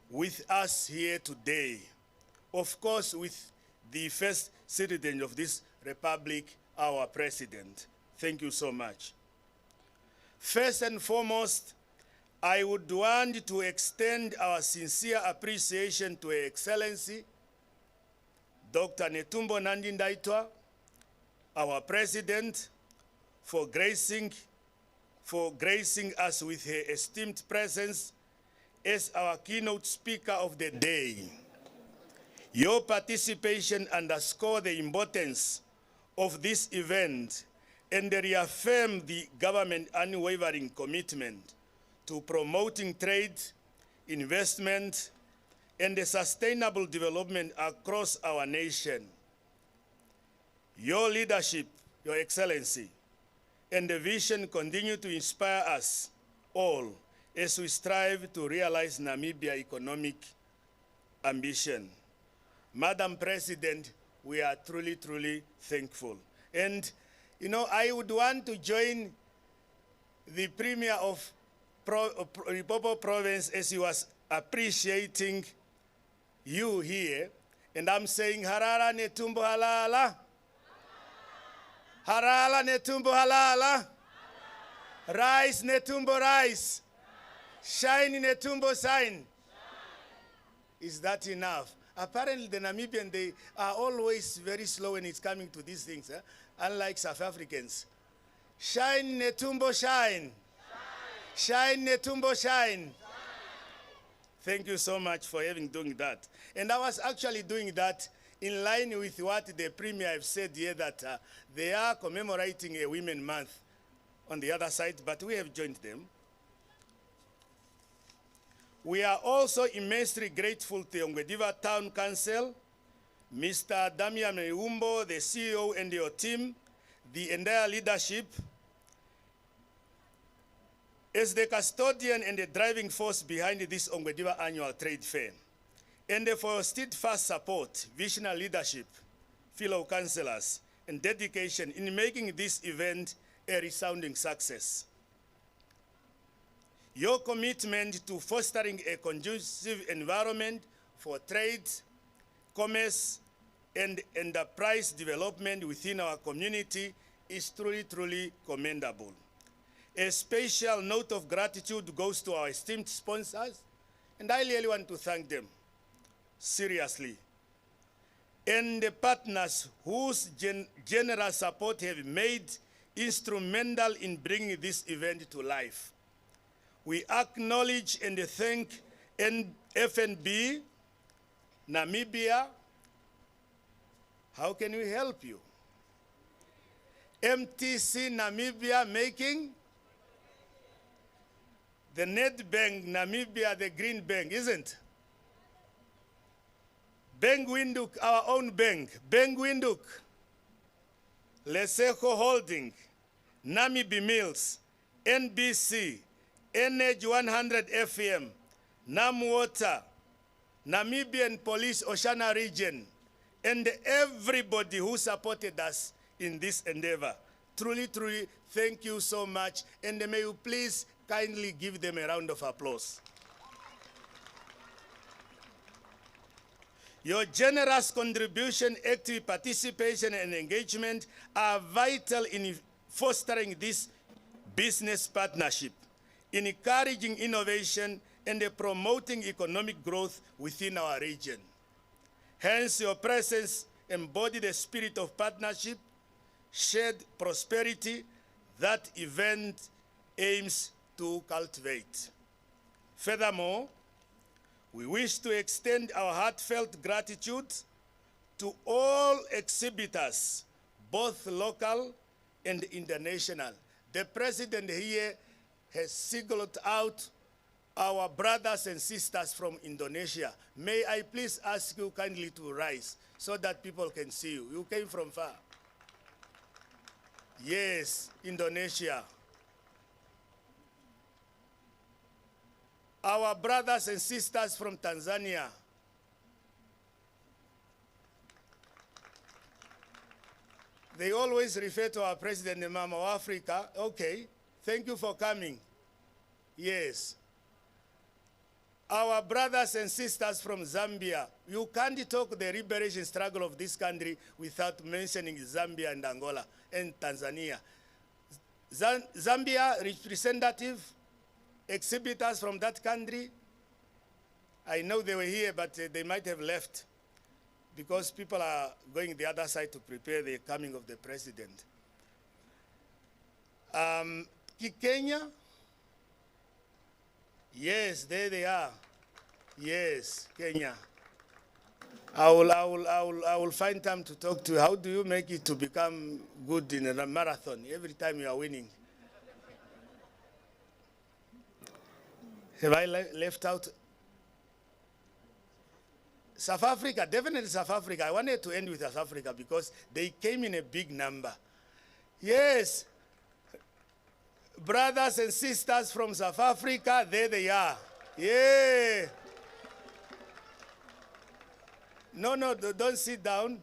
with us here today. Of course, with the first citizen of this republic, our president. Thank you so much. First and foremost, I would want to extend our sincere appreciation to Her Excellency, Dr. Netumbo Nandi Ndaitwah, our president, for gracing us with her esteemed presence as our keynote speaker of the day. Your participation underscores the importance of this event and reaffirm the government's unwavering commitment to promoting trade, investment, and the sustainable development across our nation. Your leadership, Your Excellency, and the vision continue to inspire us all as we strive to realize Namibia's economic ambition. Madam President, we are truly, truly thankful. And, you know, I would want to join the Premier of Limpopo Province as he was appreciating you here. And I'm saying, Harara Netumbo Halala. Harala Netumbo Halala. Rise Netumbo rise. Shine Netumbo shine. Is that enough? Apparently the Namibian, they are always very slow when it's coming to these things, unlike South Africans. Shine Netumbo shine. Shine Netumbo shine. Thank you so much for doing that. And I was actually doing that in line with what the Premier have said here, that they are commemorating a Women Month on the other side, but we have joined them. We are also immensely grateful to Ongwediva Town Council, Mr. Damian Meumbo, the CEO, and your team, the entire leadership, as the custodian and the driving force behind this Ongwediva Annual Trade Fair, and for your steadfast support, visionary leadership, fellow councillors, and dedication in making this event a resounding success. Your commitment to fostering a conducive environment for trade, commerce, and enterprise development within our community is truly, truly commendable. A special note of gratitude goes to our esteemed sponsors, and I really want to thank them, seriously. And the partners whose generous support have made instrumental in bringing this event to life. We acknowledge and thank FNB, Namibia. How can we help you? MTC Namibia making the Net Bank Namibia, the Green Bank, isn't? Bank Windhoek, our own bank. Bank Windhoek, Lesego Holding, Namibi Mills, NBC, NH 100 FM, Nam Water, Namibian Police Oshana Region, and everybody who supported us in this endeavor. Truly, truly, thank you so much. And may you please kindly give them a round of applause. Your generous contribution, active participation, and engagement are vital in fostering this business partnership, in encouraging innovation, and promoting economic growth within our region. Hence, your presence embodies the spirit of partnership, shared prosperity that event aims to cultivate. Furthermore, we wish to extend our heartfelt gratitude to all exhibitors, both local and international. The president here has singled out our brothers and sisters from Indonesia. May I please ask you kindly to rise so that people can see you. You came from far. Yes, Indonesia. Our brothers and sisters from Tanzania. They always refer to our president, the Mama of Africa. Okay, thank you for coming. Yes. Our brothers and sisters from Zambia. You can't talk the liberation struggle of this country without mentioning Zambia and Angola and Tanzania. Zambia representative, exhibitors from that country. I know they were here, but they might have left because people are going the other side to prepare the coming of the president. Kenya? Yes, there they are. Yes, Kenya. I will find time to talk to you. How do you make it to become good in a marathon every time you are winning? Have I left out? South Africa, definitely South Africa. I wanted to end with South Africa because they came in a big number. Yes. Brothers and sisters from South Africa, there they are. Yeah. No, don't sit down.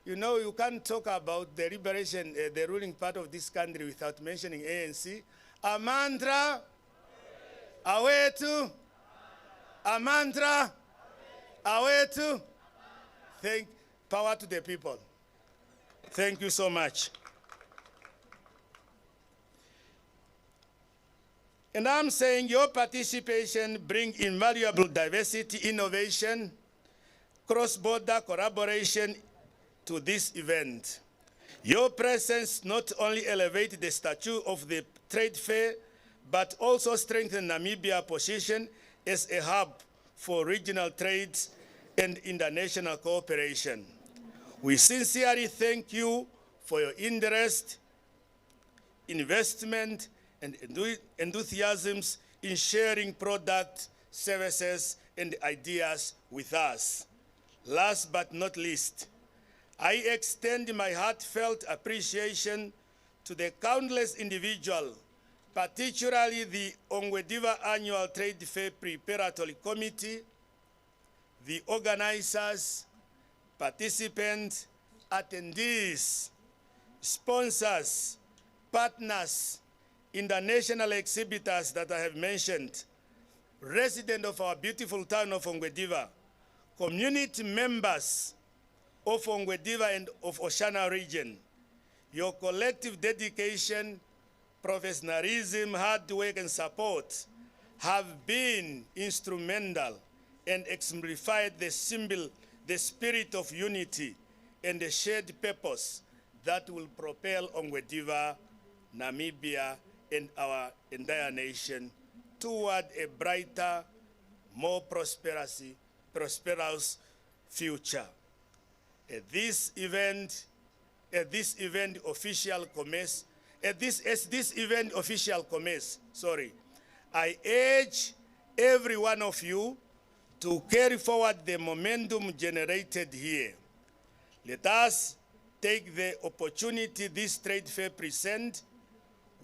You know, you can't talk about the liberation, the ruling part of this country without mentioning ANC. Amandla, awetu, Amandla, awetu. Thank, power to the people. Thank you so much. And I'm saying your participation brings invaluable diversity, innovation, cross-border collaboration to this event. Your presence not only elevates the stature of the trade fair, but also strengthens Namibia's position as a hub for regional trades and international cooperation. We sincerely thank you for your interest, investment, and enthusiasms in sharing products, services, and ideas with us. Last but not least, I extend my heartfelt appreciation to the countless individuals, particularly the Ongwediva Annual Trade Fair Preparatory Committee, the organizers, participants, attendees, sponsors, partners, international exhibitors that I have mentioned, residents of our beautiful town of Ongwediva, community members of Ongwediva and of Oshana Region. Your collective dedication, professionalism, hard work, and support have been instrumental and exemplified the spirit of unity and the shared purpose that will propel Ongwediva, Namibia, and our entire nation toward a brighter, more prosperous future. At this event official commence, I urge every one of you to carry forward the momentum generated here. Let us take the opportunity this trade fair presents,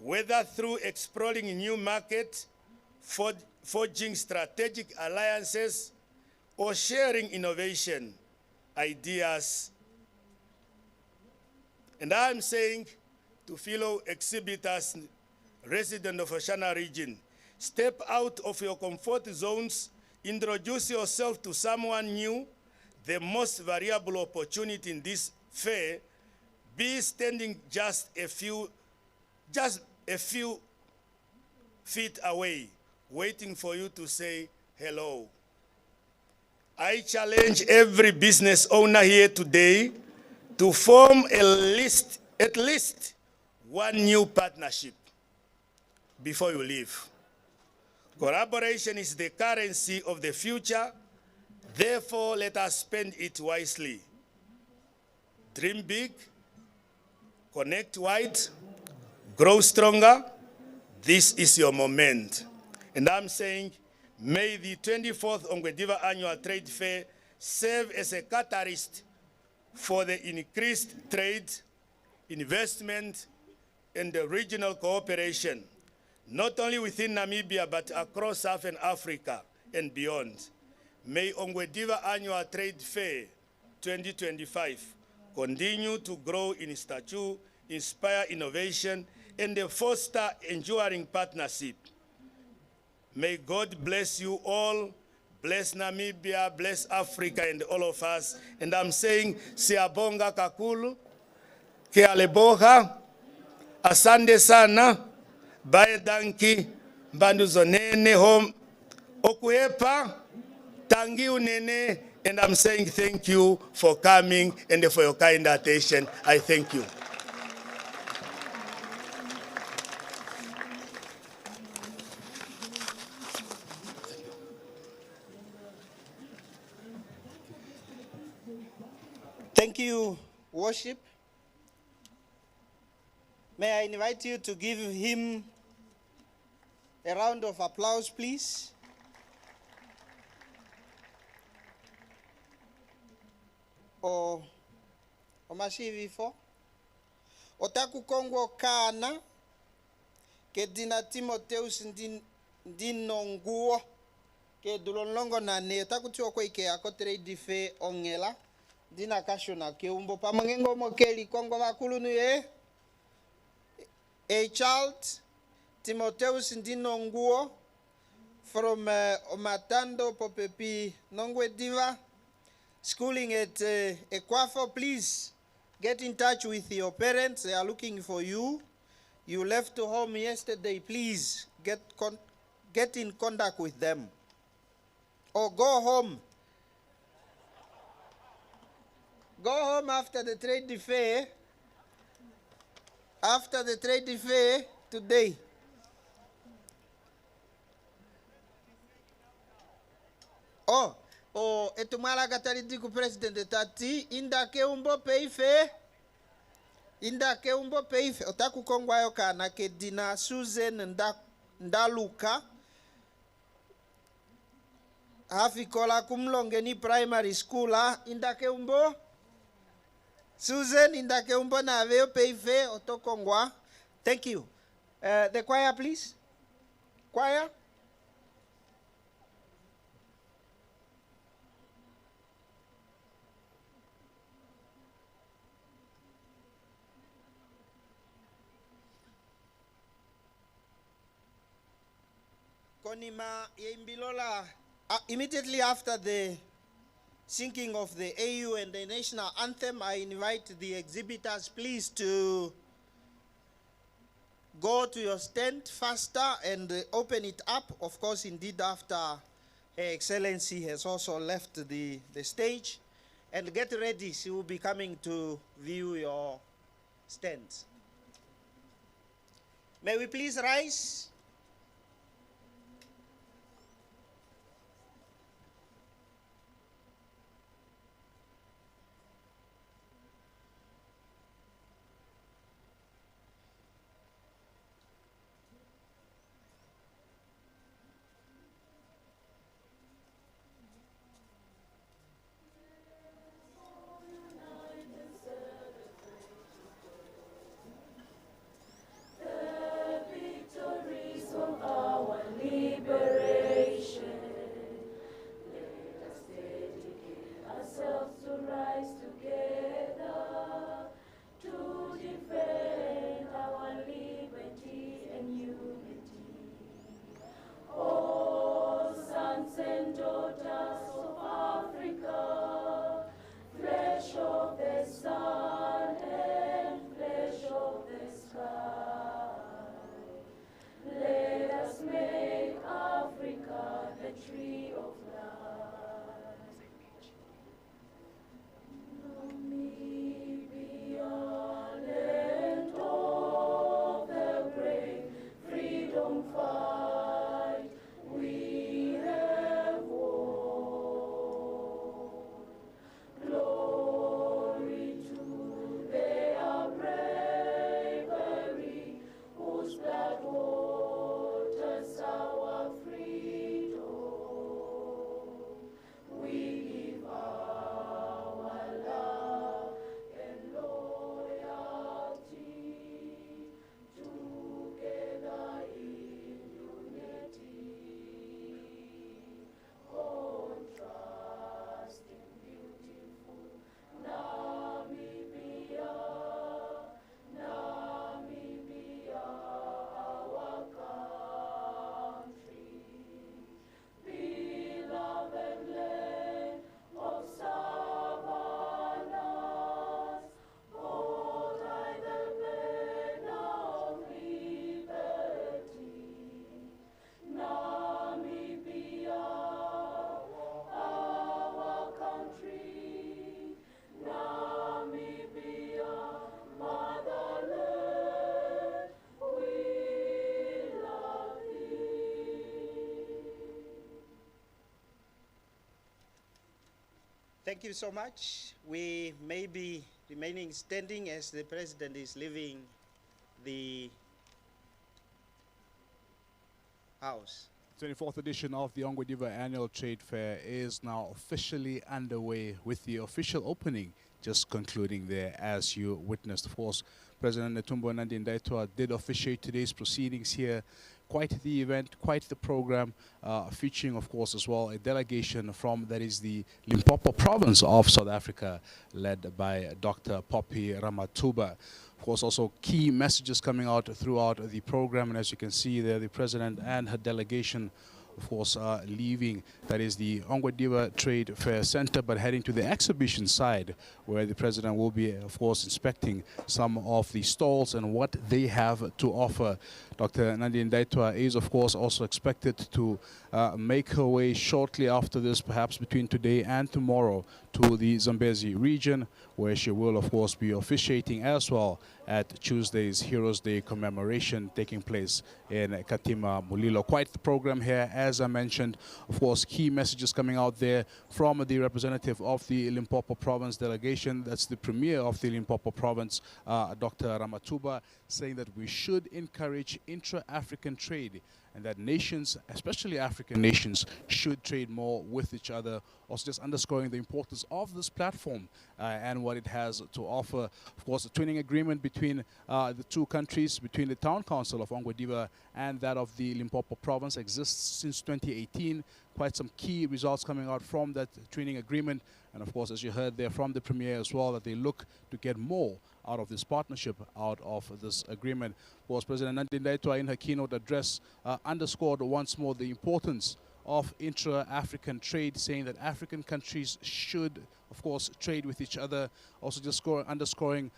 whether through exploring new markets, forging strategic alliances, or sharing innovation, ideas. And I'm saying to fellow exhibitors, residents of Oshana Region, step out of your comfort zones, introduce yourself to someone new. the most variable opportunity in this fair, be standing just a few feet away, waiting for you to say hello. I challenge every business owner here today to form at least one new partnership before you leave. Collaboration is the currency of the future. Therefore, let us spend it wisely. Dream big, connect wide, grow stronger. This is your moment. And I'm saying, may the 24th Ongwediva Annual Trade Fair serve as a catalyst for the increased trade, investment, and the regional cooperation, not only within Namibia, but across Southern Africa and beyond. May Ongwediva Annual Trade Fair 2025 continue to grow in stature, inspire innovation, and foster enduring partnership. May God bless you all, bless Namibia, bless Africa, and all of us. And I'm saying, Siabonga Kakulu, Kealeboha, Asande Sana, Bae Danki, Bandu Zonene Home, Okuepa, Tangi Unene, and I'm saying thank you for coming and for your kind attention. I thank you. Thank you, worship. May I invite you to give him a round of applause, please. Omashivi Otaku Kongo Kana ke dina Timotheus ndinonguo ke dulonlongo na ne otaku tioko ike akotere dife ongela dina kashona ke umbo pamangengo mokeli Kongo bakulunu ye a child Timotheus ndinonguo from Omatando Popepi Ongwediva, schooling at Equafo. Please get in touch with your parents. They are looking for you. You left home yesterday. Please get in contact with them. Or go home. Go home after the trade fair. After the trade fair today. Etumala gatalidi ku president tati indake umbo peife otaku kongwa yoka na ke dina Susan ndaluka afikola kumlongeni primary school indake umbo Susan indake umbo na veo peife otokongwa. Thank you. The choir, please. Choir. Immediately after the singing of the AU and the national anthem, I invite the exhibitors please to go to your stand faster and open it up. Of course, indeed, after Her Excellency has also left the stage. And get ready, she will be coming to view your stands. May we please rise? Victory Thank you so much. We may be remaining standing as the President is leaving the House. 24th edition of the Ongwediva Annual Trade Fair is now officially underway, with the official opening just concluding there, as you witnessed. Of course, President Netumbo Nandi-Ndaitwah did officiate today's proceedings here. Quite the event, quite the program, featuring, of course, as well, a delegation from, that is, the Limpopo province of South Africa, led by Dr. Poppy Ramathuba. Of course, also key messages coming out throughout the program, and as you can see there, the President and her delegation, of course, leaving, that is, the Ongwediva Trade Fair Center, but heading to the exhibition side, where the President will be, of course, inspecting some of the stalls and what they have to offer. Dr. Nandi-Ndaitwah is, of course, also expected to make her way shortly after this, perhaps between today and tomorrow, to the Zambezi region, where she will, of course, be officiating as well at Tuesday's Heroes Day commemoration taking place in Katima Mulilo. Quite the program here, as I mentioned. Of course, key messages coming out there from the representative of the Limpopo province delegation. That's the premier of the Limpopo province, Dr. Ramathuba, saying that we should encourage intra-African trade, and that nations, especially African nations, should trade more with each other. Also just underscoring the importance of this platform and what it has to offer. Of course, the twinning agreement between the two countries, between the town council of Ongwediva and that of the Limpopo province, exists since 2018. Quite some key results coming out from that twinning agreement. And of course, as you heard there from the Premier as well, that they look to get more out of this partnership, out of this agreement. Of course, President Nandi-Ndaitwah in her keynote address underscored once more the importance of intra-African trade, saying that African countries should, of course, trade with each other. Also just underscoring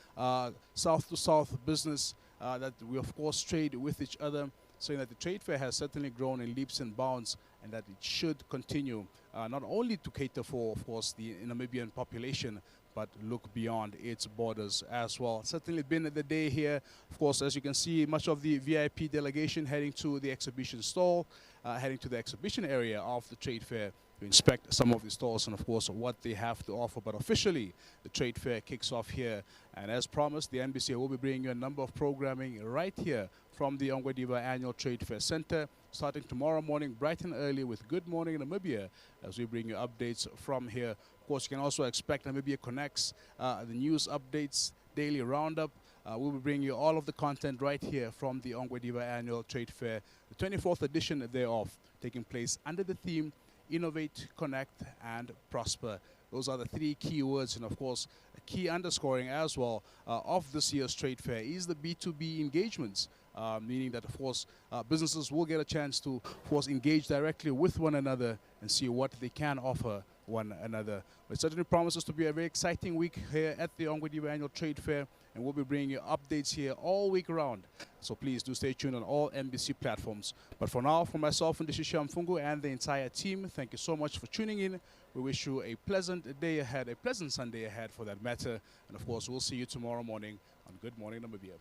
south-to-south business, that we, of course, trade with each other, saying that the trade fair has certainly grown in leaps and bounds, and that it should continue, not only to cater for, of course, the Namibian population, but look beyond its borders as well. Certainly been the day here. Of course, as you can see, much of the VIP delegation heading to the exhibition stall, heading to the exhibition area of the trade fair to inspect some of the stalls and, of course, what they have to offer. But officially, the trade fair kicks off here. And as promised, the NBC will be bringing you a number of programming right here from the Ongwediva Annual Trade Fair Center, starting tomorrow morning bright and early with Good Morning Namibia, as we bring you updates from here. Of course, you can also expect Namibia Connects, the news updates, daily roundup. We'll be bringing you all of the content right here from the Ongwediva Annual Trade Fair, the 24th edition thereof, taking place under the theme Innovate, Connect, and Prosper. Those are the three key words, and of course, a key underscoring as well of this year's trade fair is the B2B engagements, meaning that, of course, businesses will get a chance to, of course, engage directly with one another and see what they can offer one another. But it certainly promises to be a very exciting week here at the Ongwediva Annual Trade Fair, and we'll be bringing you updates here all week around. So please do stay tuned on all NBC platforms. But for now, from myself and Ndishisha Mfungu and the entire team, thank you so much for tuning in. We wish you a pleasant day ahead, a pleasant Sunday ahead for that matter. And of course, we'll see you tomorrow morning on Good Morning Namibia.